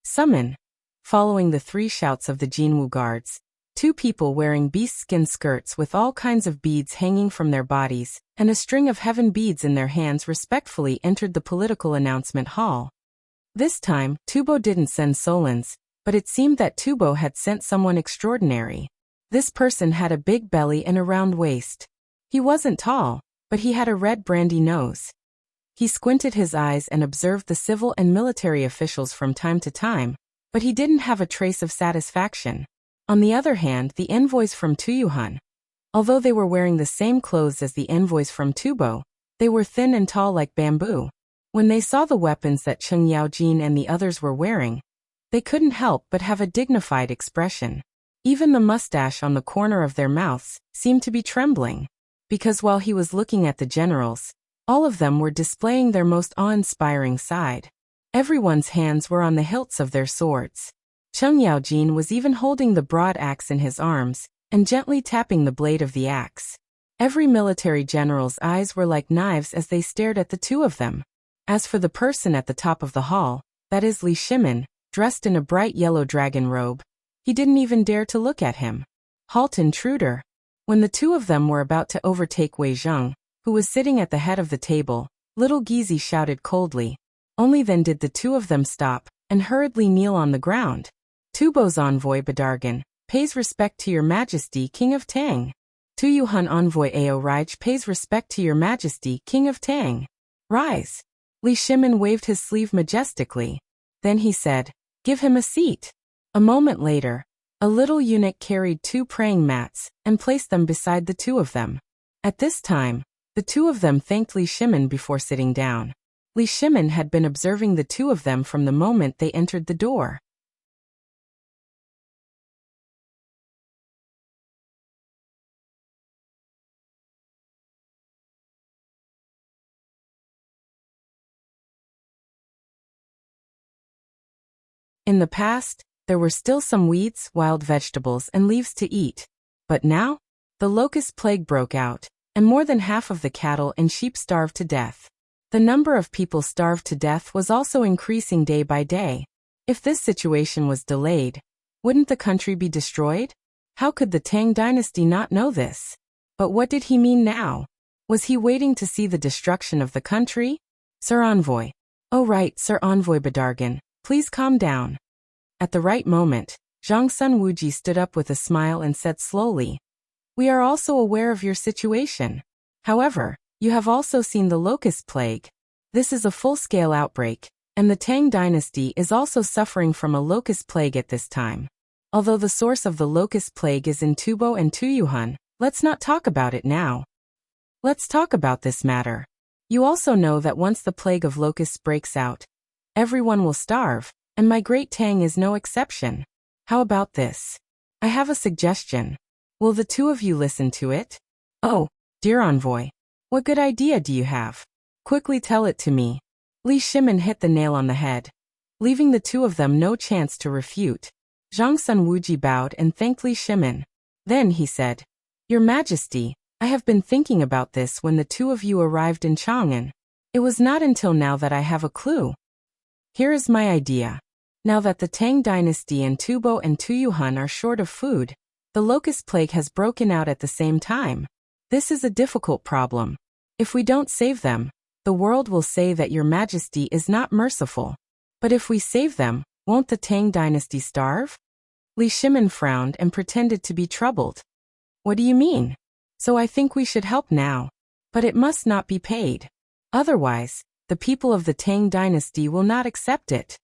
S1: Summon. Following the three shouts of the Jinwu guards, two people wearing beast-skin skirts with all kinds of beads hanging from their bodies, and a string of heaven beads in their hands respectfully entered the political announcement hall. This time, Tubo didn't send Solons, but it seemed that Tubo had sent someone extraordinary. This person had a big belly and a round waist. He wasn't tall, but he had a red brandy nose. He squinted his eyes and observed the civil and military officials from time to time, but he didn't have a trace of satisfaction. On the other hand, the envoys from Tuyuhan, although they were wearing the same clothes as the envoys from Tubo, they were thin and tall like bamboo. When they saw the weapons that Cheng Yaojin and the others were wearing, they couldn't help but have a dignified expression. Even the mustache on the corner of their mouths seemed to be trembling, because while he was looking at the generals, all of them were displaying their most awe-inspiring side. Everyone's hands were on the hilts of their swords. Cheng Yaojin was even holding the broad axe in his arms and gently tapping the blade of the axe. Every military general's eyes were like knives as they stared at the two of them. As for the person at the top of the hall, that is Li Shimin, dressed in a bright yellow dragon robe, he didn't even dare to look at him. Halt, intruder. When the two of them were about to overtake Wei Zheng, who was sitting at the head of the table, little Gizi shouted coldly. Only then did the two of them stop and hurriedly kneel on the ground. Tubo's envoy Badargan pays respect to your majesty, King of Tang. Tuyuhan envoy Ao Raij pays respect to your majesty, King of Tang. Rise. Li Shimin waved his sleeve majestically. Then he said, "Give him a seat." A moment later, a little eunuch carried two praying mats and placed them beside the two of them. At this time, the two of them thanked Li Shimin before sitting down. Li Shimin had been observing the two of them from the moment they entered the door. In the past, there were still some weeds, wild vegetables, and leaves to eat. But now, the locust plague broke out, and more than half of the cattle and sheep starved to death. The number of people starved to death was also increasing day by day. If this situation was delayed, wouldn't the country be destroyed? How could the Tang dynasty not know this? But what did he mean now? Was he waiting to see the destruction of the country? Sir Envoy. Oh right, Sir Envoy Badargan. Please calm down. At the right moment, Zhang Sun Wuji stood up with a smile and said slowly, "We are also aware of your situation. However, you have also seen the locust plague. This is a full-scale outbreak, and the Tang dynasty is also suffering from a locust plague at this time. Although the source of the locust plague is in Tubo and Tuyuhan, let's not talk about it now. Let's talk about this matter. You also know that once the plague of locusts breaks out, everyone will starve, and my great Tang is no exception. How about this? I have a suggestion. Will the two of you listen to it? Oh, dear envoy. What good idea do you have? Quickly tell it to me. Li Shimin hit the nail on the head, leaving the two of them no chance to refute. Zhang Sun Wuji bowed and thanked Li Shimin. Then he said, Your Majesty, I have been thinking about this when the two of you arrived in Chang'an. It was not until now that I have a clue. Here is my idea. Now that the Tang dynasty and Tubo and Tuyuhun are short of food, the locust plague has broken out at the same time. This is a difficult problem. If we don't save them, the world will say that Your Majesty is not merciful. But if we save them, won't the Tang dynasty starve? Li Shimin frowned and pretended to be troubled. What do you mean? So I think we should help now. But it must not be paid. Otherwise, the people of the Tang dynasty will not accept it.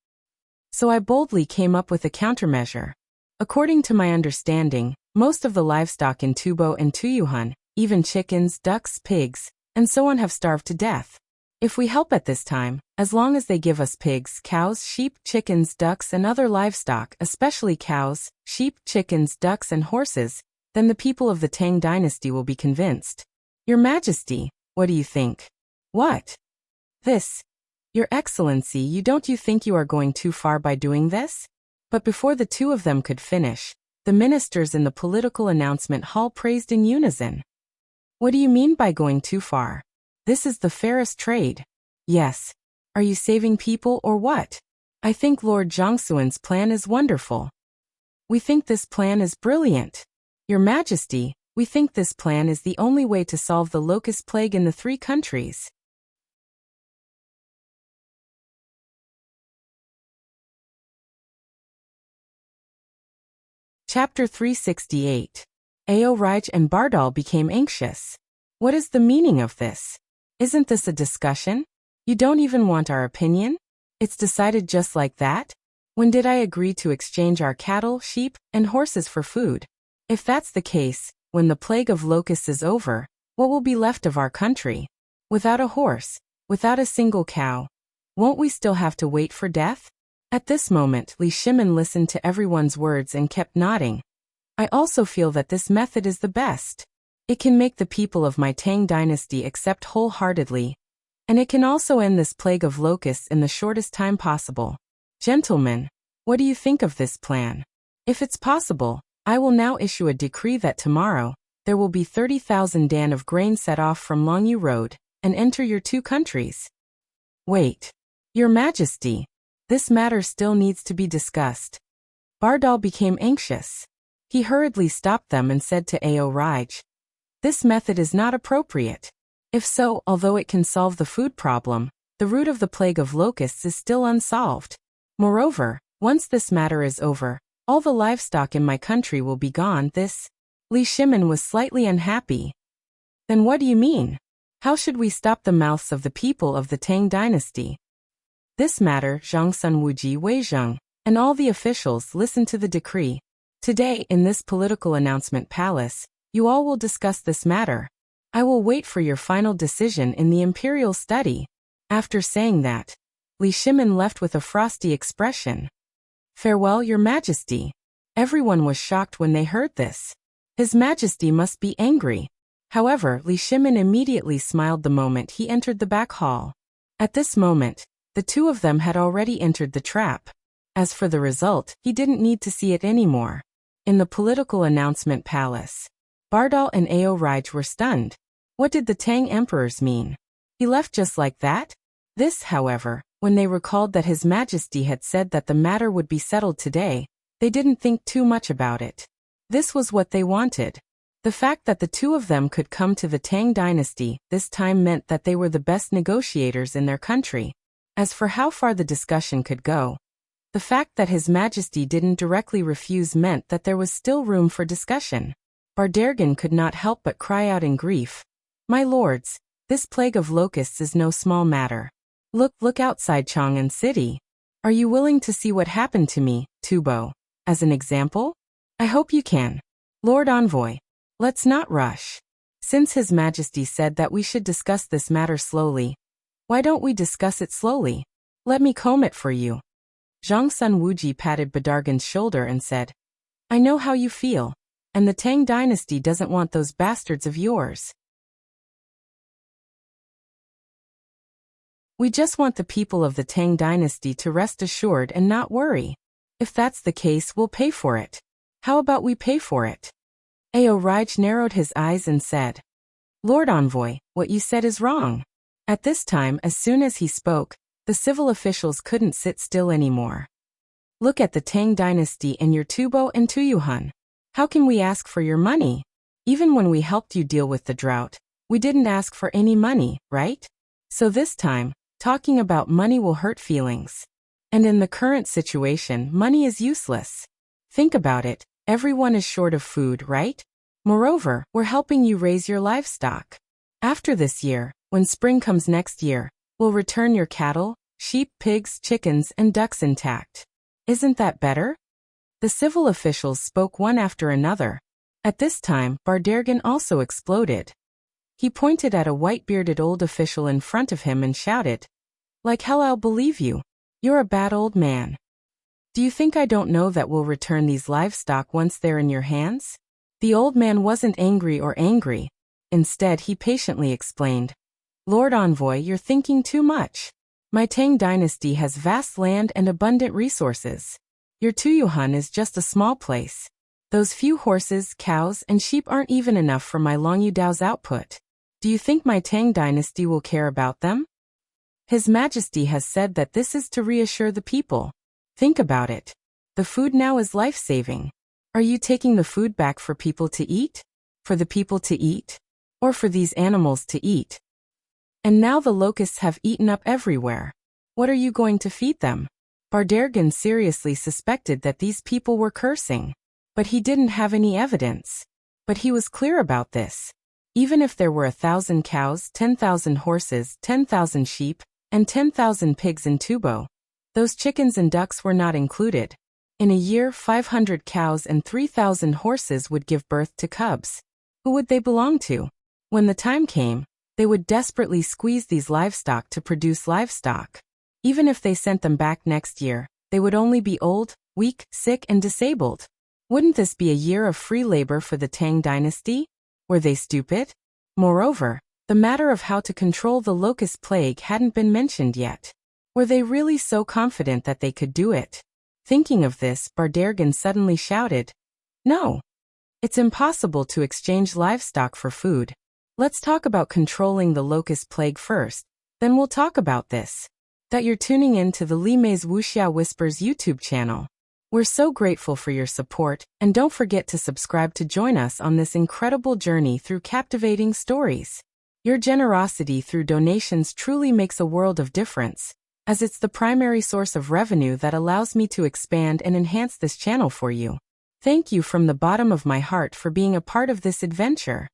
S1: So I boldly came up with a countermeasure. According to my understanding, most of the livestock in Tubo and Tuyuhun, even chickens, ducks, pigs, and so on have starved to death. If we help at this time, as long as they give us pigs, cows, sheep, chickens, ducks, and other livestock, especially cows, sheep, chickens, ducks, and horses, then the people of the Tang dynasty will be convinced. Your Majesty, what do you think? What? This. Your Excellency, don't you think you are going too far by doing this? But before the two of them could finish, the ministers in the political announcement hall praised in unison. What do you mean by going too far? This is the fairest trade. Yes. Are you saving people or what? I think Lord Zhongsuan's plan is wonderful. We think this plan is brilliant. Your Majesty, we think this plan is the only way to solve the locust plague in the 3 countries. Chapter 368. Aorij and Bardal became anxious. What is the meaning of this? Isn't this a discussion? You don't even want our opinion? It's decided just like that? When did I agree to exchange our cattle, sheep, and horses for food? If that's the case, when the plague of locusts is over, what will be left of our country? Without a horse, without a single cow, won't we still have to wait for death? At this moment, Li Shimin listened to everyone's words and kept nodding. I also feel that this method is the best. It can make the people of my Tang dynasty accept wholeheartedly, and it can also end this plague of locusts in the shortest time possible. Gentlemen, what do you think of this plan? If it's possible, I will now issue a decree that tomorrow, there will be 30,000 dan of grain set off from Longyu Road, and enter your 2 countries. Wait. Your Majesty. This matter still needs to be discussed. Bardal became anxious. He hurriedly stopped them and said to Aorij, This method is not appropriate. If so, although it can solve the food problem, the root of the plague of locusts is still unsolved. Moreover, once this matter is over, all the livestock in my country will be gone. Li Shimin was slightly unhappy. Then what do you mean? How should we stop the mouths of the people of the Tang dynasty? This matter, Zhang Sun Wuji Weizheng, and all the officials listened to the decree. Today, in this political announcement palace, you all will discuss this matter. I will wait for your final decision in the imperial study. After saying that, Li Shimin left with a frosty expression. Farewell, Your Majesty. Everyone was shocked when they heard this. His Majesty must be angry. However, Li Shimin immediately smiled the moment he entered the back hall. At this moment, the two of them had already entered the trap. As for the result, he didn't need to see it anymore. In the political announcement palace, Bardal and Aorij were stunned. What did the Tang emperors mean? He left just like that? This, however, when they recalled that His Majesty had said that the matter would be settled today, they didn't think too much about it. This was what they wanted. The fact that the two of them could come to the Tang dynasty this time meant that they were the best negotiators in their country. As for how far the discussion could go, the fact that His Majesty didn't directly refuse meant that there was still room for discussion. Bardergan could not help but cry out in grief. My lords, this plague of locusts is no small matter. Look outside Chang'an City. Are you willing to see what happened to me, Tubo, as an example? I hope you can. Lord Envoy, let's not rush. Since His Majesty said that we should discuss this matter slowly, why don't we discuss it slowly? Let me comb it for you. Zhang Sun Wuji patted Badargan's shoulder and said, I know how you feel. And the Tang dynasty doesn't want those bastards of yours. We just want the people of the Tang dynasty to rest assured and not worry. If that's the case, we'll pay for it. How about we pay for it? Ao Raj narrowed his eyes and said, Lord Envoy, what you said is wrong. At this time, as soon as he spoke, the civil officials couldn't sit still anymore. Look at the Tang dynasty and your Tubo and Tuyuhun. How can we ask for your money? Even when we helped you deal with the drought, we didn't ask for any money, right? So this time, talking about money will hurt feelings. And in the current situation, money is useless. Think about it, everyone is short of food, right? Moreover, we're helping you raise your livestock. After this year, when spring comes next year, we'll return your cattle, sheep, pigs, chickens, and ducks intact. Isn't that better? The civil officials spoke one after another. At this time, Bardergan also exploded. He pointed at a white-bearded old official in front of him and shouted, Like hell I'll believe you. You're a bad old man. Do you think I don't know that we'll return these livestock once they're in your hands? The old man wasn't angry or angry. Instead, he patiently explained, Lord Envoy, you're thinking too much. My Tang dynasty has vast land and abundant resources. Your Tuyuhun is just a small place. Those few horses, cows, and sheep aren't even enough for my Longyu output. Do you think my Tang dynasty will care about them? His Majesty has said that this is to reassure the people. Think about it. The food now is life-saving. Are you taking the food back for people to eat? For the people to eat? Or for these animals to eat? And now the locusts have eaten up everywhere. What are you going to feed them? Bardergan seriously suspected that these people were cursing. But he didn't have any evidence. But he was clear about this. Even if there were 1,000 cows, 10,000 horses, 10,000 sheep, and 10,000 pigs in Tubo, those chickens and ducks were not included. In a year, 500 cows and 3,000 horses would give birth to cubs. Who would they belong to? When the time came, they would desperately squeeze these livestock to produce livestock. Even if they sent them back next year, they would only be old, weak, sick, and disabled. Wouldn't this be a year of free labor for the Tang dynasty? Were they stupid? Moreover, the matter of how to control the locust plague hadn't been mentioned yet. Were they really so confident that they could do it? Thinking of this, Bardergan suddenly shouted, No! It's impossible to exchange livestock for food. Let's talk about controlling the locust plague first, then we'll talk about this. That you're tuning in to the Li Mei's Wuxia Whispers YouTube channel. We're so grateful for your support, and don't forget to subscribe to join us on this incredible journey through captivating stories. Your generosity through donations truly makes a world of difference, as it's the primary source of revenue that allows me to expand and enhance this channel for you. Thank you from the bottom of my heart for being a part of this adventure.